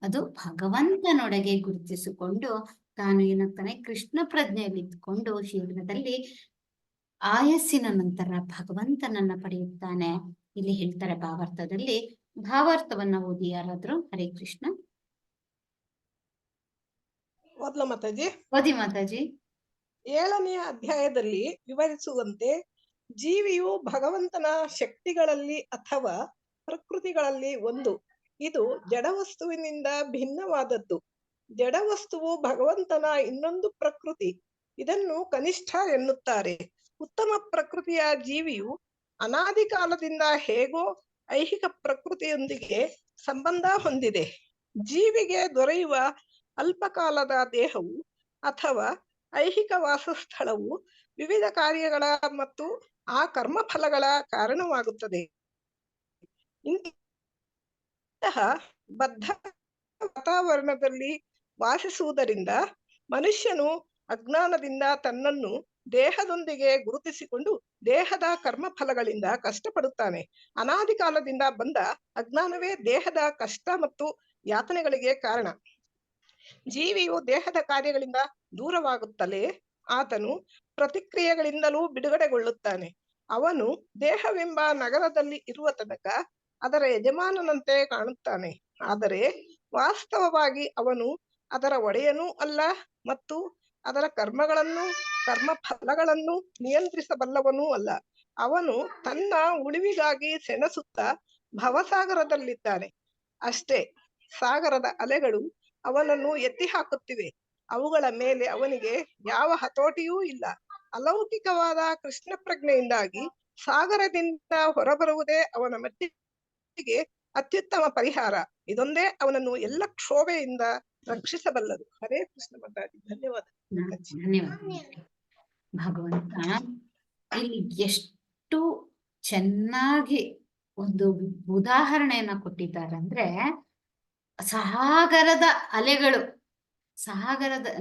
ಅದು ಭಗವಂತನೊಳಗೆ ಗುರುತಿಸಿಕೊಂಡು ತಾನು ಏನಾಗ್ತಾನೆ, ಕೃಷ್ಣ ಪ್ರಜ್ಞೆಯಲ್ಲಿ ಇದ್ದುಕೊಂಡು ಶೀಘ್ರದಲ್ಲಿ ಆಯಸ್ಸಿನ ನಂತರ ಭಗವಂತನನ್ನ ಪಡೆಯುತ್ತಾನೆ. ಇಲ್ಲಿ ಹೇಳ್ತಾರೆ ಭಾವಾರ್ಥದಲ್ಲಿ. ಭಾವಾರ್ಥವನ್ನ ಓದಿ ಯಾರಾದ್ರೂ. ಹರೇ ಕೃಷ್ಣ. ಓದ್ಲ ಮಾತಾಜಿ? ಓದಿ ಮಾತಾಜಿ. 7ನೇ ಅಧ್ಯಾಯದಲ್ಲಿ ವಿವರಿಸುವಂತೆ ಜೀವಿಯು ಭಗವಂತನ ಶಕ್ತಿಗಳಲ್ಲಿ ಅಥವಾ ಪ್ರಕೃತಿಗಳಲ್ಲಿ ಒಂದು. ಇದು ಜಡವಸ್ತುವಿನಿಂದ ಭಿನ್ನವಾದದ್ದು. ಜಡವಸ್ತುವು ಭಗವಂತನ ಇನ್ನೊಂದು ಪ್ರಕೃತಿ. ಇದನ್ನು ಕನಿಷ್ಠ ಎನ್ನುತ್ತಾರೆ. ಉತ್ತಮ ಪ್ರಕೃತಿಯ ಜೀವಿಯು ಅನಾದಿ ಕಾಲದಿಂದ ಹೇಗೋ ಐಹಿಕ ಪ್ರಕೃತಿಯೊಂದಿಗೆ ಸಂಬಂಧ ಹೊಂದಿದೆ. ಜೀವಿಗೆ ದೊರೆಯುವ ಅಲ್ಪಕಾಲದ ದೇಹವು ಅಥವಾ ಐಹಿಕ ವಾಸಸ್ಥಳವು ವಿವಿಧ ಕಾರ್ಯಗಳ ಮತ್ತು ಆ ಕರ್ಮಫಲಗಳ ಕಾರಣವಾಗುತ್ತದೆ. ಇಂತಹ ಬದ್ಧ ವಾತಾವರಣದಲ್ಲಿ ವಾಸಿಸುವುದರಿಂದ ಮನುಷ್ಯನು ಅಜ್ಞಾನದಿಂದ ತನ್ನನ್ನು ದೇಹದೊಂದಿಗೆ ಗುರುತಿಸಿಕೊಂಡು ದೇಹದ ಕರ್ಮಫಲಗಳಿಂದ ಕಷ್ಟಪಡುತ್ತಾನೆ. ಅನಾದಿ ಕಾಲದಿಂದ ಬಂದ ಅಜ್ಞಾನವೇ ದೇಹದ ಕಷ್ಟ ಮತ್ತು ಯಾತನೆಗಳಿಗೆ ಕಾರಣ. ಜೀವಿಯು ದೇಹದ ಕಾರ್ಯಗಳಿಂದ ದೂರವಾಗುತ್ತಲೇ ಆತನು ಪ್ರತಿಕ್ರಿಯೆಗಳಿಂದಲೂ ಬಿಡುಗಡೆಗೊಳ್ಳುತ್ತಾನೆ. ಅವನು ದೇಹವೆಂಬ ನಗರದಲ್ಲಿ ಇರುವ ತನಕ ಅದರ ಯಜಮಾನನಂತೆ ಕಾಣುತ್ತಾನೆ. ಆದರೆ ವಾಸ್ತವವಾಗಿ ಅವನು ಅದರ ಒಡೆಯನೂ ಅಲ್ಲ ಮತ್ತು ಅದರ ಕರ್ಮಫಲಗಳನ್ನು ನಿಯಂತ್ರಿಸಬಲ್ಲವನೂ ಅಲ್ಲ. ಅವನು ತನ್ನ ಉಳಿವಿಗಾಗಿ ಸೆಣಸುತ್ತಾ ಭವಸಾಗರದಲ್ಲಿದ್ದಾನೆ ಅಷ್ಟೇ. ಸಾಗರದ ಅಲೆಗಳು ಅವನನ್ನು ಎತ್ತಿ ಹಾಕುತ್ತಿವೆ. ಅವುಗಳ ಮೇಲೆ ಅವನಿಗೆ ಯಾವ ಹತೋಟಿಯೂ ಇಲ್ಲ. ಅಲೌಕಿಕವಾದ ಕೃಷ್ಣ ಪ್ರಜ್ಞೆಯಿಂದಾಗಿ ಸಾಗರದಿಂದ ಹೊರಬರುವುದೇ ಅವನ ಮಟ್ಟಿಗೆ ಅತ್ಯುತ್ತಮ ಪರಿಹಾರ. ಇದೊಂದೇ ಅವನನ್ನು ಎಲ್ಲ ಕ್ಷೋಭೆಯಿಂದ ರಕ್ಷಿಸಬಲ್ಲದು. ಹರೇ ಕೃಷ್ಣ ಮಾತಾಡಿ. ಧನ್ಯವಾದ. ಧನ್ಯವಾದ. ಭಗವಂತ ಇಲ್ಲಿ ಎಷ್ಟು ಚೆನ್ನಾಗಿ ಒಂದು ಉದಾಹರಣೆಯನ್ನ ಕೊಟ್ಟಿದ್ದಾರೆ ಅಂದ್ರೆ, ಸಾಗರದ ಅಲೆಗಳು,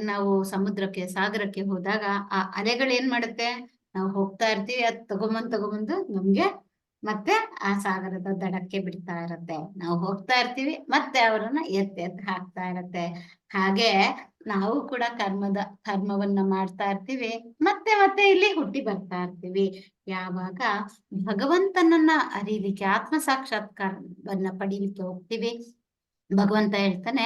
ನಾವು ಸಾಗರಕ್ಕೆ ಹೋದಾಗ ಆ ಅಲೆಗಳು ಏನ್ ಮಾಡುತ್ತೆ, ನಾವು ಹೋಗ್ತಾ ಇರ್ತೀವಿ, ಅದ್ ತಗೊಂಬಂದು ನಮ್ಗೆ ಮತ್ತೆ ಆ ಸಾಗರದ ದಡಕ್ಕೆ ಬಿಡ್ತಾ ಇರತ್ತೆ. ನಾವು ಹೋಗ್ತಾ ಇರ್ತೀವಿ, ಮತ್ತೆ ಅವರನ್ನ ಎತ್ತಿ ಹಾಕ್ತಾ ಇರತ್ತೆ. ಹಾಗೆ ನಾವು ಕೂಡ ಕರ್ಮವನ್ನ ಮಾಡ್ತಾ ಇರ್ತೀವಿ, ಮತ್ತೆ ಇಲ್ಲಿ ಹುಟ್ಟಿ ಬರ್ತಾ ಇರ್ತೀವಿ. ಯಾವಾಗ ಭಗವಂತನನ್ನ ಅರಿಲಿಕ್ಕೆ, ಆತ್ಮ ಸಾಕ್ಷಾತ್ಕಾರವನ್ನ ಪಡೀಲಿಕ್ಕೆ ಹೋಗ್ತೀವಿ, ಭಗವಂತ ಹೇಳ್ತಾನೆ,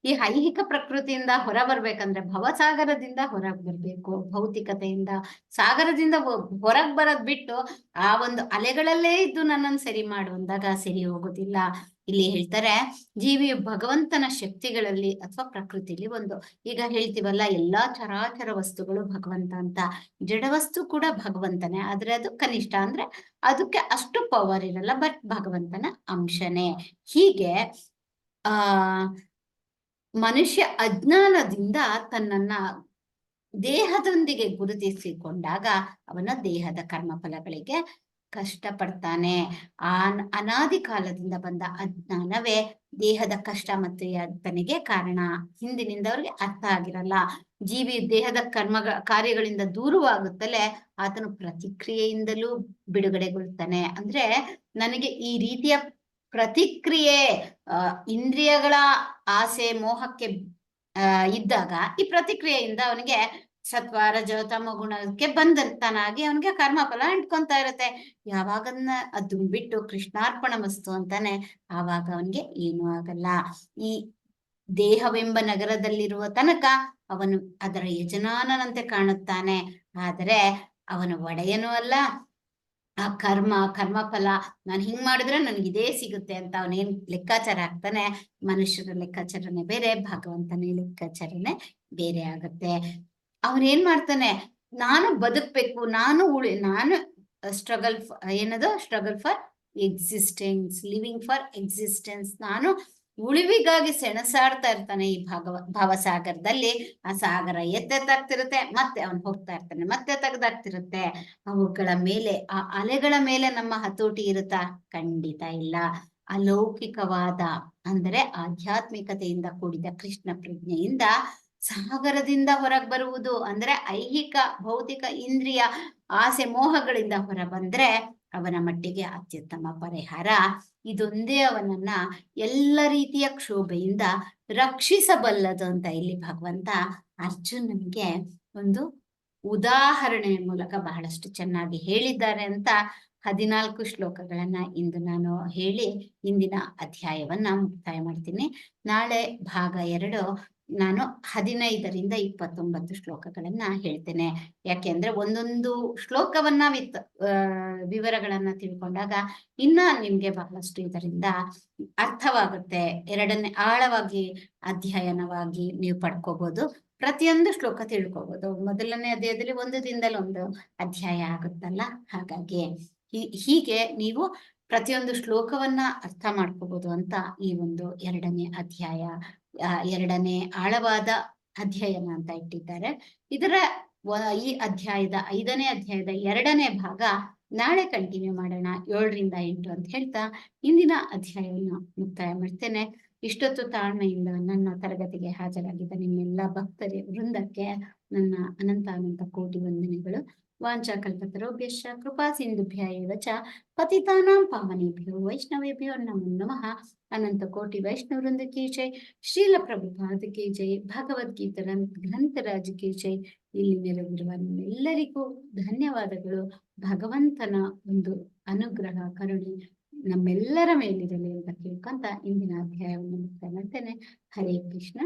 ಈ ಐಹಿಕ ಪ್ರಕೃತಿಯಿಂದ ಹೊರ ಬರ್ಬೇಕಂದ್ರೆ ಭವಸಾಗರದಿಂದ ಹೊರಗ್ ಬರ್ಬೇಕು. ಭೌತಿಕತೆಯಿಂದ ಸಾಗರದಿಂದ ಹೊರಗ್ ಬರೋದ್ ಬಿಟ್ಟು ಆ ಒಂದು ಅಲೆಗಳಲ್ಲೇ ಇದ್ದು ನನ್ನನ್ನು ಸರಿ ಮಾಡು ಅಂದಾಗ ಸರಿ ಹೋಗೋದಿಲ್ಲ. ಇಲ್ಲಿ ಹೇಳ್ತಾರೆ, ಜೀವಿಯು ಭಗವಂತನ ಶಕ್ತಿಗಳಲ್ಲಿ ಅಥವಾ ಪ್ರಕೃತಿಲಿ ಒಂದು. ಈಗ ಹೇಳ್ತೀವಲ್ಲ, ಎಲ್ಲಾ ಚರಾಚರ ವಸ್ತುಗಳು ಭಗವಂತ ಅಂತ. ಜಡವಸ್ತು ಕೂಡ ಭಗವಂತನೇ, ಆದ್ರೆ ಅದು ಕನಿಷ್ಠ, ಅಂದ್ರೆ ಅದಕ್ಕೆ ಅಷ್ಟು ಪವರ್ ಇರಲ್ಲ, ಬಟ್ ಭಗವಂತನ ಅಂಶನೇ. ಹೀಗೆ ಮನುಷ್ಯ ಅಜ್ಞಾನದಿಂದ ತನ್ನನ್ನ ದೇಹದೊಂದಿಗೆ ಗುರುತಿಸಿಕೊಂಡಾಗ ಅವನ ದೇಹದ ಕರ್ಮಫಲಗಳಿಗೆ ಕಷ್ಟಪಡ್ತಾನೆ. ಅನಾದಿ ಕಾಲದಿಂದ ಬಂದ ಅಜ್ಞಾನವೇ ದೇಹದ ಕಷ್ಟ ಮತ್ತು ಯಾತನೆಗೆ ಕಾರಣ. ಹಿಂದಿನಿಂದ ಅವ್ರಿಗೆ ಅರ್ಥ ಆಗಿರಲ್ಲ. ಜೀವಿ ದೇಹದ ಕಾರ್ಯಗಳಿಂದ ದೂರವಾಗುತ್ತಲೇ ಆತನು ಪ್ರತಿಕ್ರಿಯೆಯಿಂದಲೂ ಬಿಡುಗಡೆಗೊಳ್ತಾನೆ. ಅಂದ್ರೆ ನನಗೆ ಈ ರೀತಿಯ ಪ್ರತಿಕ್ರಿಯೆ, ಇಂದ್ರಿಯಗಳ ಆಸೆ ಮೋಹಕ್ಕೆ ಇದ್ದಾಗ ಈ ಪ್ರತಿಕ್ರಿಯೆಯಿಂದ ಅವನಿಗೆ ಸತ್ವ ರಜೋ ತಮೋ ಗುಣಕ್ಕೆ ಬಂದಂತನಾಗಿ ಅವನಿಗೆ ಕರ್ಮಫಲ ಅಂಟ್ಕೊಂತಾ ಇರತ್ತೆ. ಯಾವಾಗನ್ನ ಅದು ಬಿಟ್ಟು ಕೃಷ್ಣಾರ್ಪಣ ಮಸ್ತು ಅಂತಾನೆ, ಆವಾಗ ಅವನ್ಗೆ ಏನೂ ಆಗಲ್ಲ. ಈ ದೇಹವೆಂಬ ನಗರದಲ್ಲಿರುವ ತನಕ ಅವನು ಅದರ ಯಜಮಾನನಂತೆ ಕಾಣುತ್ತಾನೆ, ಆದರೆ ಅವನ ಒಡೆಯನೂ ಅಲ್ಲ. ಆ ಕರ್ಮಫಲ ನಾನು ಹಿಂಗ್ ಮಾಡಿದ್ರೆ ನನ್ಗೆ ಇದೇ ಸಿಗುತ್ತೆ ಅಂತ ಅವನೇನ್ ಲೆಕ್ಕಾಚಾರ ಹಾಕ್ತಾನೆ. ಮನುಷ್ಯರ ಲೆಕ್ಕಾಚಾರನೇ ಬೇರೆ, ಭಗವಂತನ ಲೆಕ್ಕಾಚಾರನೇ ಬೇರೆ ಆಗುತ್ತೆ. ಅವನೇನ್ ಮಾಡ್ತಾನೆ, ನಾನು ಬದುಕ್ಬೇಕು, ನಾನು struggle for existence, living for existence, ನಾನು ಉಳಿವಿಗಾಗಿ ಸೆಣಸಾಡ್ತಾ ಇರ್ತಾನೆ ಈ ಭವಸಾಗರದಲ್ಲಿ. ಆ ಸಾಗರ ಎತ್ತೆತ್ತಾಗ್ತಿರುತ್ತೆ, ಮತ್ತೆ ಅವನು ಹೋಗ್ತಾ ಇರ್ತಾನೆ, ಮತ್ತೆ ತೆಗ್ದಾಗ್ತಿರುತ್ತೆ. ಅವುಗಳ ಮೇಲೆ, ಆ ಅಲೆಗಳ ಮೇಲೆ ನಮ್ಮ ಹತೋಟಿ ಇರುತ್ತಾ? ಖಂಡಿತ ಇಲ್ಲ. ಅಲೌಕಿಕವಾದ ಅಂದರೆ ಆಧ್ಯಾತ್ಮಿಕತೆಯಿಂದ ಕೂಡಿದ ಕೃಷ್ಣ ಪ್ರಜ್ಞೆಯಿಂದ ಸಾಗರದಿಂದ ಹೊರಗೆ ಬರುವುದು ಅಂದ್ರೆ ಐಹಿಕ ಭೌತಿಕ ಇಂದ್ರಿಯ ಆಸೆ ಮೋಹಗಳಿಂದ ಹೊರ ಬಂದ್ರೆ ಅವನ ಮಟ್ಟಿಗೆ ಅತ್ಯುತ್ತಮ ಪರಿಹಾರ. ಇದೊಂದೇ ಅವನನ್ನ ಎಲ್ಲ ರೀತಿಯ ಕ್ಷೋಭೆಯಿಂದ ರಕ್ಷಿಸಬಲ್ಲದು ಅಂತ ಇಲ್ಲಿ ಭಗವಂತ ಅರ್ಜುನನಿಗೆ ಒಂದು ಉದಾಹರಣೆಯ ಮೂಲಕ ಬಹಳಷ್ಟು ಚೆನ್ನಾಗಿ ಹೇಳಿದ್ದಾರೆ ಅಂತ 14 ಶ್ಲೋಕಗಳನ್ನ ಇಂದು ನಾನು ಹೇಳಿ ಇಂದಿನ ಅಧ್ಯಾಯವನ್ನ ಮುಕ್ತಾಯ ಮಾಡ್ತೀನಿ. ನಾಳೆ ಭಾಗ 2 ನಾನು 15ರಿಂದ 29 ಶ್ಲೋಕಗಳನ್ನ ಹೇಳ್ತೇನೆ. ಯಾಕೆಂದ್ರೆ ಒಂದೊಂದು ಶ್ಲೋಕವನ್ನ ವಿವರಗಳನ್ನ ತಿಳ್ಕೊಂಡಾಗ ಇನ್ನ ನಿಮ್ಗೆ ಬಹಳಷ್ಟು ಇದರಿಂದ ಅರ್ಥವಾಗುತ್ತೆ. ಎರಡನೇ ಆಳವಾಗಿ ಅಧ್ಯಯನವಾಗಿ ನೀವು ಪಡ್ಕೋಬಹುದು. ಪ್ರತಿಯೊಂದು ಶ್ಲೋಕ ತಿಳ್ಕೋಬಹುದು. ಮೊದಲನೇ ಅಧ್ಯಾಯದಲ್ಲಿ ಒಂದು ದಿನದಲ್ಲಿ ಒಂದು ಅಧ್ಯಾಯ ಆಗುತ್ತಲ್ಲ, ಹಾಗಾಗಿ ಹೀಗೆ ನೀವು ಪ್ರತಿಯೊಂದು ಶ್ಲೋಕವನ್ನ ಅರ್ಥ ಮಾಡ್ಕೋಬಹುದು ಅಂತ ಈ ಒಂದು ಎರಡನೇ ಆಳವಾದ ಅಧ್ಯಯನ ಅಂತ ಇಟ್ಟಿದ್ದಾರೆ. ಈ ಅಧ್ಯಾಯದ 5ನೇ ಅಧ್ಯಾಯದ 2ನೇ ಭಾಗ ನಾಳೆ ಕಂಟಿನ್ಯೂ ಮಾಡೋಣ, 7ರಿಂದ 8 ಅಂತ ಹೇಳ್ತಾ ಇಂದಿನ ಅಧ್ಯಾಯವನ್ನು ಮುಕ್ತಾಯ ಮಾಡ್ತೇನೆ. ಇಷ್ಟೊತ್ತು ತಾಳ್ಮೆಯಿಂದ ನನ್ನ ತರಗತಿಗೆ ಹಾಜರಾಗಿದ್ದ ನಿಮ್ಮೆಲ್ಲ ಭಕ್ತರಿ ವೃಂದಕ್ಕೆ ನನ್ನ ಅನಂತ ಕೋಟಿ ವಂದನೆಗಳು. ವಾಂಚಾಕಲ್ಪತರುಭ್ಯಶ್ಚ ಕೃಪಾ ಸಿಂಧುಭ್ಯ ಏವ ಚ ಪತಿತಾನಾಂ ಪಾವನೇಭ್ಯೋ ವೈಷ್ಣವೇಭ್ಯೋ ನಮೋ ನಮಃ. ಅನಂತ ಕೋಟಿ ವೈಷ್ಣವ ವೃಂದ ಕಿ ಜೈ, ಶ್ರೀಲ ಪ್ರಭುಪಾದ ಕಿ ಜೈ, ಭಗವದ್ಗೀತಾ ಗ್ರಂಥರಾಜ ಕಿ ಜೈ. ಇಲ್ಲಿ ನೆರವಿರುವ ನಿಮ್ಮೆಲ್ಲರಿಗೂ ಧನ್ಯವಾದಗಳು. ಭಗವಂತನ ಒಂದು ಅನುಗ್ರಹ ಕರುಣೆ ನಮ್ಮೆಲ್ಲರ ಮೇಲಿರಲಿ ಅಂತ ಕೇಳ್ಕೊಂತ ಇಂದಿನ ಅಧ್ಯಾಯವನ್ನು ಮುಕ್ತಾಯ ಮಾಡ್ತೇನೆ. ಹರೇ ಕೃಷ್ಣ.